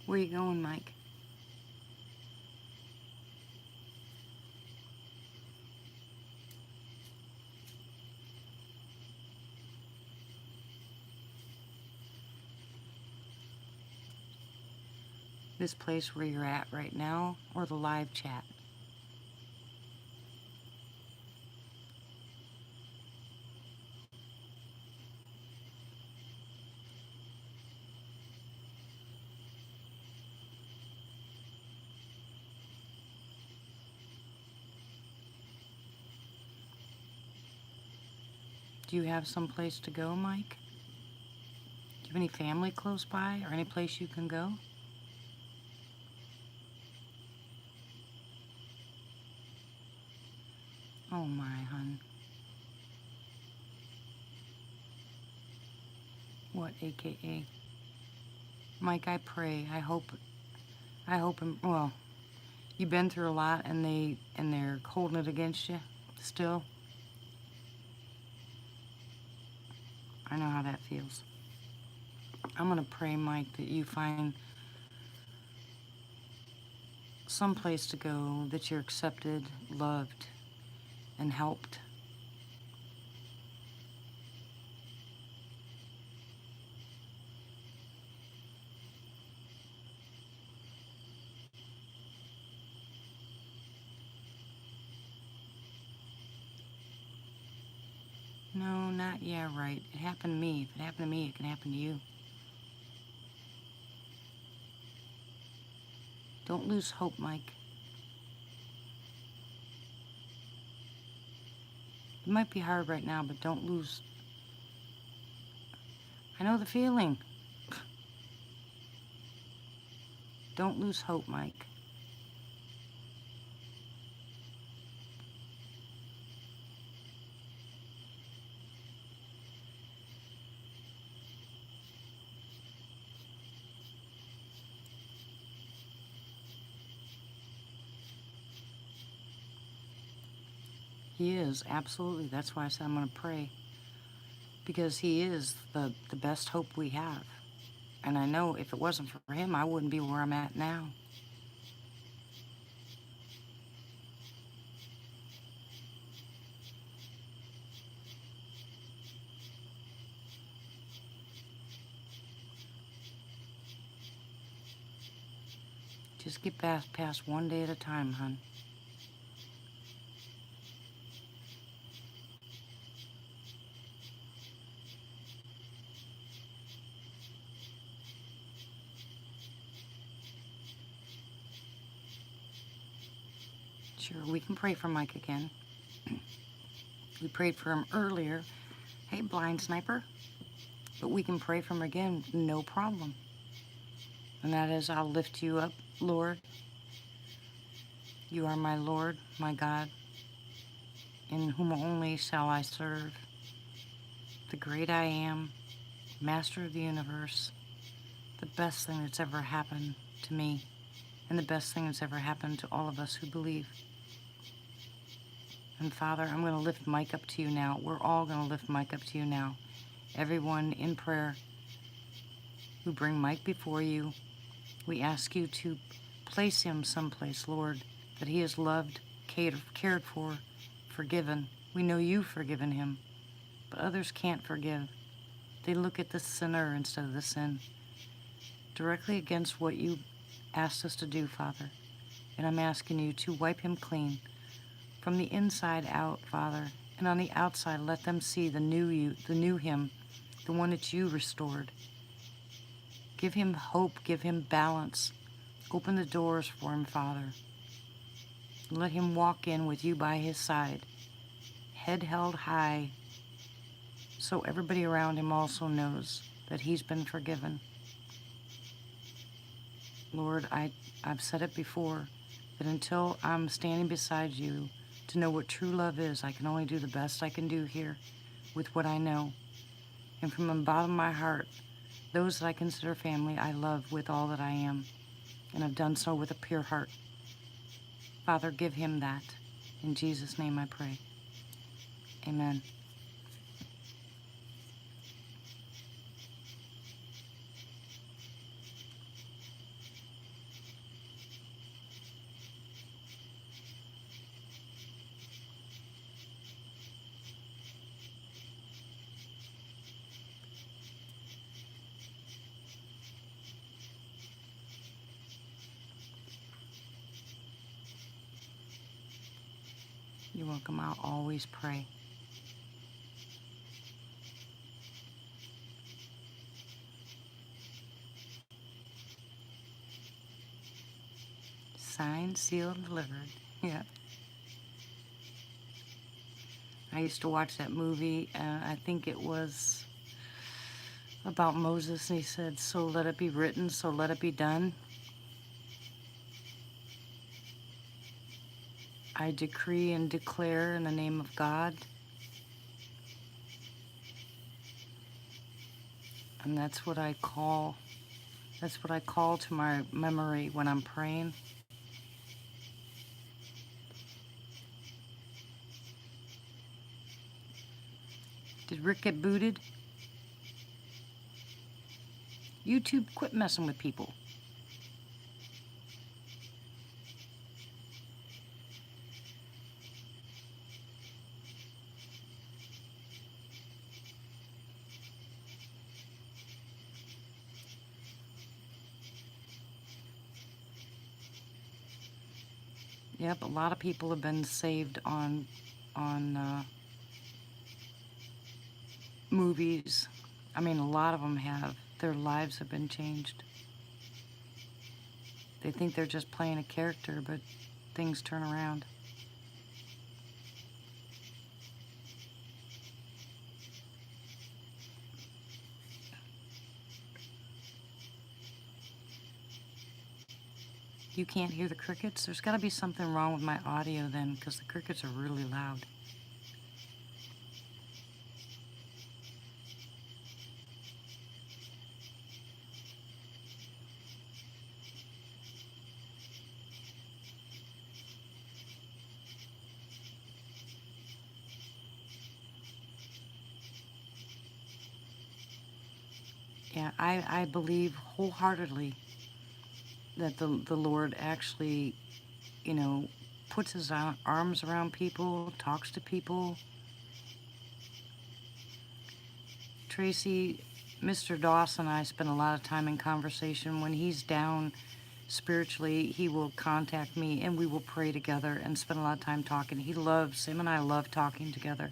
Where you going, Mike? This place where you're at right now, or the live chat? Do you have some place to go, Mike? Do you have any family close by, or any place you can go? Oh my, hun. What, AKA? Mike, I pray. I hope, well, you've been through a lot, and they're holding it against you still. I know how that feels. I'm gonna pray, Mike, that you find some place to go, that you're accepted, loved, and helped. No, not yeah, right. It happened to me. If it happened to me, it can happen to you. Don't lose hope, Mike. It might be hard right now, but don't lose. I know the feeling. Don't lose hope, Mike. He is, absolutely. That's why I said I'm going to pray. Because he is the best hope we have. And I know if it wasn't for him, I wouldn't be where I'm at now. Just get past one day at a time, hun. Sure, we can pray for Mike again. We prayed for him earlier. Hey, blind sniper. But we can pray for him again, no problem. And that is, I'll lift you up, Lord. You are my Lord, my God, in whom only shall I serve. The great I am, master of the universe, the best thing that's ever happened to me, and the best thing that's ever happened to all of us who believe. And Father, I'm going to lift Mike up to you now. We're all going to lift Mike up to you now. Everyone in prayer who bring Mike before you, we ask you to place him someplace, Lord, that he is loved, cared for, forgiven. We know you've forgiven him, but others can't forgive. They look at the sinner instead of the sin, directly against what you asked us to do, Father. And I'm asking you to wipe him clean from the inside out, Father, and on the outside, let them see the new you, the new him, the one that you restored. Give him hope, give him balance. Open the doors for him, Father. Let him walk in with you by his side, head held high, so everybody around him also knows that he's been forgiven. Lord, I've said it before, that until I'm standing beside you to know what true love is, I can only do the best I can do here with what I know. And from the bottom of my heart, those that I consider family, I love with all that I am. And I've done so with a pure heart. Father, give him that. In Jesus' name I pray. Amen. You're welcome. I'll always pray. Signed, sealed, delivered. Yeah. I used to watch that movie. I think it was about Moses, and he said, "So let it be written, so let it be done. I decree and declare in the name of God." And that's what I call to my memory when I'm praying. Did Rick get booted? YouTube, quit messing with people. Yep, a lot of people have been saved on movies. I mean, a lot of them have. Their lives have been changed. They think they're just playing a character, but things turn around. You can't hear the crickets? There's got to be something wrong with my audio then, because the crickets are really loud. Yeah, I believe wholeheartedly that the Lord actually, you know, puts his arms around people, talks to people. Tracy, Mr. Dawson and I spend a lot of time in conversation. When he's down spiritually, he will contact me and we will pray together and spend a lot of time talking. Him and I love talking together.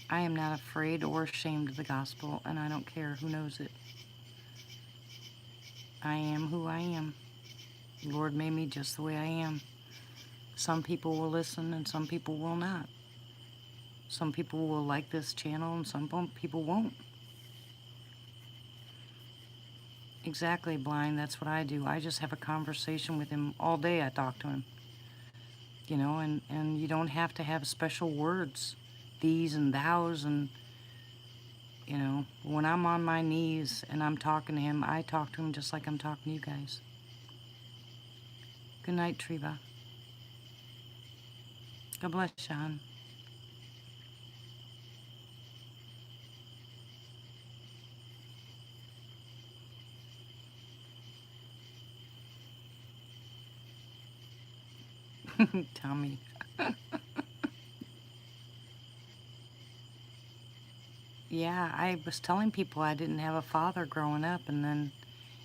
I am not afraid or ashamed of the gospel, and I don't care who knows it. I am who I am. The Lord made me just the way I am. Some people will listen and some people will not. Some people will like this channel and some people won't. Exactly, Blind. That's what I do. I just have a conversation with him all day. I talk to him. You know, and you don't have to have special words, these and thous, and, you know, when I'm on my knees and I'm talking to him, I talk to him just like I'm talking to you guys. Good night, Treva. God bless, Sean. Tommy. Yeah, I was telling people I didn't have a father growing up, and then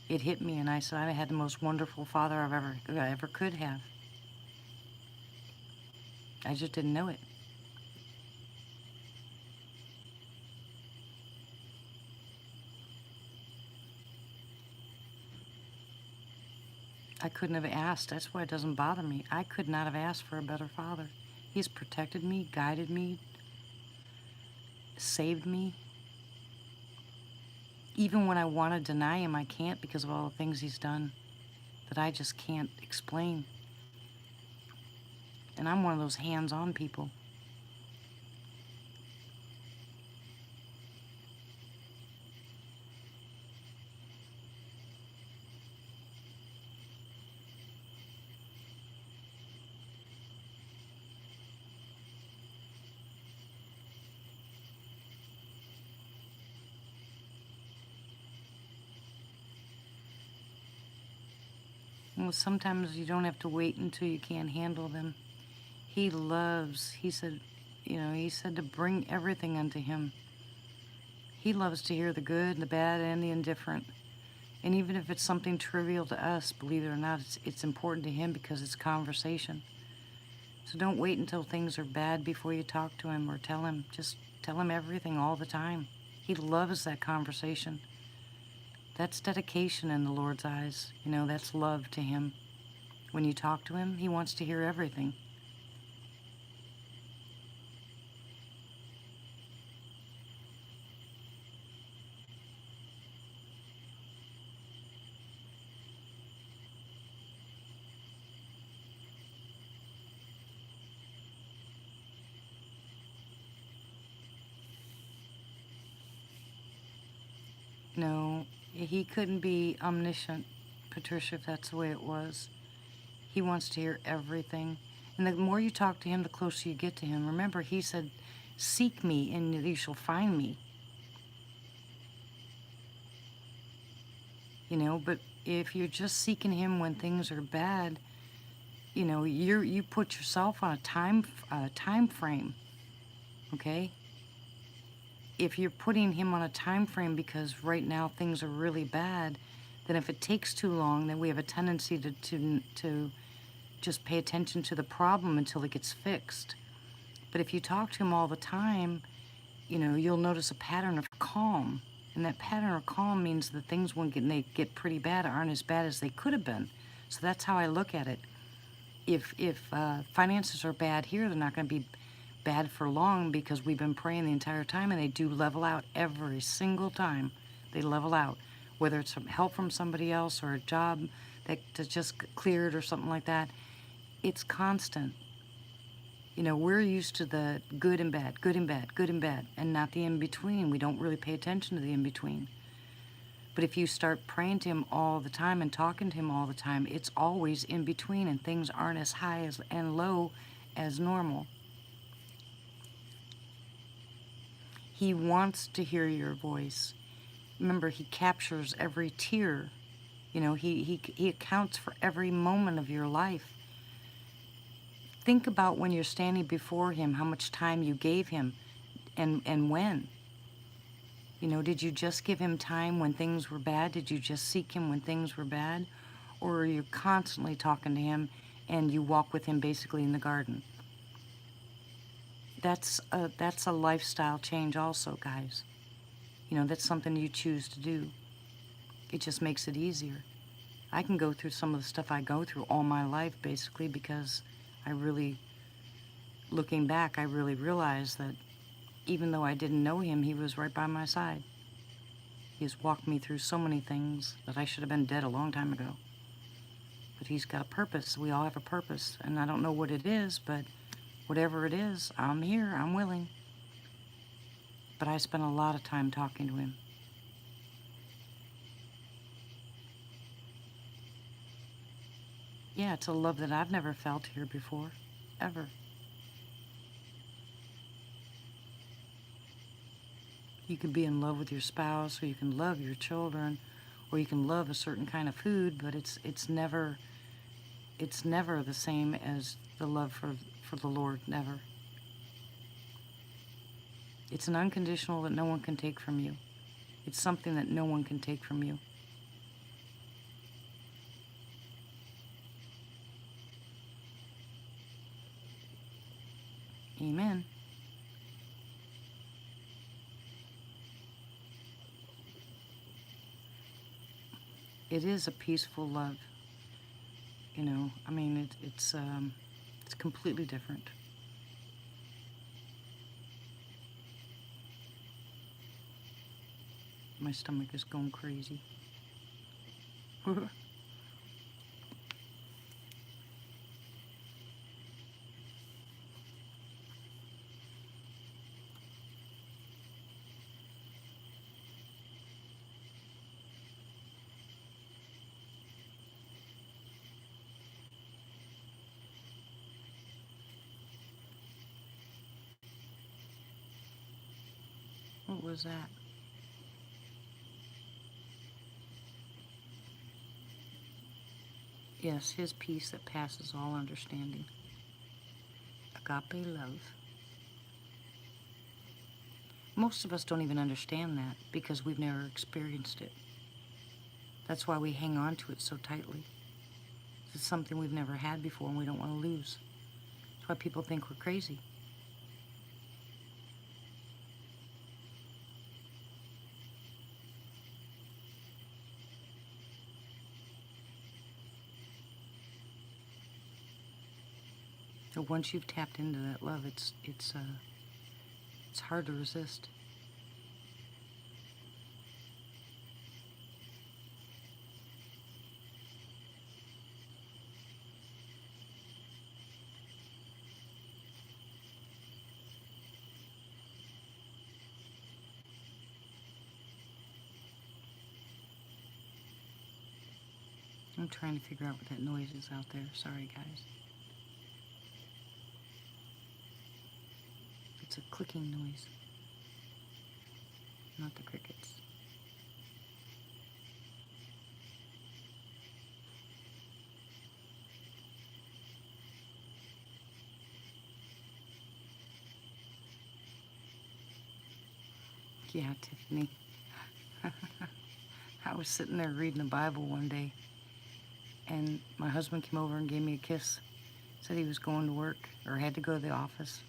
it hit me, and I said I had the most wonderful father I ever could have. I just didn't know it. I couldn't have asked. That's why it doesn't bother me. I could not have asked for a better father. He's protected me, guided me, saved me. Even when I want to deny him, I can't because of all the things he's done that I just can't explain. And I'm one of those hands-on people. Well, sometimes you don't have to wait until you can't handle them. He loves, he said, he said to bring everything unto him. He loves to hear the good, the bad, and the indifferent. And even if it's something trivial to us, believe it or not, it's important to him because it's conversation. So don't wait until things are bad before you talk to him or tell him. Just tell him everything all the time. He loves that conversation. That's dedication in the Lord's eyes. That's love to him. When you talk to him, he wants to hear everything. No, he couldn't be omniscient, Patricia, if that's the way it was. He wants to hear everything. And the more you talk to him, the closer you get to him. Remember, he said, seek me and you shall find me. But if you're just seeking him when things are bad, you put yourself on a time frame, okay? If you're putting him on a time frame because right now things are really bad, then if it takes too long, then we have a tendency to just pay attention to the problem until it gets fixed. But if you talk to him all the time, you'll notice a pattern of calm. And that pattern of calm means that things, when they get pretty bad, aren't as bad as they could have been. So that's how I look at it. If finances are bad here, they're not going to be bad for long because we've been praying the entire time, and they do level out every single time. They level out, whether it's some help from somebody else or a job that's just cleared or something like that. It's constant. We're used to the good and bad, good and bad, good and bad, and not the in-between. We don't really pay attention to the in-between. But if you start praying to him all the time and talking to him all the time, it's always in between, and things aren't as high and low as normal. He wants to hear your voice. Remember, he captures every tear. He accounts for every moment of your life. Think about when you're standing before him, how much time you gave him and when. Did you just give him time when things were bad? Did you just seek him when things were bad? Or are you constantly talking to him and you walk with him basically in the garden? That's a lifestyle change also, guys. That's something you choose to do. It just makes it easier. I can go through some of the stuff I go through all my life basically because looking back, I really realized that even though I didn't know him, he was right by my side. He has walked me through so many things that I should have been dead a long time ago. But he's got a purpose. We all have a purpose. And I don't know what it is, but whatever it is, I'm here. I'm willing. But I spent a lot of time talking to him. Yeah, it's a love that I've never felt here before, ever. You can be in love with your spouse, or you can love your children, or you can love a certain kind of food, but it's never the same as the love for the Lord, never. It's an unconditional that no one can take from you. It's something that no one can take from you. Amen. It is a peaceful love. I mean, it's completely different. My stomach is going crazy. What was that? Yes, his peace that passes all understanding. Agape love. Most of us don't even understand that because we've never experienced it. That's why we hang on to it so tightly. It's something we've never had before and we don't want to lose. That's why people think we're crazy. But once you've tapped into that love, it's hard to resist. I'm trying to figure out what that noise is out there. Sorry, guys. It's a clicking noise, not the crickets. Yeah, Tiffany. I was sitting there reading the Bible one day, and my husband came over and gave me a kiss. Said he was going to work, or had to go to the office.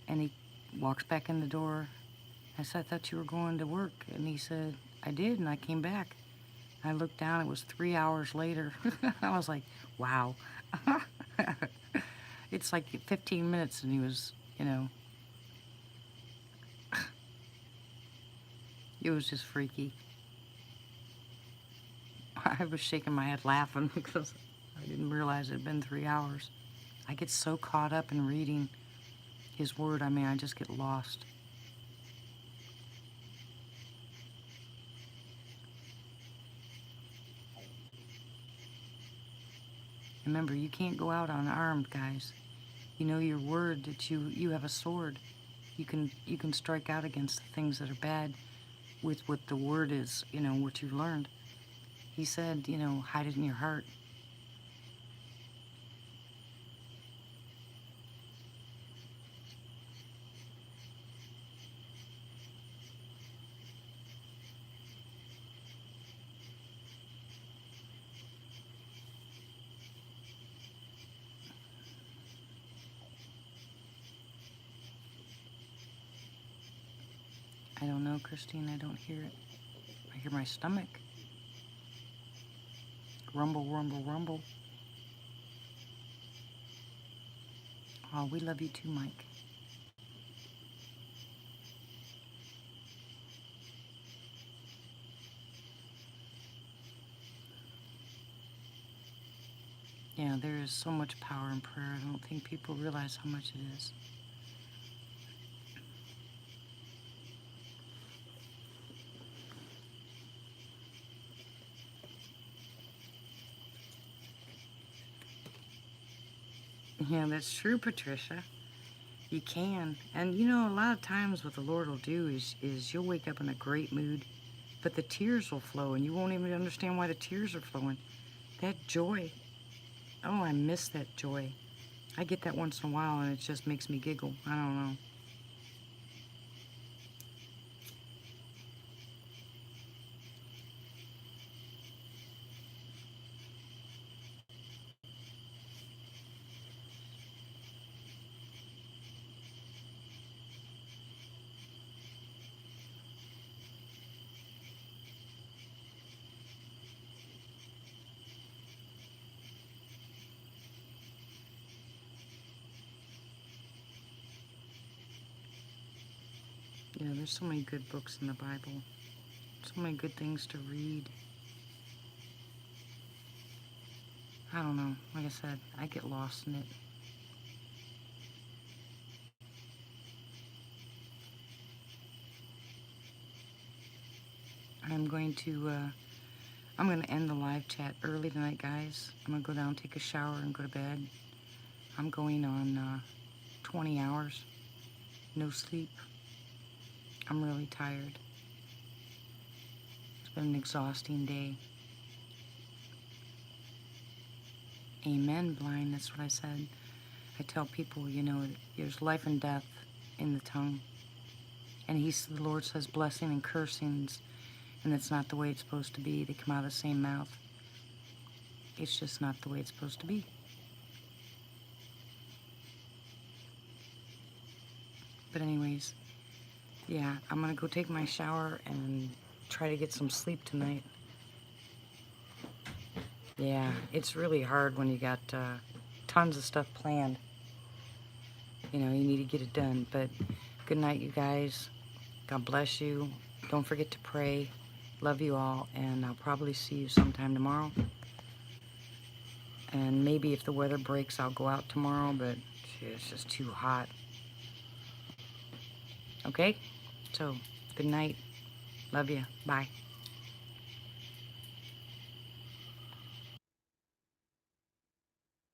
And he walks back in the door. I said, I thought you were going to work. And he said, I did, and I came back. I looked down, it was 3 hours later. I was like, wow. It's like 15 minutes, and he was, it was just freaky. I was shaking my head laughing because I didn't realize it had been 3 hours. I get so caught up in reading his word, I just get lost. Remember, you can't go out unarmed, guys. You know your word that you have a sword. You can strike out against the things that are bad with what the word is, what you've learned. He said, hide it in your heart. I don't know, Christine, I don't hear it. I hear my stomach. Rumble, rumble, rumble. Oh, we love you too, Mike. Yeah, there is so much power in prayer. I don't think people realize how much it is. Yeah, that's true, Patricia. You can. And a lot of times what the Lord will do is you'll wake up in a great mood, but the tears will flow and you won't even understand why the tears are flowing. That joy. Oh, I miss that joy. I get that once in a while and it just makes me giggle. I don't know. Yeah, there's so many good books in the Bible. So many good things to read. I don't know. Like I said, I get lost in it. I'm going to end the live chat early tonight, guys. I'm going to go down, take a shower, and go to bed. I'm going on 20 hours. No sleep. I'm really tired. It's been an exhausting day. Amen, blind. That's what I said. I tell people, you know, there's life and death in the tongue. And the Lord says blessing and cursings, and that's not the way it's supposed to be. They come out of the same mouth. It's just not the way it's supposed to be. But anyways, yeah, I'm gonna go take my shower and try to get some sleep tonight. Yeah, it's really hard when you got tons of stuff planned. You know, you need to get it done. But good night, you guys. God bless you. Don't forget to pray. Love you all, and I'll probably see you sometime tomorrow. And maybe if the weather breaks, I'll go out tomorrow, but gee, it's just too hot. Okay? So, good night. Love you. Bye.